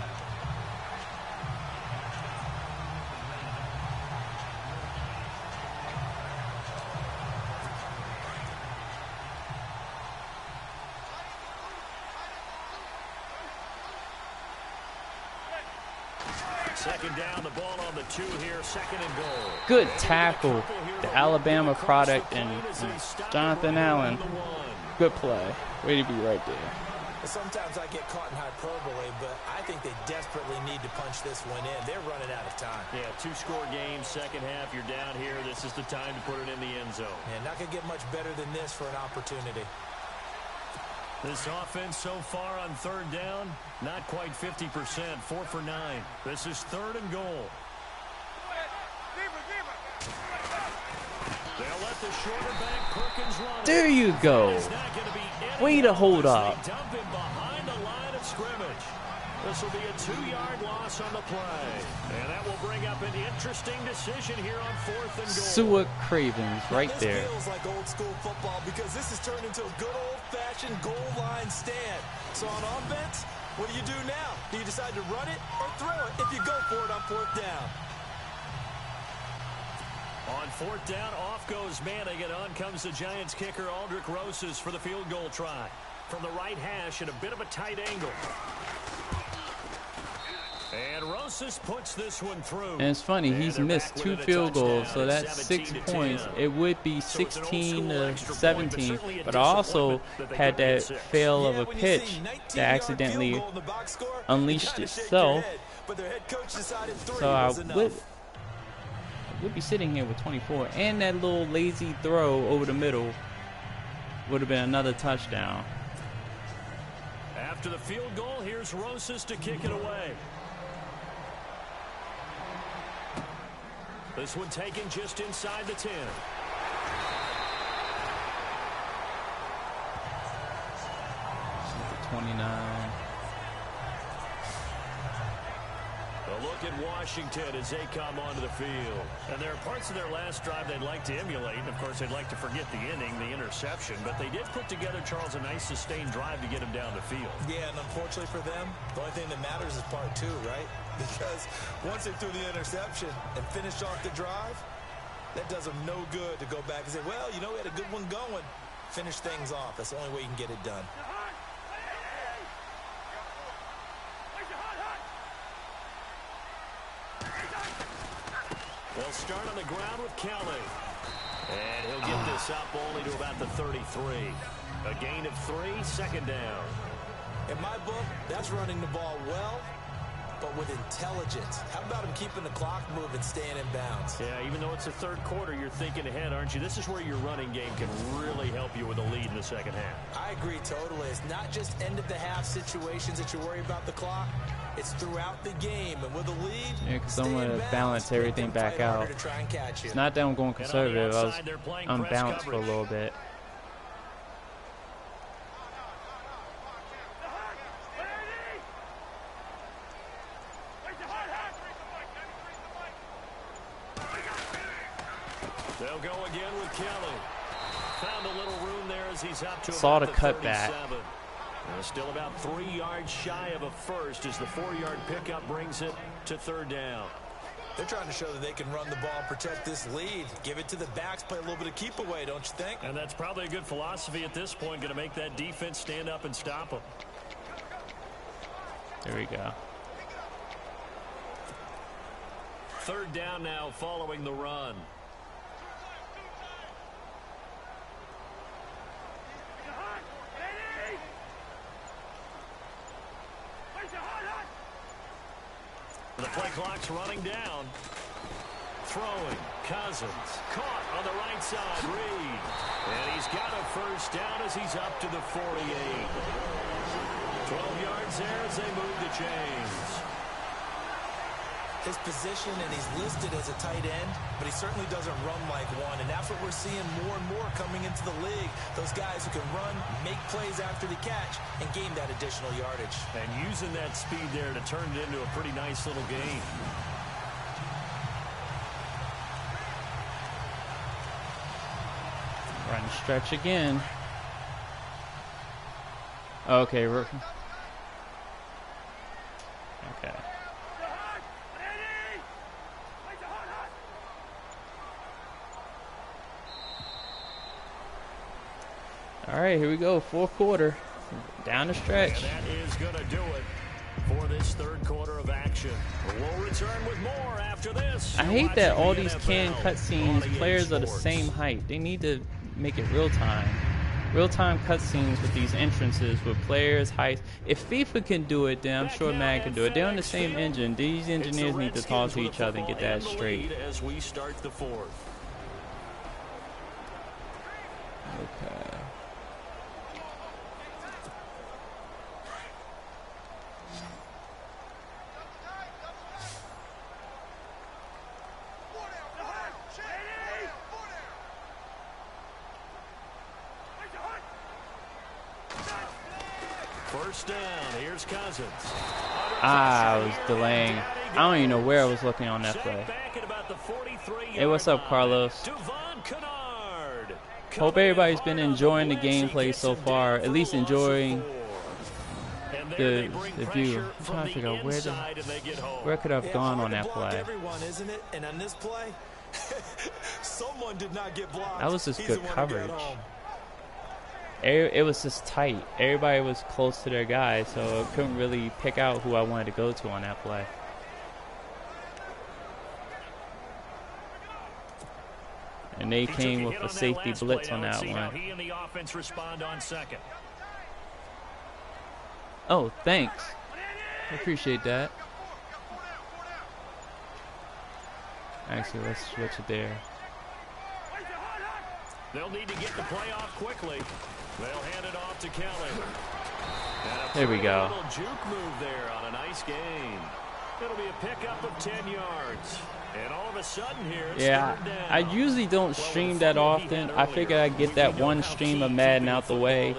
Second down, the ball on the 2 here, 2nd and goal. Good tackle. The Alabama product and Jonathan Allen. Good play. Way to be right there. Sometimes I get caught in hyperbole, but I think they desperately need to punch this one in. They're running out of time. Yeah, 2-score game, second half. You're down here. This is the time to put it in the end zone. And not going to get much better than this for an opportunity. This offense so far on 3rd down, not quite 50%, 4 for 9. This is 3rd and goal. They'll let the shorter back Perkins run. There you go. Way to hold up. Dump him behind the line of scrimmage. This will be a 2-yard loss on the play. And that will bring up an interesting decision here on 4th and goal. Sua Cravens right there. This feels like old school football because this has turned into a good old-fashioned goal line stand. So on offense, what do you do now? Do you decide to run it or throw it if you go for it on 4th down? On 4th down, off goes Manning, and on comes the Giants kicker, Aldrich Rosas, for the field goal try. From the right hash at a bit of a tight angle. And Rosas puts this one through. And it's funny, he's missed 2 field goals, so that's 6 points. It would be 16 to 17, but I also had that fail of a pitch that accidentally unleashed itself. So I would be sitting here with 24, and that little lazy throw over the middle would have been another touchdown. After the field goal, here's Rosas to kick it away. This one taken just inside the 10. The 29. A look at Washington as they come onto the field. And there are parts of their last drive they'd like to emulate. And, of course, they'd like to forget the inning, the interception. But they did put together, Charles, a nice sustained drive to get him down the field. Yeah, and unfortunately for them, the only thing that matters is part 2, right? Because once they threw the interception and finished off the drive, that does them no good to go back and say, well, you know, we had a good one going. Finish things off. That's the only way you can get it done. They'll start on the ground with Kelly. And he'll get this up only to about the 33. A gain of 3, second down. In my book, that's running the ball well, but with intelligence. How about him keeping the clock moving, staying in bounds? Yeah, even though it's the third quarter, you're thinking ahead, aren't you? This is where your running game can really help you with a lead in the second half. I agree totally. It's not just end-of-the-half situations that you worry about the clock. It's throughout the game, and with a lead, yeah, because I want to balance everything back out. It's not that I'm going conservative. I was unbalanced for a little bit. They'll go again with Kelly. Found a little room there as he's up to Saw the about cutback. Still about 3 yards shy of a first as the 4-yard pickup brings it to third down. They're trying to show that they can run the ball, protect this lead, give it to the backs, play a little bit of keep away, don't you think? And that's probably a good philosophy at this point, going to make that defense stand up and stop them. There we go. Third down now following the run. The play clock's running down. Throwing. Cousins. Caught on the right side. Reed. And he's got a first down as he's up to the 48. 12 yards there as they move the chains. His position, and he's listed as a tight end, but he certainly doesn't run like one, and that's what we're seeing more and more coming into the league. Those guys who can run, make plays after the catch, and gain that additional yardage. And using that speed there to turn it into a pretty nice little game. Run stretch again. Okay, okay. All right, here we go. Fourth quarter. Down the stretch. And that is going to do it for this third quarter of action. We'll return with more after this. I hate that all these canned cutscenes, players are the same height. They need to make it real time. Real-time cutscenes with these entrances with players' heights. If FIFA can do it, then I'm sure Madden can do it. They're on the same engine. These engineers need to talk to each other and get that straight. As we start the fourth. Okay. First down, here's Cousins. I was delaying. I don't even know where I was looking on that play. Hey, what's up, Carlos? Hope everybody's been enjoying the gameplay so far. At least enjoying the view. I'm trying to figure out where could I have gone on that play. And on this play, someone did not get blocked. That was just good coverage. It was just tight. Everybody was close to their guy, so I couldn't really pick out who I wanted to go to on that play. And they came with a safety blitz on that one. He and the offense respond on second. Oh, thanks. I appreciate that. Actually, let's switch it there. They'll need to get the play off quickly. They'll hand it off to Kelly. There we go. Little juke move there on a nice gain. It'll be a pickup of 10 yards. And all of a sudden here, it's Yeah, third down. I usually don't stream that often. I figure I get that one stream of Madden out the way.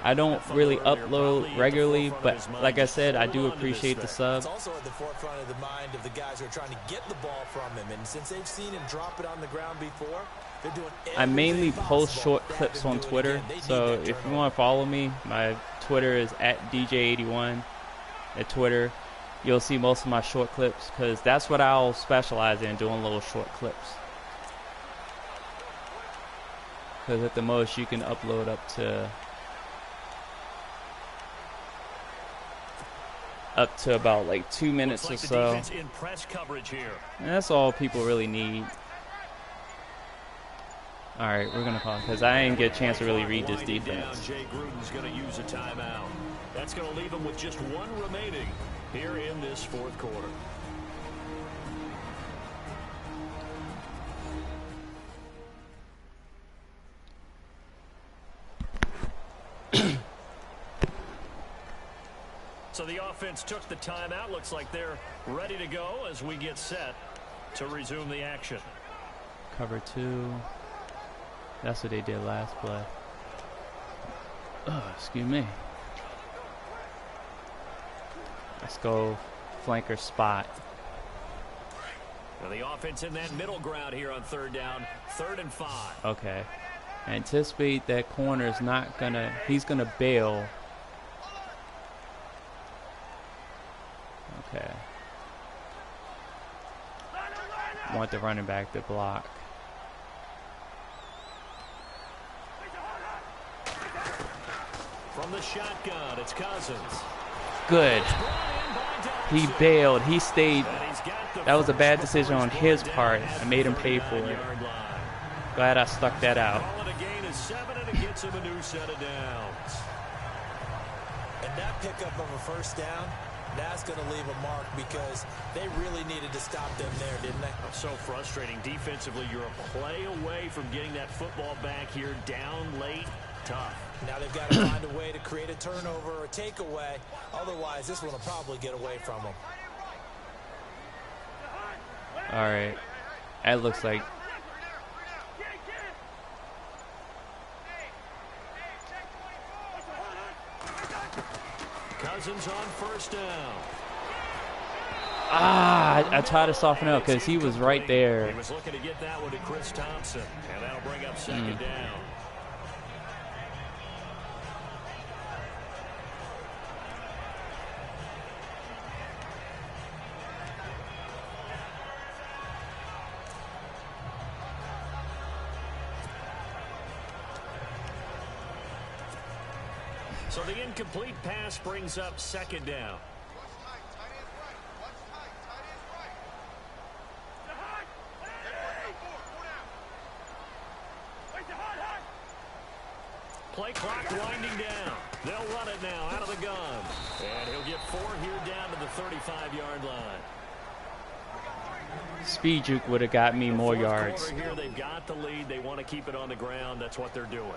I don't really upload regularly, but like I said, I do appreciate the sub. It's also at the forefront of the mind of the guys who are trying to get the ball from him. And since they've seen him drop it on the ground before, they're doing everything I mainly post possible short to have clips him on do it Twitter. again. They need So that if you turnover. want to follow me, my Twitter is @DJ81 at Twitter. You'll see most of my short clips because that's what I'll specialize in, doing little short clips. Because at the most you can upload up to about like 2 minutes or so. In press coverage here. And that's all people really need. All right, we're gonna pause because I didn't get a chance to really read this Winding down, defense. Jay Gruden's going to use a timeout. That's going to leave him with just one remaining here in this fourth quarter. So the offense took the timeout. Looks like they're ready to go as we get set to resume the action. Cover 2. That's what they did last play. Oh, excuse me. Let's go flanker spot. Now the offense in that middle ground here on third down, 3rd and 5. Okay. Anticipate that corner is not gonna, he's gonna bail. Okay. Want the running back to block. From the shotgun, it's Cousins. Good. He bailed. He stayed. That was a bad decision on his part. I made him pay for it. Glad I stuck that out. Call it a gain of 7, and it gets him a new set of downs. And that pickup of a first down, that's going to leave a mark because they really needed to stop them there, didn't they? So frustrating. Defensively, you're a play away from getting that football back here down late. Tough. Now they've got to find a way to create a turnover or a takeaway. Otherwise, this one will probably get away from them. All right. That looks like. Cousins on first down. I tried to soften up because he was right there. He was looking to get that one to Chris Thompson, and that'll bring up 2nd down. So the incomplete pass brings up 2nd down. Play clock winding down. They'll run it now out of the gun. And he'll get 4 here down to the 35-yard line. Speed juke would have got me more yards. Here, they've got the lead. They want to keep it on the ground. That's what they're doing.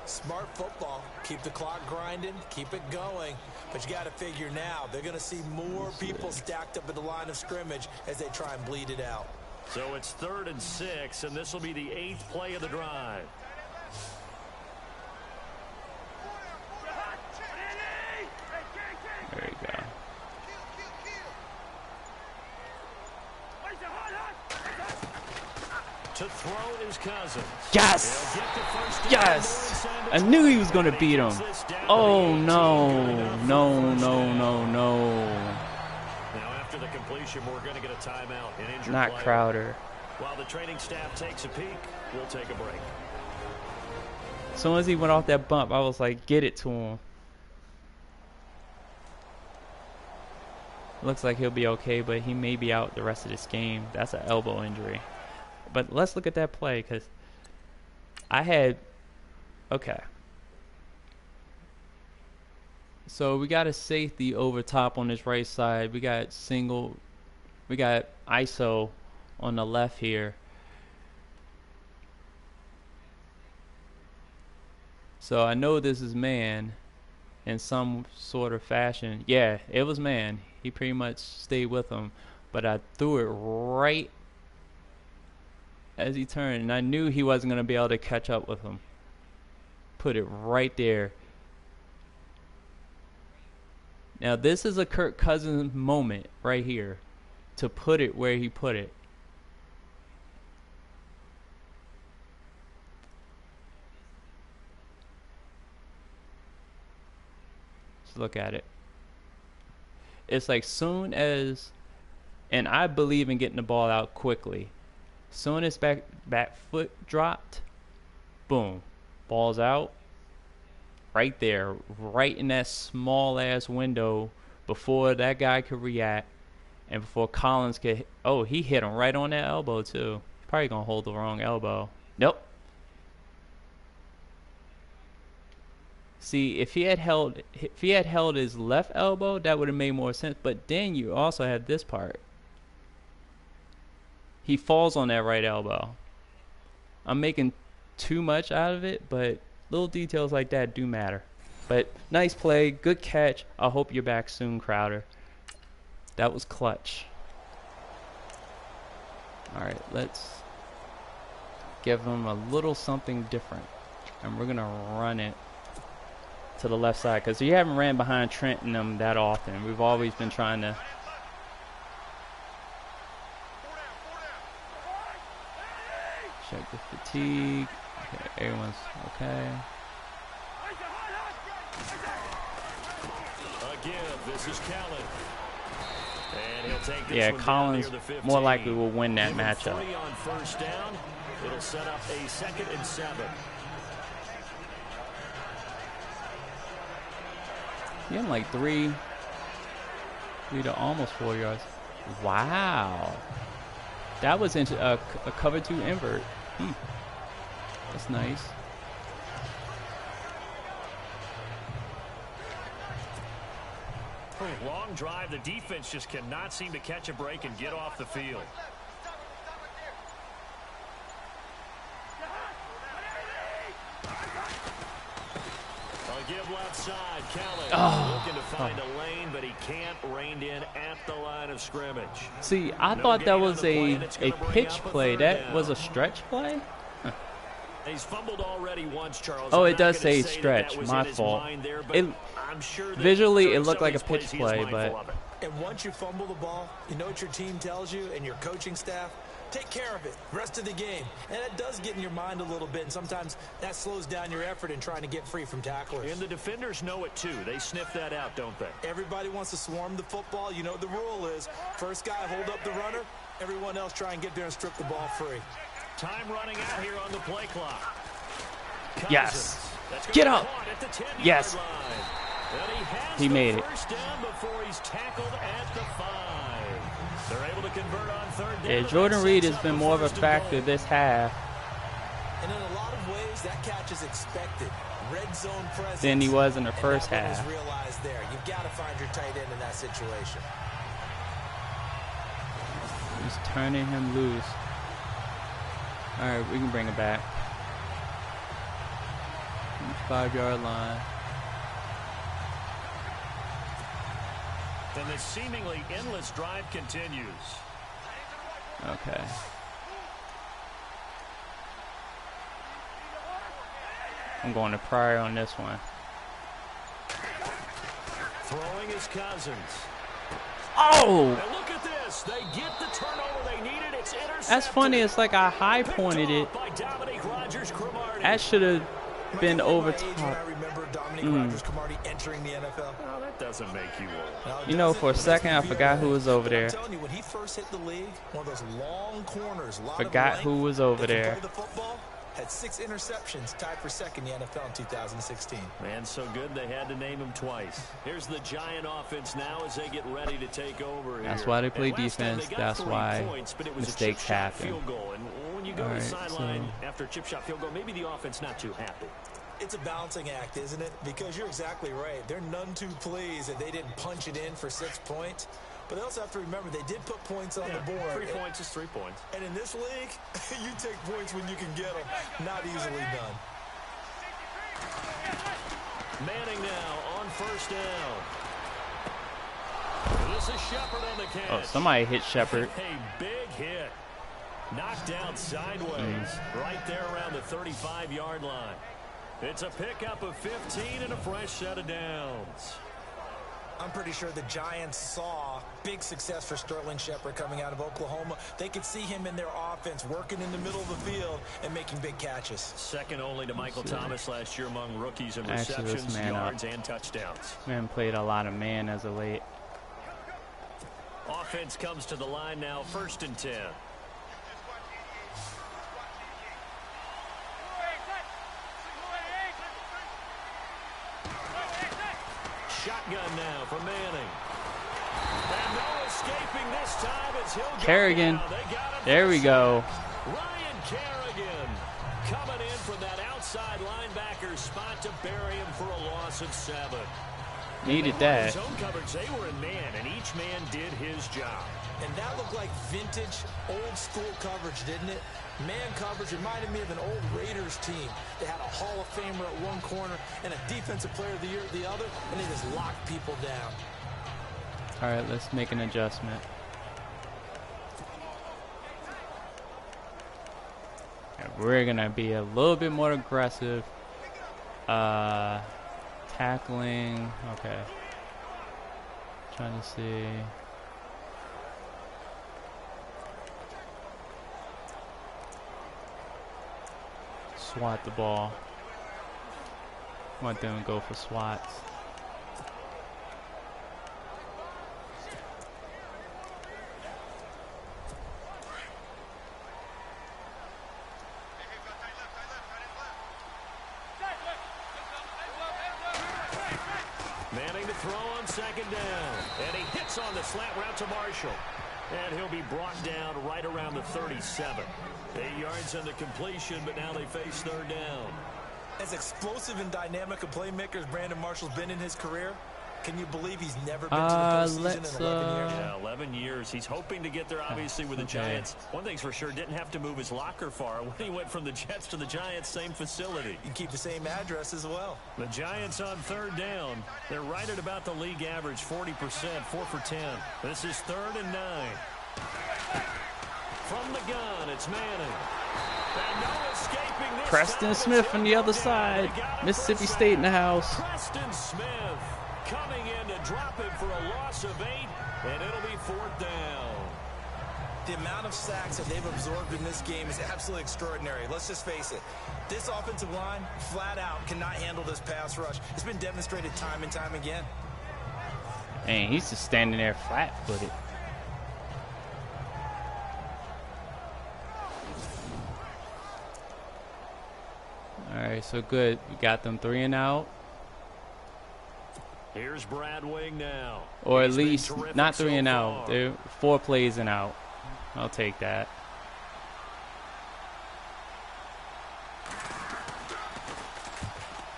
Smart football. Keep the clock grinding. Keep it going. But you got to figure now they're going to see more people stacked up at the line of scrimmage as they try and bleed it out. So it's 3rd and 6, and this will be the 8th play of the drive. There you go. To throw is Cousins. Yes! Yes! I knew he was going to beat him. Oh, no. No, no, no, no. Now, after the completion, we're going to get a timeout. An injured Not player. Crowder. While the training staff takes a peek, we'll take a break. As soon as he went off that bump, I was like, get it to him. Looks like he'll be okay, but he may be out the rest of this game. That's an elbow injury. But let's look at that play because I had... Okay. So we got a safety over top on this right side. We got ISO on the left here. So I know this is man. in some sort of fashion. Yeah, it was man. He pretty much stayed with him, but I threw it right as he turned, and I knew he wasn't going to be able to catch up with him. Put it right there. Now this is a Kirk Cousins moment right here, to put it where he put it. Let's look at it. It's like soon as, and I believe in getting the ball out quickly. Soon as back foot dropped, boom, ball's out. Right there, right in that small ass window before that guy could react, and before Collins could. Oh, he hit him right on that elbow too. He's probably gonna hold the wrong elbow. Nope. See, if he had held his left elbow, that would have made more sense. But then you also have this part. He falls on that right elbow. I'm making too much out of it, but little details like that do matter. But nice play, good catch. I hope you're back soon, Crowder. That was clutch. All right, let's give him a little something different, and we're gonna run it to the left side because you haven't ran behind Trent and them that often. We've always been trying to. Check the fatigue. Okay, everyone's okay. Again, this is Callan. And he'll take this Yeah, one Collins down near the 15. more likely will win that Give him matchup. 40 on first down. It'll set up a 2nd and 7. He had like 3 to almost 4 yards. Wow. That was into a cover 2 invert. That's nice. Long drive. The defense just cannot seem to catch a break and get off the field. A give left side. Callan looking to find a lane, but he can't rein in at the line of scrimmage. See, I thought that was a pitch play. That was a stretch play? He's fumbled already once, Charles. Oh, I'm it does not gonna say that stretch. was My in his fault. mind there, but It I'm sure that visually it during looked some like a of these pitch plays, he is play, mindful but of it. And once you fumble the ball, you know what your team tells you and your coaching staff? Take care of it. Rest of the game. And it does get in your mind a little bit, and sometimes that slows down your effort in trying to get free from tacklers. And the defenders know it too. They sniff that out, don't they? Everybody wants to swarm the football. You know what the rule is. First guy hold up the runner. Everyone else try and get there and strip the ball free. Time running out here on the play clock. yes. That's gonna Get be up. caught at the 10-yard Yes. line. And he has He the made it. first down before he's tackled at the 5. They're able to convert on 3rd down. Yeah, and Jordan that Reed sets has up been a more of a 1st and factor goal. this half And in a lot of ways, that catch is expected. Red zone presence. than he was in the first and that half. was realized there. You've got to find your tight end in that situation. He's turning him loose. All right, we can bring it back. 5-yard line. And the seemingly endless drive continues. Okay. I'm going to Pryor on this one. Throwing his Cousins. Oh! And look at this. They get the turnover they needed. It's intercepted. That's funny. It's like I high pointed it. By Dominique Rodgers-Cromartie. That should have been over When I top. remember Dominique Rodgers-Cromartie entering the NFL. Oh, that doesn't make you old. No, it You know, doesn't, for a but it's second, I the forgot who VRS. was over But I'm there. telling you, when he first hit the league, one of those long corners, a lot of Forgot length, who was over that can there. play the football, had 6 interceptions, tied for second in the NFL in 2016. Man, so good they had to name him twice. Here's the Giant offense now as they get ready to take over here. That's why they play And last time defense. they got That's 3 why points, but it was mistakes a chip shot happen. field goal. And when you go to the Alright, sideline so- after a chip shot field goal, maybe the offense not too happy. It's a balancing act, isn't it? Because you're exactly right. They're none too pleased that they didn't punch it in for 6 points. But they also have to remember they did put points on the board. 3 points is 3 points. And in this league, you take points when you can get them. Not easily done. Manning now on first down. This is Shepard on the catch. Oh, somebody hit Shepard. A big hit. Knocked down sideways. Right there around the 35-yard line. It's a pickup of 15 and a fresh set of downs. I'm pretty sure the Giants saw big success for Sterling Shepard coming out of Oklahoma. They could see him in their offense working in the middle of the field and making big catches. Second only to Michael Thomas last year among rookies in receptions, yards, and touchdowns. Man played a lot of man as of late. Offense comes to the line now, 1st and 10. Shotgun now for Manning. And no escaping this time as he'll go Kerrigan. down. They got him. There we go. Ryan Kerrigan coming in from that outside linebacker spot to bury him for a loss of 7. Needed that. Zone coverage, they were in man, and each man did his job. And that looked like vintage, old-school coverage, didn't it? Man coverage reminded me of an old Raiders team. They had a Hall of Famer at one corner and a Defensive Player of the Year at the other, and they just locked people down. All right, let's make an adjustment. Yeah, we're going to be a little bit more aggressive. Tackling. Okay. Trying to see. Swat the ball. Want them to go for swats. Manning to throw on 2nd down. And he hits on the slant route to Marshall. And he'll be brought down right around the 37. 8 yards on the completion, but now they face 3rd down. As explosive and dynamic a playmaker as Brandon Marshall's been in his career, can you believe he's never been to the postseason in 11 years? Yeah, 11 years. He's hoping to get there, obviously, with the Giants. One thing's for sure, didn't have to move his locker far. When he went from the Jets to the Giants, same facility. You keep the same address as well. The Giants on 3rd down. They're right at about the league average, 40%, 4 for 10. This is 3rd and 9. From the gun, it's Manning. And no escaping this Preston time. Smith on the other side. Mississippi State in the house. Preston Smith coming in to drop him for a loss of 8, and it'll be 4th down. The amount of sacks that they've absorbed in this game is absolutely extraordinary. Let's just face it. This offensive line, flat out, cannot handle this pass rush. It's been demonstrated time and time again. And he's just standing there flat-footed. All right, so good. We got them 3 and out. Here's Brad Wing now. Or at He's been least terrific not 3 and so out. far. They're 4 plays and out. I'll take that.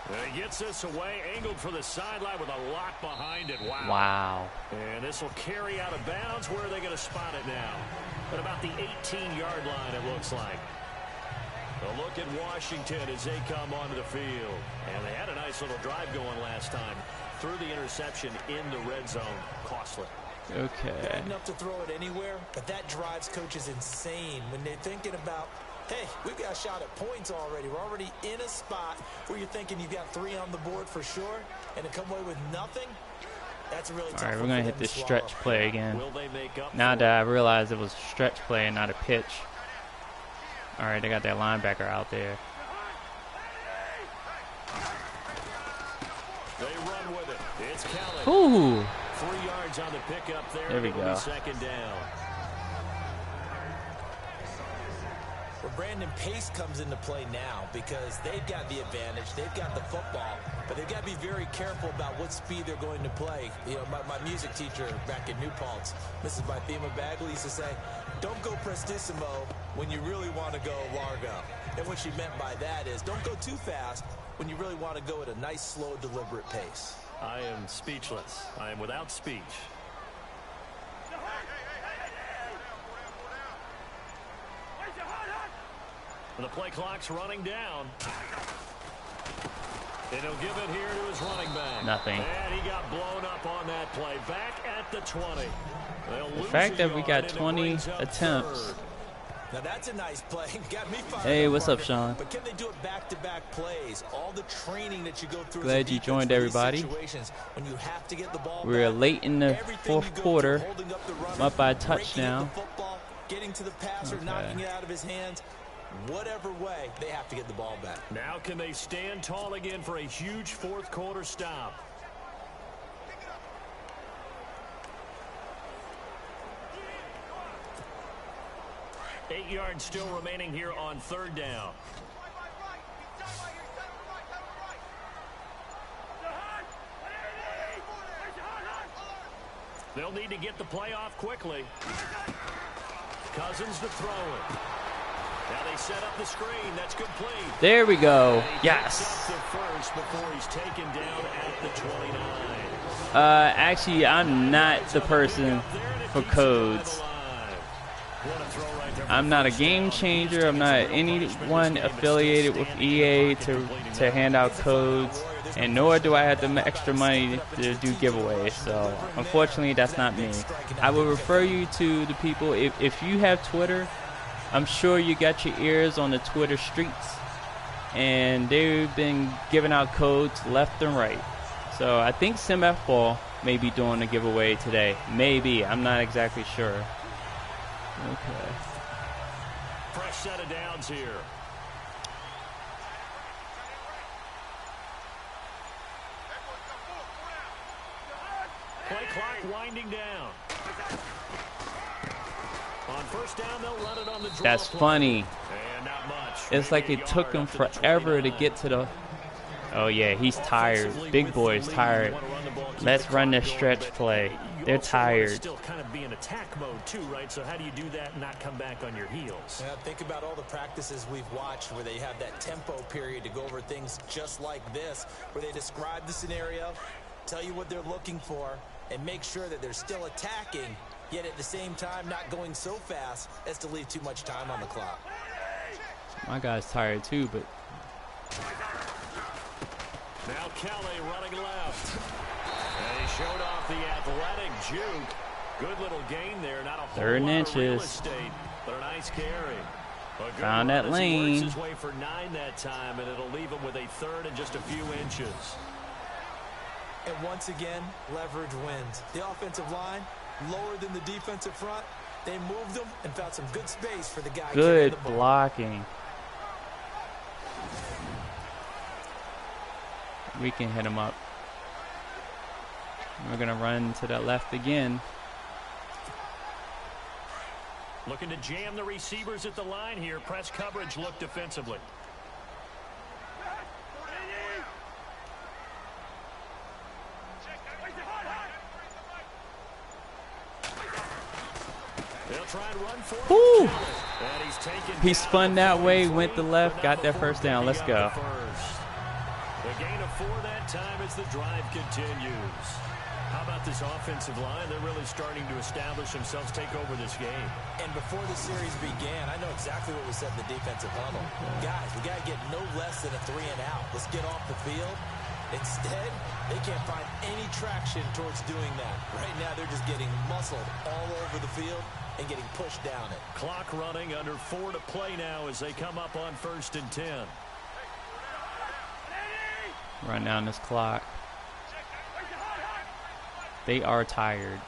And he gets this away, angled for the sideline with a lock behind it. Wow. Wow. And this will carry out of bounds. Where are they going to spot it now? At about the 18-yard line, it looks like. A look at Washington as they come onto the field. And they had a nice little drive going last time. Threw the interception in the red zone. Costly. Okay. Bad enough to throw it anywhere, but that drives coaches insane when they're thinking about, hey, we've got a shot at points already. We're already in a spot where you're thinking you've got 3 on the board for sure, and to come away with nothing, that's a really tough All right, we're one going for to hit them this to swallow. stretch play again. Will they make up Now for that it? I realized it was a stretch play and not a pitch. All right, they got that linebacker out there. They run with it. It's Kelly. Ooh. 3 yards on the pickup there. There we It'll go. be 2nd down. Well, Brandon, pace comes into play now because they've got the advantage. They've got the football, but they've got to be very careful about what speed they're going to play. You know, my music teacher back in New Paltz, Mrs. Bythema Bagley, used to say, don't go prestissimo when you really want to go largo. And what she meant by that is don't go too fast when you really want to go at a nice, slow, deliberate pace. I am speechless. I am without speech. The play clock's running down. And he'll give it here to his running back. Nothing. And he got blown up on that play. Back at the 20. The fact that we got 20 attempts. Now that's a nice play. Got me fired Hey, up, what's up, partner. Sean? But can they do it back-to-back plays? All the training that you go through. Glad you joined, everybody. When you have to get the ball We're back, late in the fourth quarter. holding up the runner, I'm up by a breaking touchdown. the football, getting to the passer, knocking it out of his hands. Whatever way, they have to get the ball back. Now can they stand tall again for a huge fourth quarter stop? Eight yards still remaining here on third down. They'll need to get the play off quickly. Cousins to throw it. Now they set up the screen. That's complete. There we go. And he Yes. picks up the first before he's taken down at the 29. Actually, I'm not the person for codes. I'm not a game changer. I'm not anyone affiliated with EA to hand out codes, and nor do I have the extra money to do giveaways. So unfortunately, that's not me. I will refer you to the people. If you have Twitter, I'm sure you got your ears on the Twitter streets, and they've been giving out codes left and right. So I think SimFball may be doing a giveaway today. Maybe. I'm not exactly sure. Okay. Fresh set of downs here. Play clock winding down. On first down, they'll run it on the draw. That's play. funny. And not much. It's like it took him forever to get to the... Oh, yeah, he's tired. Big boy's tired. Let's run the stretch play. They're tired. Still kind of be in attack mode too, right? So how do you do that and not come back on your heels? Yeah, think about all the practices we've watched where they have that tempo period to go over things just like this, where they describe the scenario, tell you what they're looking for, and make sure that they're still attacking, yet at the same time not going so fast as to leave too much time on the clock. My guy's tired too, but... Now Kelly running left. And he showed off the athletic juke. Good little gain there. Not a whole Third and lot of real inches. estate, but a nice carry. A good Found run that as he lane. works his way for 9 that time, and it'll leave him with a third and just a few inches. And once again, leverage wins. The offensive line, lower than the defensive front. They moved them and found some good space for the guy carrying Good the ball. blocking. We can hit him up. We're going to run to the left again. Looking to jam the receivers at the line here. Press coverage look defensively. They'll try and run for Woo! it. And he's taken He down spun that way, went to left, got that before first down. Let's picking go. up the first. The gain of 4 that time as the drive continues. How about this offensive line? They're really starting to establish themselves, take over this game. And before the series began, I know exactly what we said in the defensive huddle. Guys, we got to get no less than a 3 and out. Let's get off the field. Instead, they can't find any traction towards doing that. Right now, they're just getting muscled all over the field and getting pushed down it. Clock running, under 4 to play now as they come up on 1st and 10. Run down this clock. They are tired.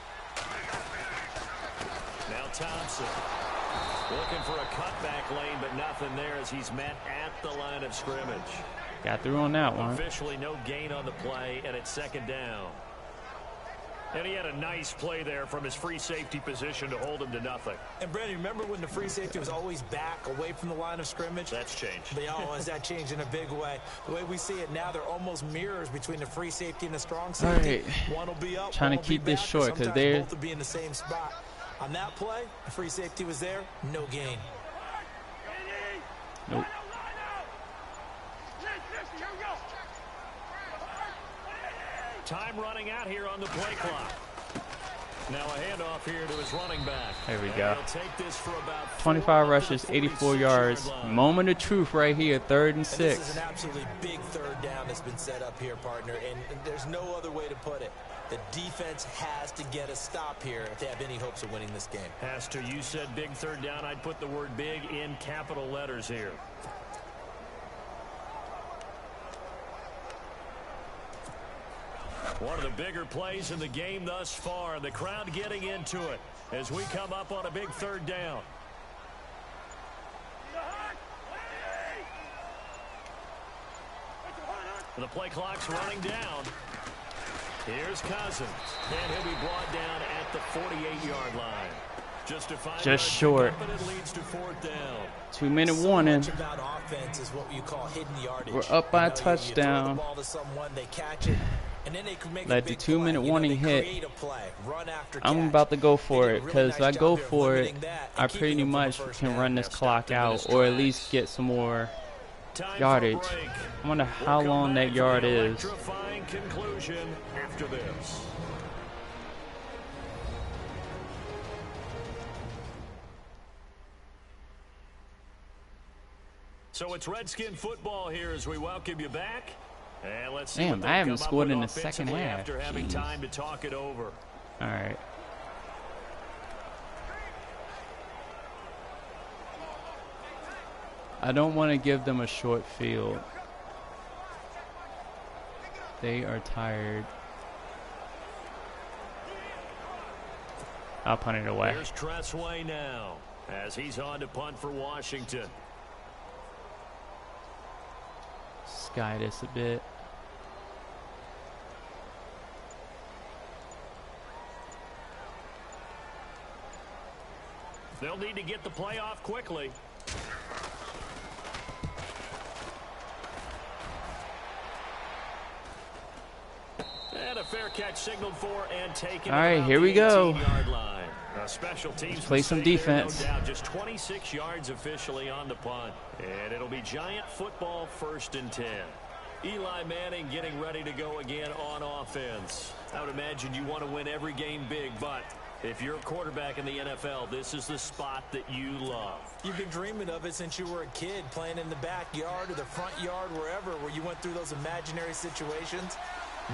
Now Thompson looking for a cutback lane, but nothing there as he's met at the line of scrimmage. Got through on that one. Officially no gain on the play, and it's 2nd down. And he had a nice play there from his free safety position to hold him to nothing. And Brandon, remember when the free safety was always back away from the line of scrimmage? That's changed. Has that changed in a big way? The way we see it now, they're almost mirrors between the free safety and the strong All safety. right. One will be up, Trying to one will keep be this back, short, 'cause sometimes they're- both will be in the same spot. On that play, the free safety was there, no gain. Nope. Time running out here on the play clock. Now a handoff here to his running back. There we go. He'll take this for about 25 rushes, 84 yards. Moment of truth right here, 3rd and 6. This is an absolutely big 3rd down that's been set up here, partner, and there's no other way to put it. The defense has to get a stop here if they have any hopes of winning this game. Has to. You said big 3rd down. I'd put the word big in capital letters here. One of the bigger plays in the game thus far. The crowd getting into it as we come up on a big 3rd down. The play clock's running down. Here's Cousins. And he'll be brought down at the 48-yard line. Just short. 2-minute warning. We're up by a touchdown. Let the 2-minute warning hit. I'm about to go for it, because if I go for it, I pretty much can run this clock out, or at least get some more yardage. I wonder how long that yard is. Conclusion after this. So it's Redskin football here as we welcome you back. And let's see. Damn, I haven't scored in the second half. After having time to talk it over. All right. I don't want to give them a short field. They are tired. I'll punt it away. Here's Tressway now as he's on to punt for Washington. Sky this a bit. They'll need to get the play off quickly. And a fair catch signaled for and taken. All right, here we go. Special teams. Let's play some defense. There, no doubt. Just 26 yards officially on the punt. And it'll be Giant football, 1st and 10. Eli Manning getting ready to go again on offense. I would imagine you want to win every game big, but if you're a quarterback in the NFL, this is the spot that you love. You've been dreaming of it since you were a kid, playing in the backyard or the front yard, wherever, where you went through those imaginary situations.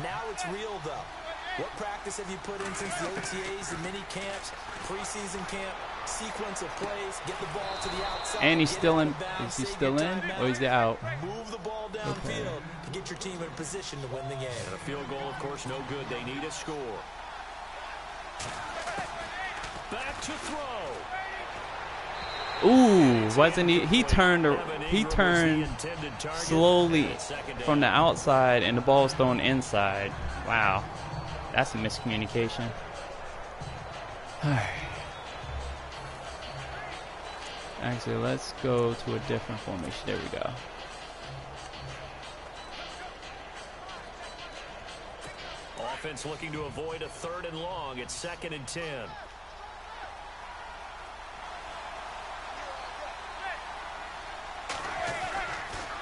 Now it's real, though. What practice have you put in since the OTAs, the mini camps, preseason camp, sequence of plays, get the ball to the outside. And he's still in. Is he still in, or is he out? Move the ball downfield to get your team in position to win the game. And a field goal, of course, no good. They need a score. Back to throw. Ooh, wasn't he? He turned slowly from the outside, and the ball was thrown inside. Wow, that's a miscommunication. All right. Actually, let's go to a different formation. There we go. Offense looking to avoid a 3rd and long. It's 2nd and 10.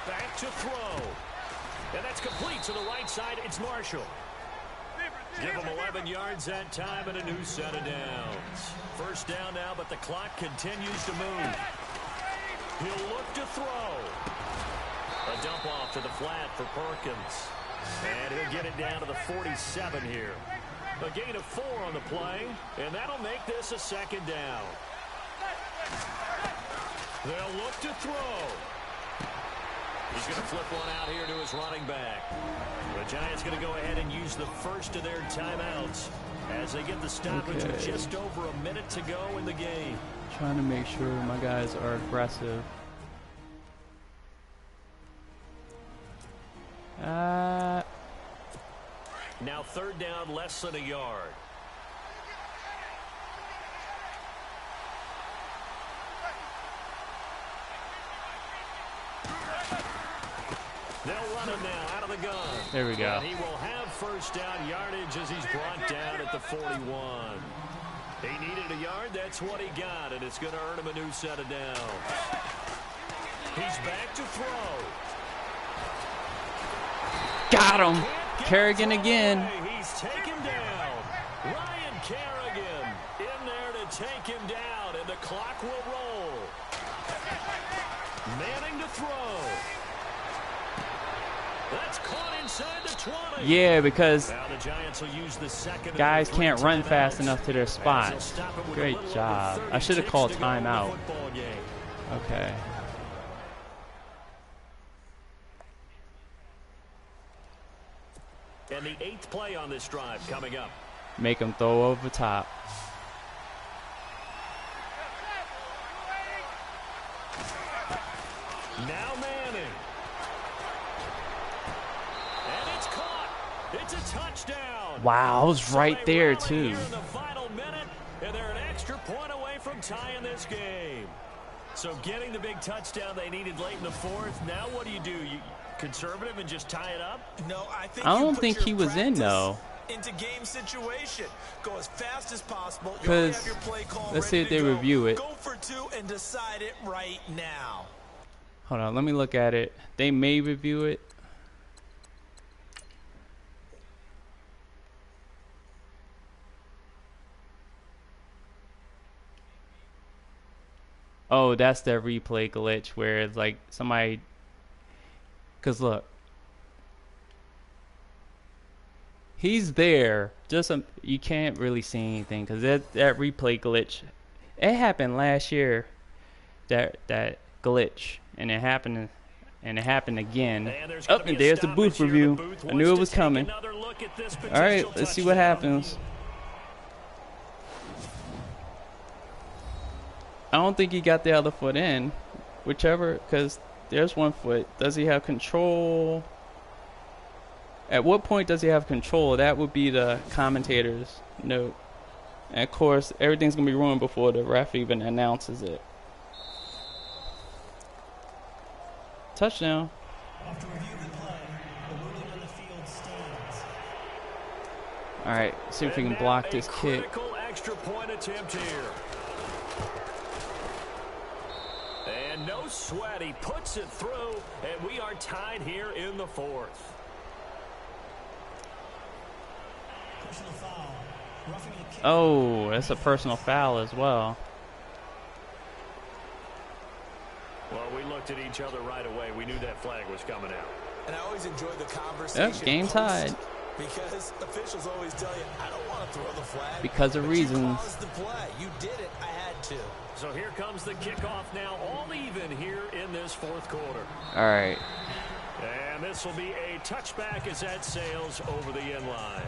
Back to throw. And that's complete to the right side. It's Marshall. Give him 11 yards that time and a new set of downs. 1st down now, but the clock continues to move. He'll look to throw. A dump off to the flat for Perkins. And he'll get it down to the 47 here. A gain of 4 on the play, and that'll make this a 2nd down. They'll look to throw. He's going to flip one out here to his running back. The Giants going to go ahead and use the first of their timeouts as they get the stoppage with just over a minute to go in the game. Trying to make sure my guys are aggressive. Now 3rd down, less than a yard. They'll run him now out of the gun. There we go. And he will have 1st down yardage as he's brought down at the 41. He needed a yard. That's what he got, and it's going to earn him a new set of downs. He's back to throw. Got him. Kerrigan again. He's taken down. Ryan Kerrigan in there to take him down, and the clock will roll. Manning to throw. That's caught inside the 20. Yeah, because Now the Giants will use the second guys of their can't run timeouts. fast enough to their As they'll spots. stop it with a Great little over job. 30 I should have ticks called to go in the timeout. football game. Okay. And the 8th play on this drive coming up. Make him throw over top. Now Manning. And it's caught. It's a touchdown. Wow, I was So right they there rally too. here in the final minute, and they're an extra point away from tying this game. So getting the big touchdown they needed late in the fourth. Now what do? You conservative and just tie it up? No, I think I you don't put think your he was in practice though. into game situation. Go as fast as possible. You already Because have your play call let's see ready if they to go. review it. Go for two and decide it right now. Hold on, let me look at it. They may review it. Oh, that's that replay glitch where it's like somebody. Cause look, he's there. Just you can't really see anything because that replay glitch. It happened last year. That glitch, and it happened again. Oh, and there's the booth review. I knew it was coming. All right, let's see what happens. I don't think he got the other foot in, whichever, because there's one foot. Does he have control? At what point does he have control? That would be the commentator's note. And of course, everything's going to be ruined before the ref even announces it. Touchdown. After review of the play, the ruling on the field stands. All right, see if we can block this kick. Critical extra point attempt here. And no sweat, he puts it through, and we are tied here in the fourth. Personal foul. Roughing the kick. Oh, that's a personal foul as well. Well, we looked at each other right away. We knew that flag was coming out. And I always enjoy the conversation. Yep, game post, tied. Because officials always tell you, I don't want to throw the flag. Because of but reasons. You caused the play. You did it. I had to. So here comes the kickoff now, all even here in this fourth quarter. All right. And this will be a touchback as that sails over the end line.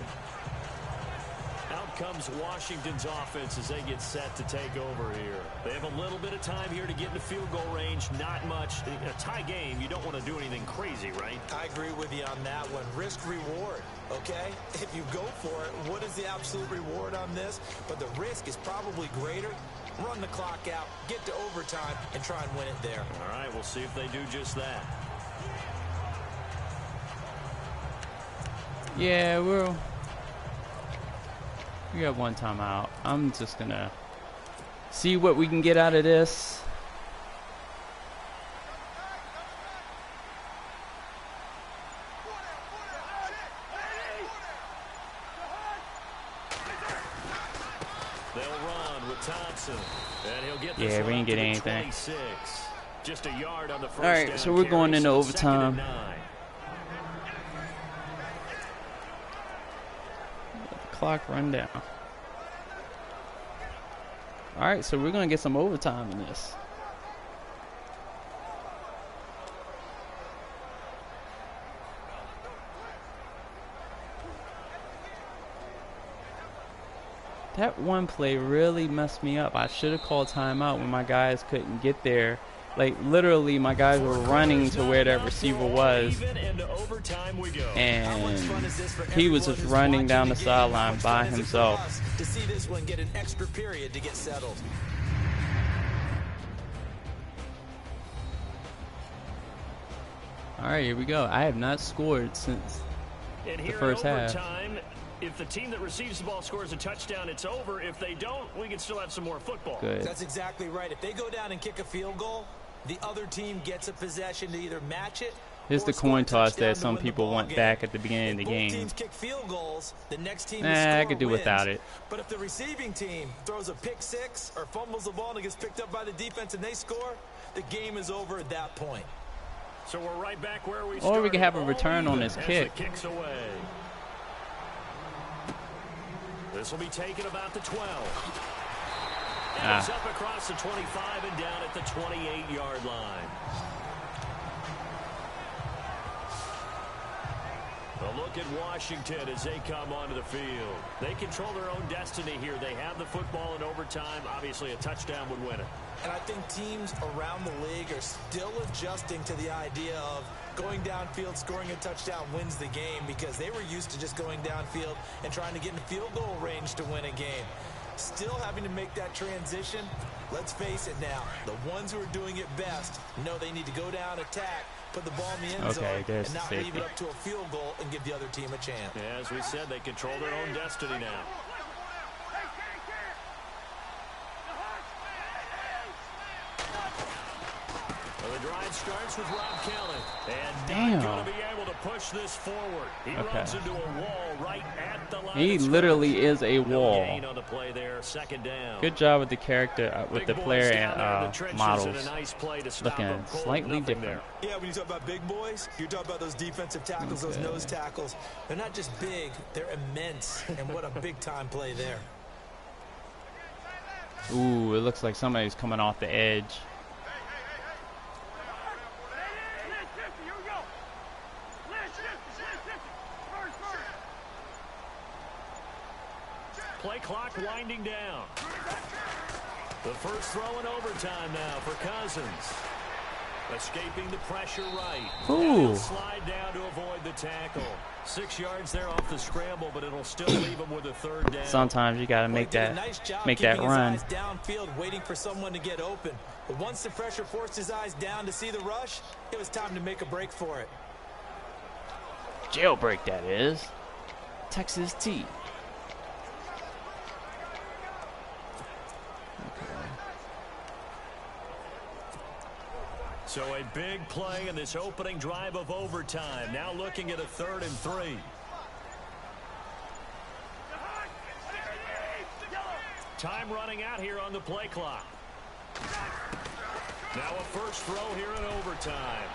Out comes Washington's offense as they get set to take over here. They have a little bit of time here to get into field goal range. Not much. In a tie game, you don't want to do anything crazy, right? I agree with you on that one. Risk reward, okay? If you go for it, what is the absolute reward on this? But the risk is probably greater. Run the clock out, get to overtime, and try and win it there. All right, we'll see if they do just that. Yeah, we got one timeout. I'm just gonna see what we can get out of this. They'll run with Thompson, and he'll get this Yeah, we one didn't up get to the anything. 26. Just a yard on the first All right, down so we're carry, going into so second and overtime. 9. Clock run down. All right, so we're gonna get some overtime in this. That one play really messed me up. I should have called timeout when my guys couldn't get there. Like, literally, my guys were running to where that receiver was. And he was just running down the sideline by himself. To see this one get an extra period to get settled. All right, here we go. I have not scored since the first half. If the team that receives the ball scores a touchdown, it's over. If they don't, we can still have some more football. Good. That's exactly right. If they go down and kick a field goal, the other team gets a possession to either match it Here's or the score a coin toss touchdown that to some win the people ball want game. back at the beginning of If the both game. teams kick field goals, the next team I could do without it. But if the receiving team throws a pick six or fumbles the ball and it gets picked up by the defense and they score, the game is over at that point. So we're right back where we Or started. we could have a return on this As kick. the kick's away. This will be taken about the 12. And it's up across the 25 and down at the 28-yard line. A look at Washington as they come onto the field. They control their own destiny here. They have the football in overtime. Obviously, a touchdown would win it. And I think teams around the league are still adjusting to the idea of going downfield, scoring a touchdown wins the game, because they were used to just going downfield and trying to get in field goal range to win a game. Still having to make that transition. Let's face it now, the ones who are doing it best know they need to go down, attack, put the ball in the end zone, and not leave it up to a field goal and give the other team a chance. Yeah, as we said, they control their own destiny now. Well, the drive starts with Rob Kelly. And not going to be able to push this forward. He runs into a wall right at the line. He literally is a wall. No gain on the play there, second down. Good job with the character, with the player and models. Nice play to looking slightly different. There. Yeah, when you talk about big boys, you're talking about those defensive tackles, those nose tackles. They're not just big, they're immense. And what a big-time play there. Ooh, it looks like somebody's coming off the edge. Play clock winding down. The first throw in overtime now for Cousins. Escaping the pressure right. Ooh. Slide down to avoid the tackle. 6 yards there off the scramble, but it'll still leave him with a third down. Sometimes you got to make that run. Downfield, waiting for someone to get open. But once the pressure forced his eyes down to see the rush, it was time to make a break for it. Jailbreak, that is. Texas T. So a big play in this opening drive of overtime. Now looking at a 3rd and 3. Time running out here on the play clock. Now a first throw here in overtime.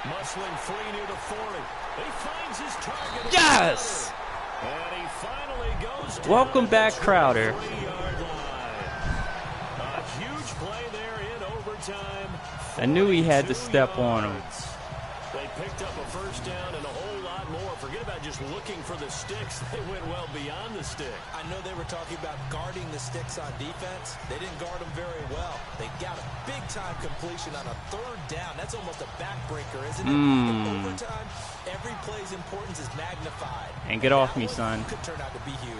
Muscling free near the 40. He finds his target. Yes! And he finally goes down. Welcome back, Crowder. A huge play there in overtime. I knew he had to step on him. They picked up a first down and a whole lot more. Forget about just looking for the sticks. They went well beyond the stick. I know they were talking about guarding the sticks on defense. They didn't guard them very well. They got a big-time completion on a 3rd down. That's almost a backbreaker, isn't it? In overtime, every play's importance is magnified. And get off me, son. Could turn out to be huge.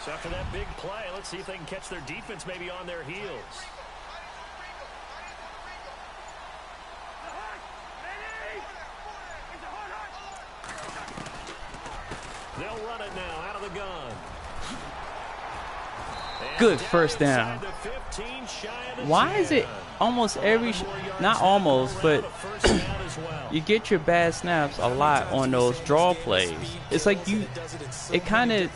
So after that big play, let's see if they can catch their defense maybe on their heels. They'll run it now out of the gun. Good first down. Why is it almost every, not almost, but you get your bad snaps a lot on those draw plays. It's like it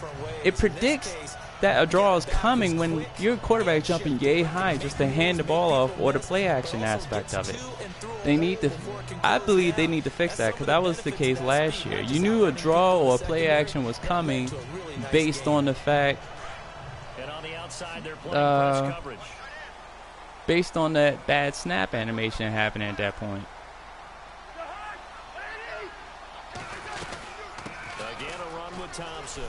predicts that a draw is coming when your quarterback jumping yay high just to hand the ball off, or the play action aspect of it. I believe they need to fix that, because that was the case last year. You knew a draw or a play action was coming based on the fact, based on that bad snap animation happening at that point. Again, a run with Thompson.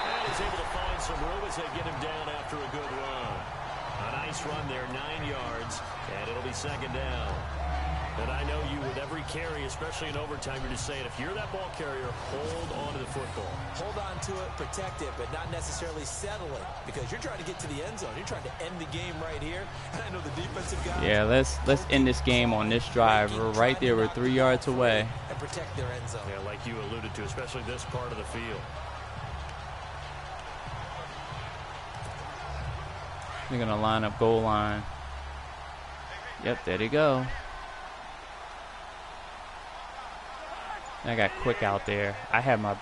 And he's able to find some room as they get him down after a good run. A nice run there, 9 yards, and it'll be second down. And I know you, with every carry, especially in overtime, you're just saying, if you're that ball carrier, hold on to the football. Hold on to it, protect it, but not necessarily settle it, because you're trying to get to the end zone. You're trying to end the game right here. And I know the defensive guys. Yeah, let's end this game on this drive. We're right there. We're 3 yards away. And protect their end zone. Yeah, like you alluded to, especially this part of the field. They're going to line up goal line. Yep, there they go. I got quick out there. I have my...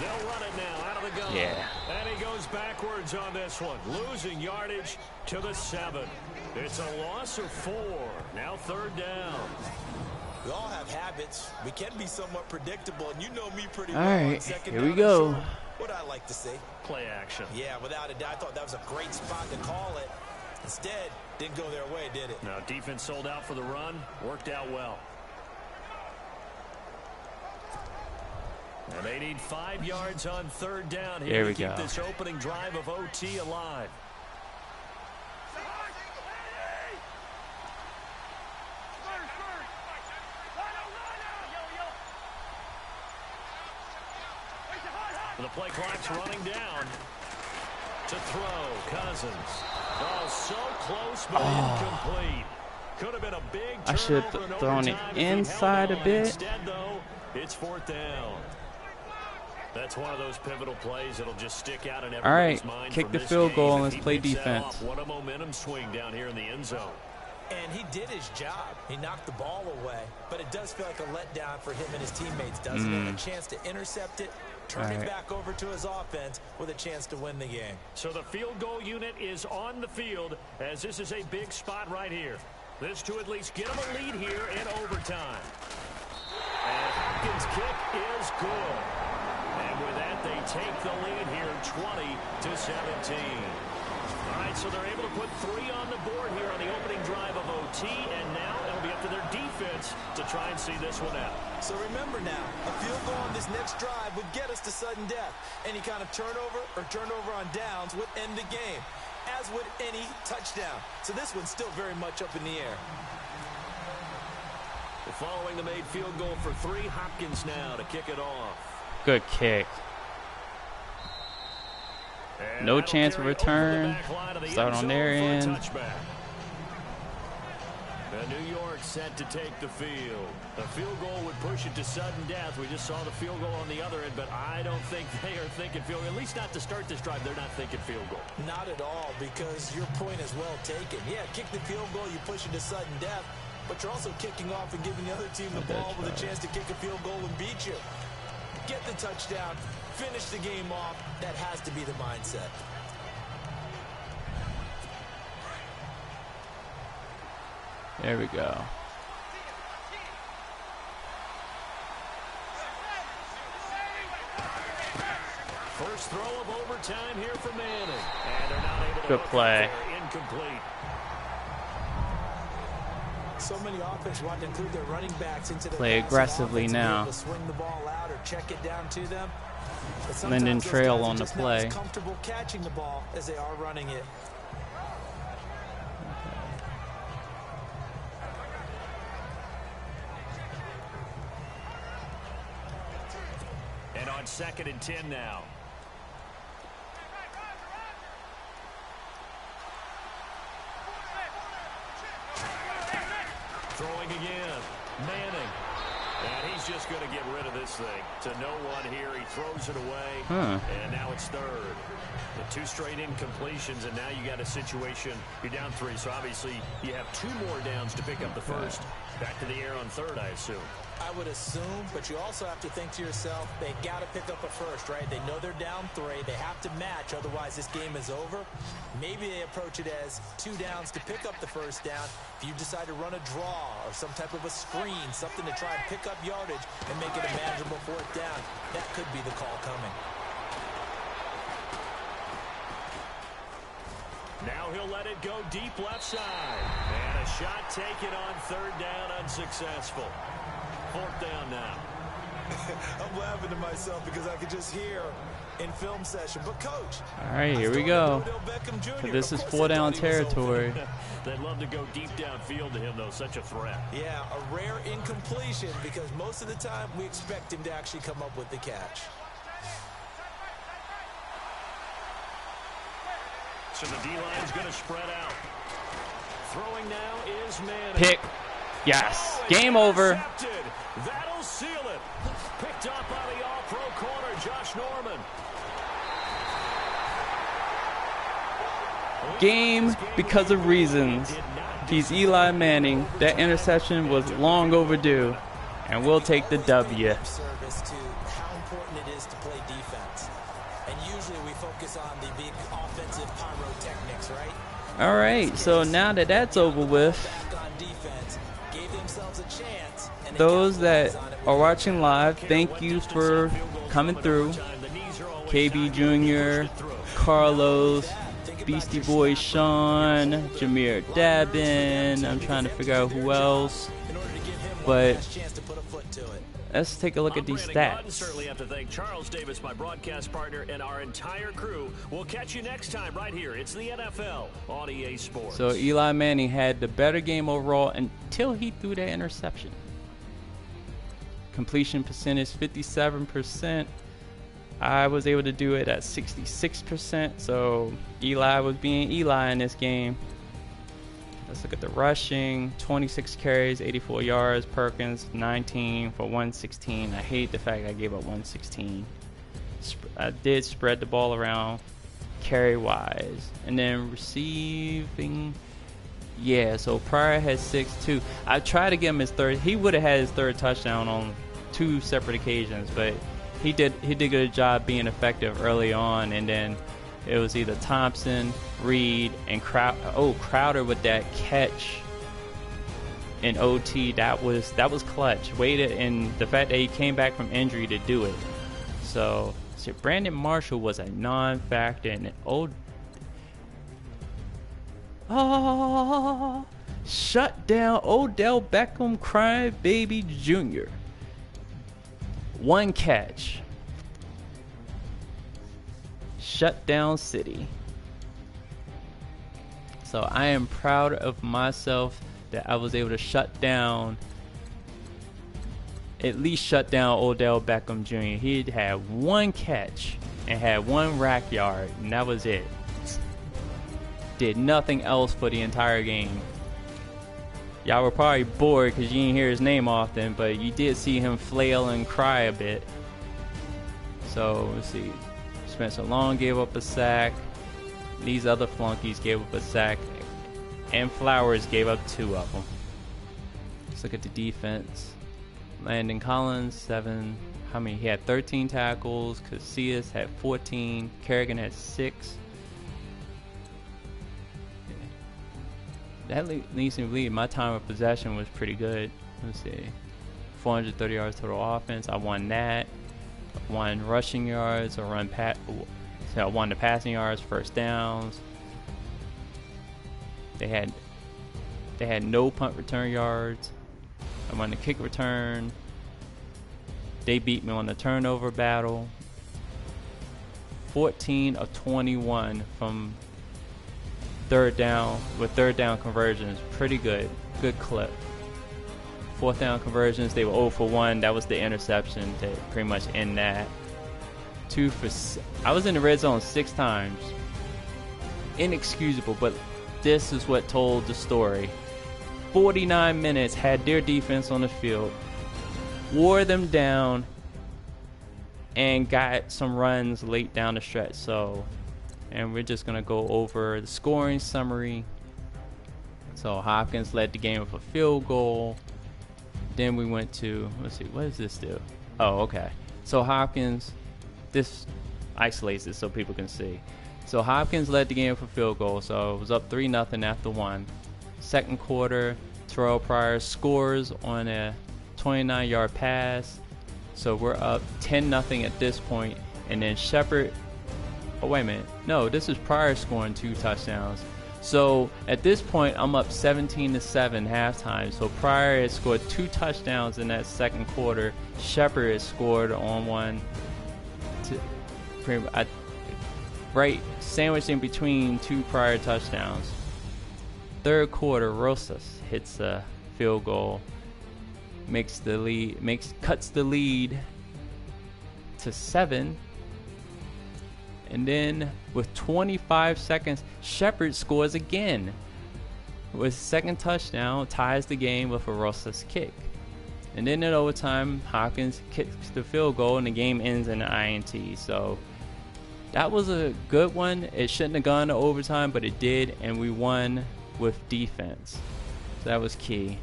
They'll run it now out of the gun. Yeah. And he goes backwards on this one, losing yardage to the 7. It's a loss of 4. Now 3rd down. We all have habits. We can be somewhat predictable, and you know me pretty well. All right, here we go. What I like to say. Play action. Yeah, without a doubt. I thought that was a great spot to call it. Instead, didn't go their way, did it? Now, defense sold out for the run. Worked out well. And they need 5 yards on 3rd down here to keep this opening drive of OT alive. The play clock's running down. To throw, Cousins. Oh, so close, but incomplete. Could have been a big I should have thrown it inside a bit. Instead, though, it's 4th down. That's one of those pivotal plays that'll just stick out in everybody's mind. Kick the field goal and let's play defense. What a momentum swing down here in the end zone. And he did his job. He knocked the ball away. But it does feel like a letdown for him and his teammates, doesn't it? A chance to intercept it, turn it back over to his offense with a chance to win the game. So the field goal unit is on the field, as this is a big spot right here. This to at least get them a lead here in overtime. And Hopkins' kick is good. And with that, they take the lead here 20-17. All right, so they're able to put 3 on the board here on the opening drive of OT, and now it'll be up to their defense to try and see this one out. So remember now, a field goal on this next drive would get us to sudden death. Any kind of turnover or turnover on downs would end the game, as would any touchdown. So this one's still very much up in the air. Following the made field goal for 3, Hopkins now to kick it off. Good kick. And no chance of return. Start on their end. New York set to take the field. A field goal would push it to sudden death. We just saw the field goal on the other end, but I don't think they are thinking field goal. At least not to start this drive. They're not thinking field goal. Not at all, because your point is well taken. Yeah, kick the field goal, you push it to sudden death, but you're also kicking off and giving the other team the ball with a chance to kick a field goal and beat you. Get the touchdown, finish the game off. That has to be the mindset. There we go. First throw of overtime here for Manning. And they're not able to good play. Incomplete. So many offenses want to include their running backs into the play aggressively now. Swing the ball out or check it down to them. Linden Trail on the play. Not as comfortable catching the ball as they are running it. And on 2nd and 10 now. Throwing again. Manning. And he's just going to get rid of this thing. To no one here. He throws it away. And now it's 3rd. The 2 straight incompletions, and now you got a situation. You're down 3, so obviously you have 2 more downs to pick up the first. Back to the air on 3rd, I assume. I would assume, but you also have to think to yourself, they got to pick up a first, right? They know they're down 3. They have to match, otherwise this game is over. Maybe they approach it as 2 downs to pick up the first down. If you decide to run a draw or some type of a screen, something to try and pick up yardage and make it a manageable 4th down, that could be the call coming. Now he'll let it go deep left side. And a shot taken on 3rd down, unsuccessful. 4th down now. I'm laughing to myself because I could just hear in film session. But coach, all right, here we go. This is 4-down territory. They'd love to go deep downfield to him, though. Such a threat. Yeah, a rare incompletion because most of the time we expect him to actually come up with the catch. So the D-line's going to spread out. Throwing now is Manning. Pick. Yes. Game over. That'll seal it. Picked up by the all-pro corner, Josh Norman. Game because of reasons. He's Eli Manning. That interception was long overdue, and we'll take the W. Service to how important it is to play defense. And usually we focus on the big offensive pyrotechnics, right? All right, so now that that's over with, Back on defense, gave themselves a chance. And those that are watching live, thank you for coming through. KB Jr., Carlos, Beastie Boy Sean, Jameer Dabin. I'm trying to figure out who else. But let's take a look at these stats. Certainly have to thank Charles Davis, my broadcast partner, and our entire crew. We'll catch you next time right here. It's the NFL on EA Sports. So Eli Manning had the better game overall until he threw that interception. Completion percentage 57%. I was able to do it at 66%. So Eli was being Eli in this game. Let's look at the rushing. 26 carries, 84 yards. Perkins 19 for 116. I hate the fact I gave up 116. I did spread the ball around carry wise. And then receiving, yeah, so Pryor had 6 too. I tried to give him his third. He would have had his third touchdown on 2 separate occasions, but he did a good job being effective early on. And then it was either Thompson, Reed, and Crowder with that catch in OT. That was clutch. Waited, and the fact that he came back from injury to do it. So Brandon Marshall was a non-factor, and shut down Odell Beckham Crybaby Jr. 1 catch. Shut down city. So I am proud of myself that I was able to at least shut down Odell Beckham Jr. He had 1 catch and had 1 rack yard, and that was it. Did nothing else for the entire game. Y'all were probably bored because you didn't hear his name often, but you did see him flail and cry a bit. So let's see. Spencer Long gave up a sack. These other flunkies gave up a sack. And Flowers gave up 2 of them. Let's look at the defense. Landon Collins, 7. How many? He had 13 tackles. Casillas had 14. Kerrigan had 6. That leads me to believe my time of possession was pretty good. Let's see. 430 yards total offense. I won that. Won rushing yards. So I won the passing yards, first downs. They had no punt return yards. I won the kick return. They beat me on the turnover battle. 14 of 21 from third down with third down conversions. Pretty good. Good clip. 4th down conversions, they were 0 for 1. That was the interception to pretty much end that. I was in the red zone 6 times. Inexcusable, but this is what told the story. 49 minutes, had their defense on the field, wore them down, and got some runs late down the stretch. And we're just going to go over the scoring summary. So Hopkins led the game with a field goal. Then we went to, let's see, what does this do? Oh, okay. So Hopkins, this isolates it so people can see. So Hopkins led the game with a field goal. So it was up 3-0 after 1. Second quarter, Terrell Pryor scores on a 29-yard pass. So we're up 10-0 at this point. And then Shepard, oh wait a minute, no, this is Pryor scoring 2 touchdowns. So at this point, I'm up 17-7 halftime. So Pryor has scored 2 touchdowns in that second quarter. Shepard has scored on one right sandwiched in between 2 prior touchdowns. Third quarter, Rosas hits a field goal, cuts the lead to 7. And then with 25 seconds, Shepard scores again. With his second touchdown, ties the game with a Rosas kick. And then in overtime, Hopkins kicks the field goal and the game ends in an INT. So that was a good one. It shouldn't have gone to overtime, but it did, and we won with defense. So that was key.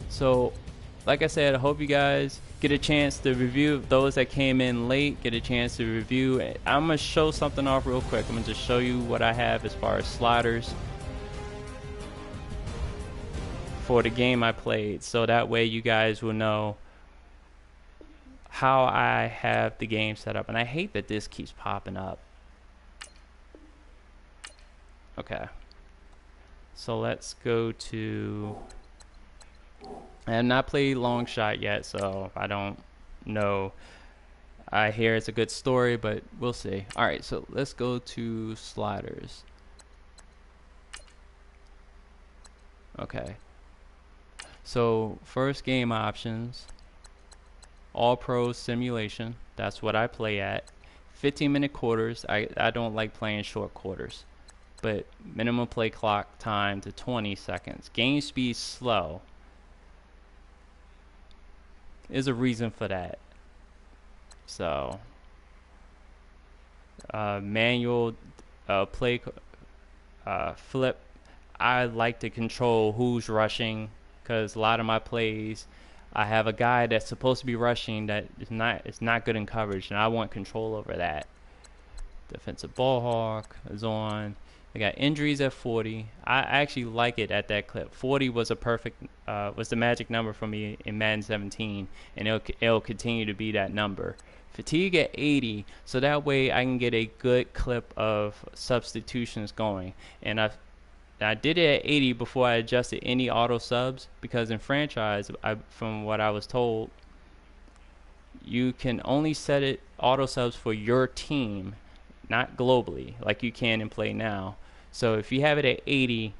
So like I said, I hope you guys get a chance to review. Those that came in late, get a chance to review. I'm going to show something off real quick. I'm going to just show you what I have as far as sliders for the game I played, so that way you guys will know how I have the game set up. And I hate that this keeps popping up. Okay, so let's go to, I have not played Longshot yet, so I don't know. I hear it's a good story, but we'll see. Alright, so let's go to sliders. Okay, so first game options, all pro simulation. That's what I play at. 15-minute quarters. I don't like playing short quarters, but minimum play clock time to 20 seconds. Game speed slow. There's a reason for that. So manual play flip. I like to control who's rushing, because a lot of my plays, I have a guy that's supposed to be rushing that is not good in coverage, and I want control over that. Defensive ball hawk is on. I got injuries at 40. I actually like it at that clip. 40 was a perfect, was the magic number for me in Madden 17, and it'll continue to be that number. Fatigue at 80, so that way I can get a good clip of substitutions going. And I did it at 80 before I adjusted any auto subs, because in franchise, from what I was told, you can only set it auto subs for your team, not globally like you can in Play Now. So if you have it at 80,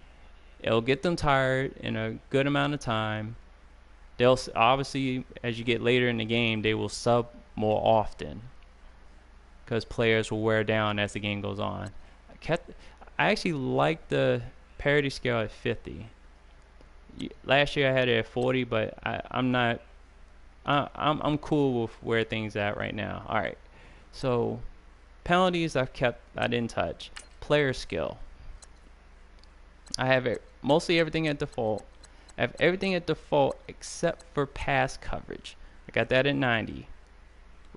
it'll get them tired in a good amount of time. They'll obviously, as you get later in the game, they will sub more often, because players will wear down as the game goes on. I actually like the parity scale at 50. Last year I had it at 40, but I'm I'm cool with where things at right now. All right, so penalties I didn't touch. Player skill, I have it mostly everything at default. I have everything at default except for pass coverage. I got that at 90.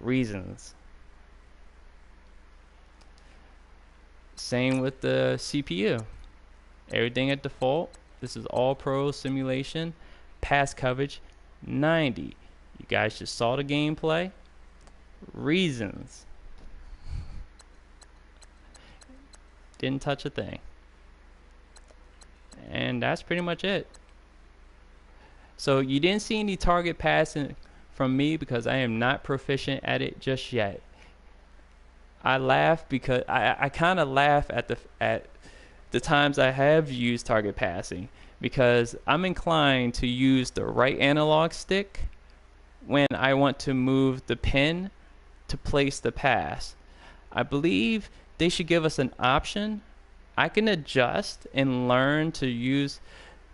Reasons, same with the CPU. Everything at default. This is all pro simulation. Pass coverage 90. You guys just saw the gameplay. Reasons, didn't touch a thing. And that's pretty much it. So you didn't see any target passing from me because I am not proficient at it just yet. I laugh because I kind of laugh at the times I have used target passing, because I'm inclined to use the right analog stick when I want to move the pin to place the pass. I believe they should give us an option. I can adjust and learn to use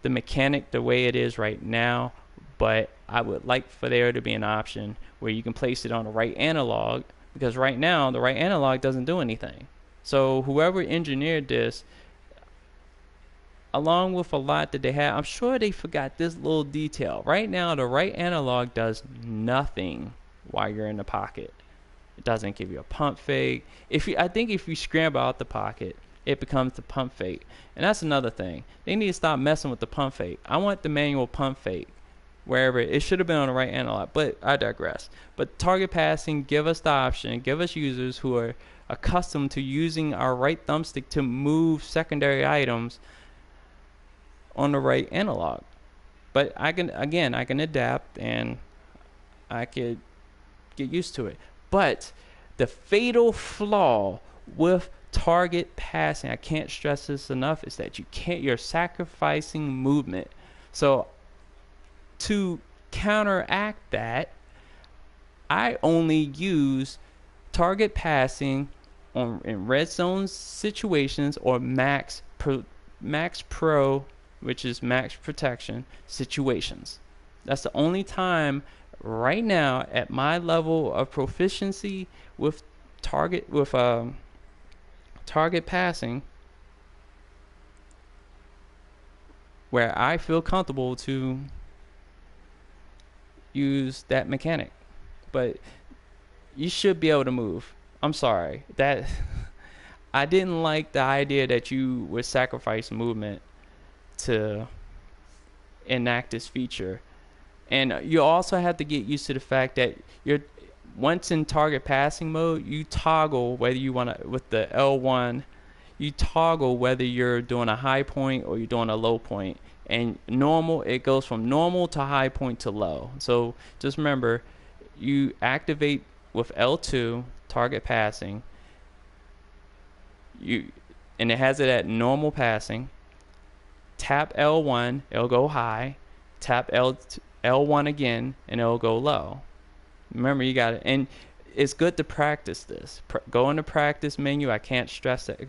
the mechanic the way it is right now, but I would like for there to be an option where you can place it on the right analog, because right now the right analog doesn't do anything. So whoever engineered this, along with a lot that they had, I'm sure they forgot this little detail. Right now the right analog does nothing while you're in the pocket. It doesn't give you a pump fake. I think if you scramble out the pocket, it becomes the pump fake. And that's another thing. They need to stop messing with the pump fake. I want the manual pump fake wherever it should have been on the right analog, but I digress. But target passing, give us the option, give us users who are accustomed to using our right thumbstick to move secondary items on the right analog. But I can adapt and I could get used to it. But The fatal flaw with target passing, I can't stress this enough, is that you're sacrificing movement. So to counteract that, I only use target passing in red zone situations or max pro, which is max protection situations. That's the only time right now at my level of proficiency with target passing where I feel comfortable to use that mechanic. But you should be able to move. I'm sorry that I didn't like the idea that you would sacrifice movement to enact this feature. And you also have to get used to the fact that once in target passing mode, you toggle whether you want to, with the L1, you toggle whether you're doing a high point or you're doing a low point. And normal, it goes from normal to high point to low. So just remember, you activate with L2 target passing, and it has it at normal passing. Tap L1, it'll go high. Tap L1 again, and it'll go low. Remember, you got it. And it's good to practice this. Go into practice menu. I can't stress that.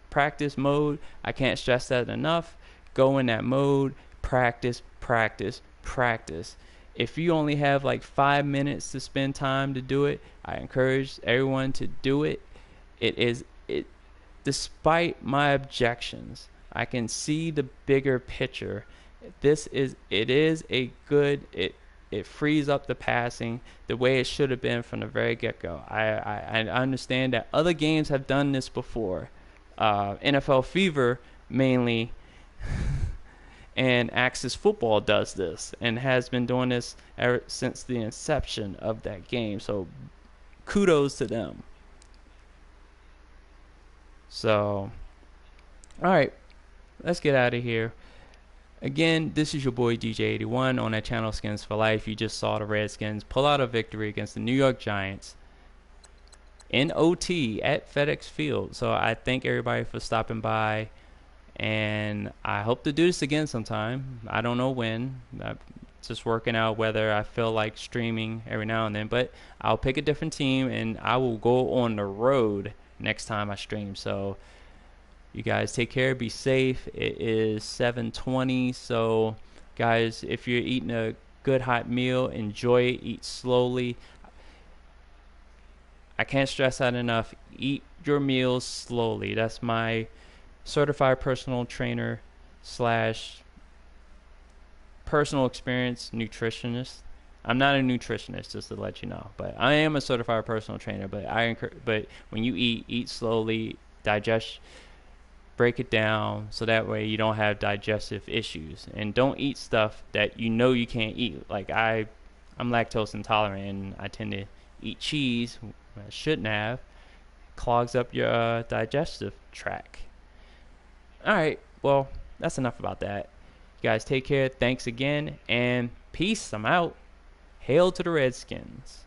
Practice mode. I can't stress that enough. Go in that mode. Practice, practice, practice. If you only have like 5 minutes to spend time to do it, I encourage everyone to do it. Despite my objections, I can see the bigger picture. It frees up the passing the way it should have been from the very get-go. I understand that other games have done this before. NFL Fever mainly and Axis Football does this and has been doing this ever since the inception of that game. So kudos to them. So, all right, let's get out of here. Again, this is your boy DJ81 on that channel Skins for Life. You just saw the Redskins pull out a victory against the New York Giants in OT at FedEx Field. So I thank everybody for stopping by, and I hope to do this again sometime. I don't know when. I'm just working out whether I feel like streaming every now and then, but I'll pick a different team, and I will go on the road next time I stream. So you guys take care, be safe. It is 7:20, so guys, if you're eating a good hot meal, enjoy it, eat slowly. I can't stress that enough. Eat your meals slowly. That's my certified personal trainer / personal experience nutritionist. I'm not a nutritionist, just to let you know, but I am a certified personal trainer. But but when you eat slowly, digest, break it down, so that way you don't have digestive issues, and don't eat stuff that you know you can't eat. Like I'm lactose intolerant, and I tend to eat cheese I shouldn't have. Clogs up your digestive tract. All right, well, that's enough about that. You guys take care. Thanks again, and peace. I'm out. Hail to the Redskins.